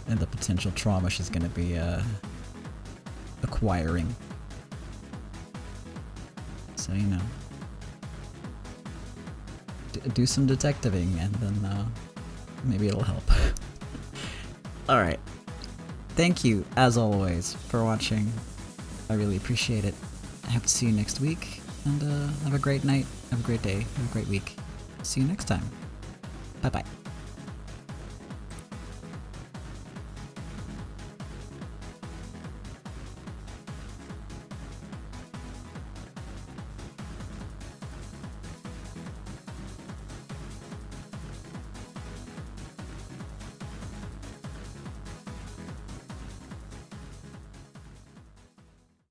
Speaker 1: And the potential trauma she's gonna be acquiring. So, you know. Do some detectiving and then maybe it'll help. Alright. Thank you, as always, for watching. I really appreciate it. I hope to see you next week. And have a great night, have a great day, have a great week. See you next time. Bye bye.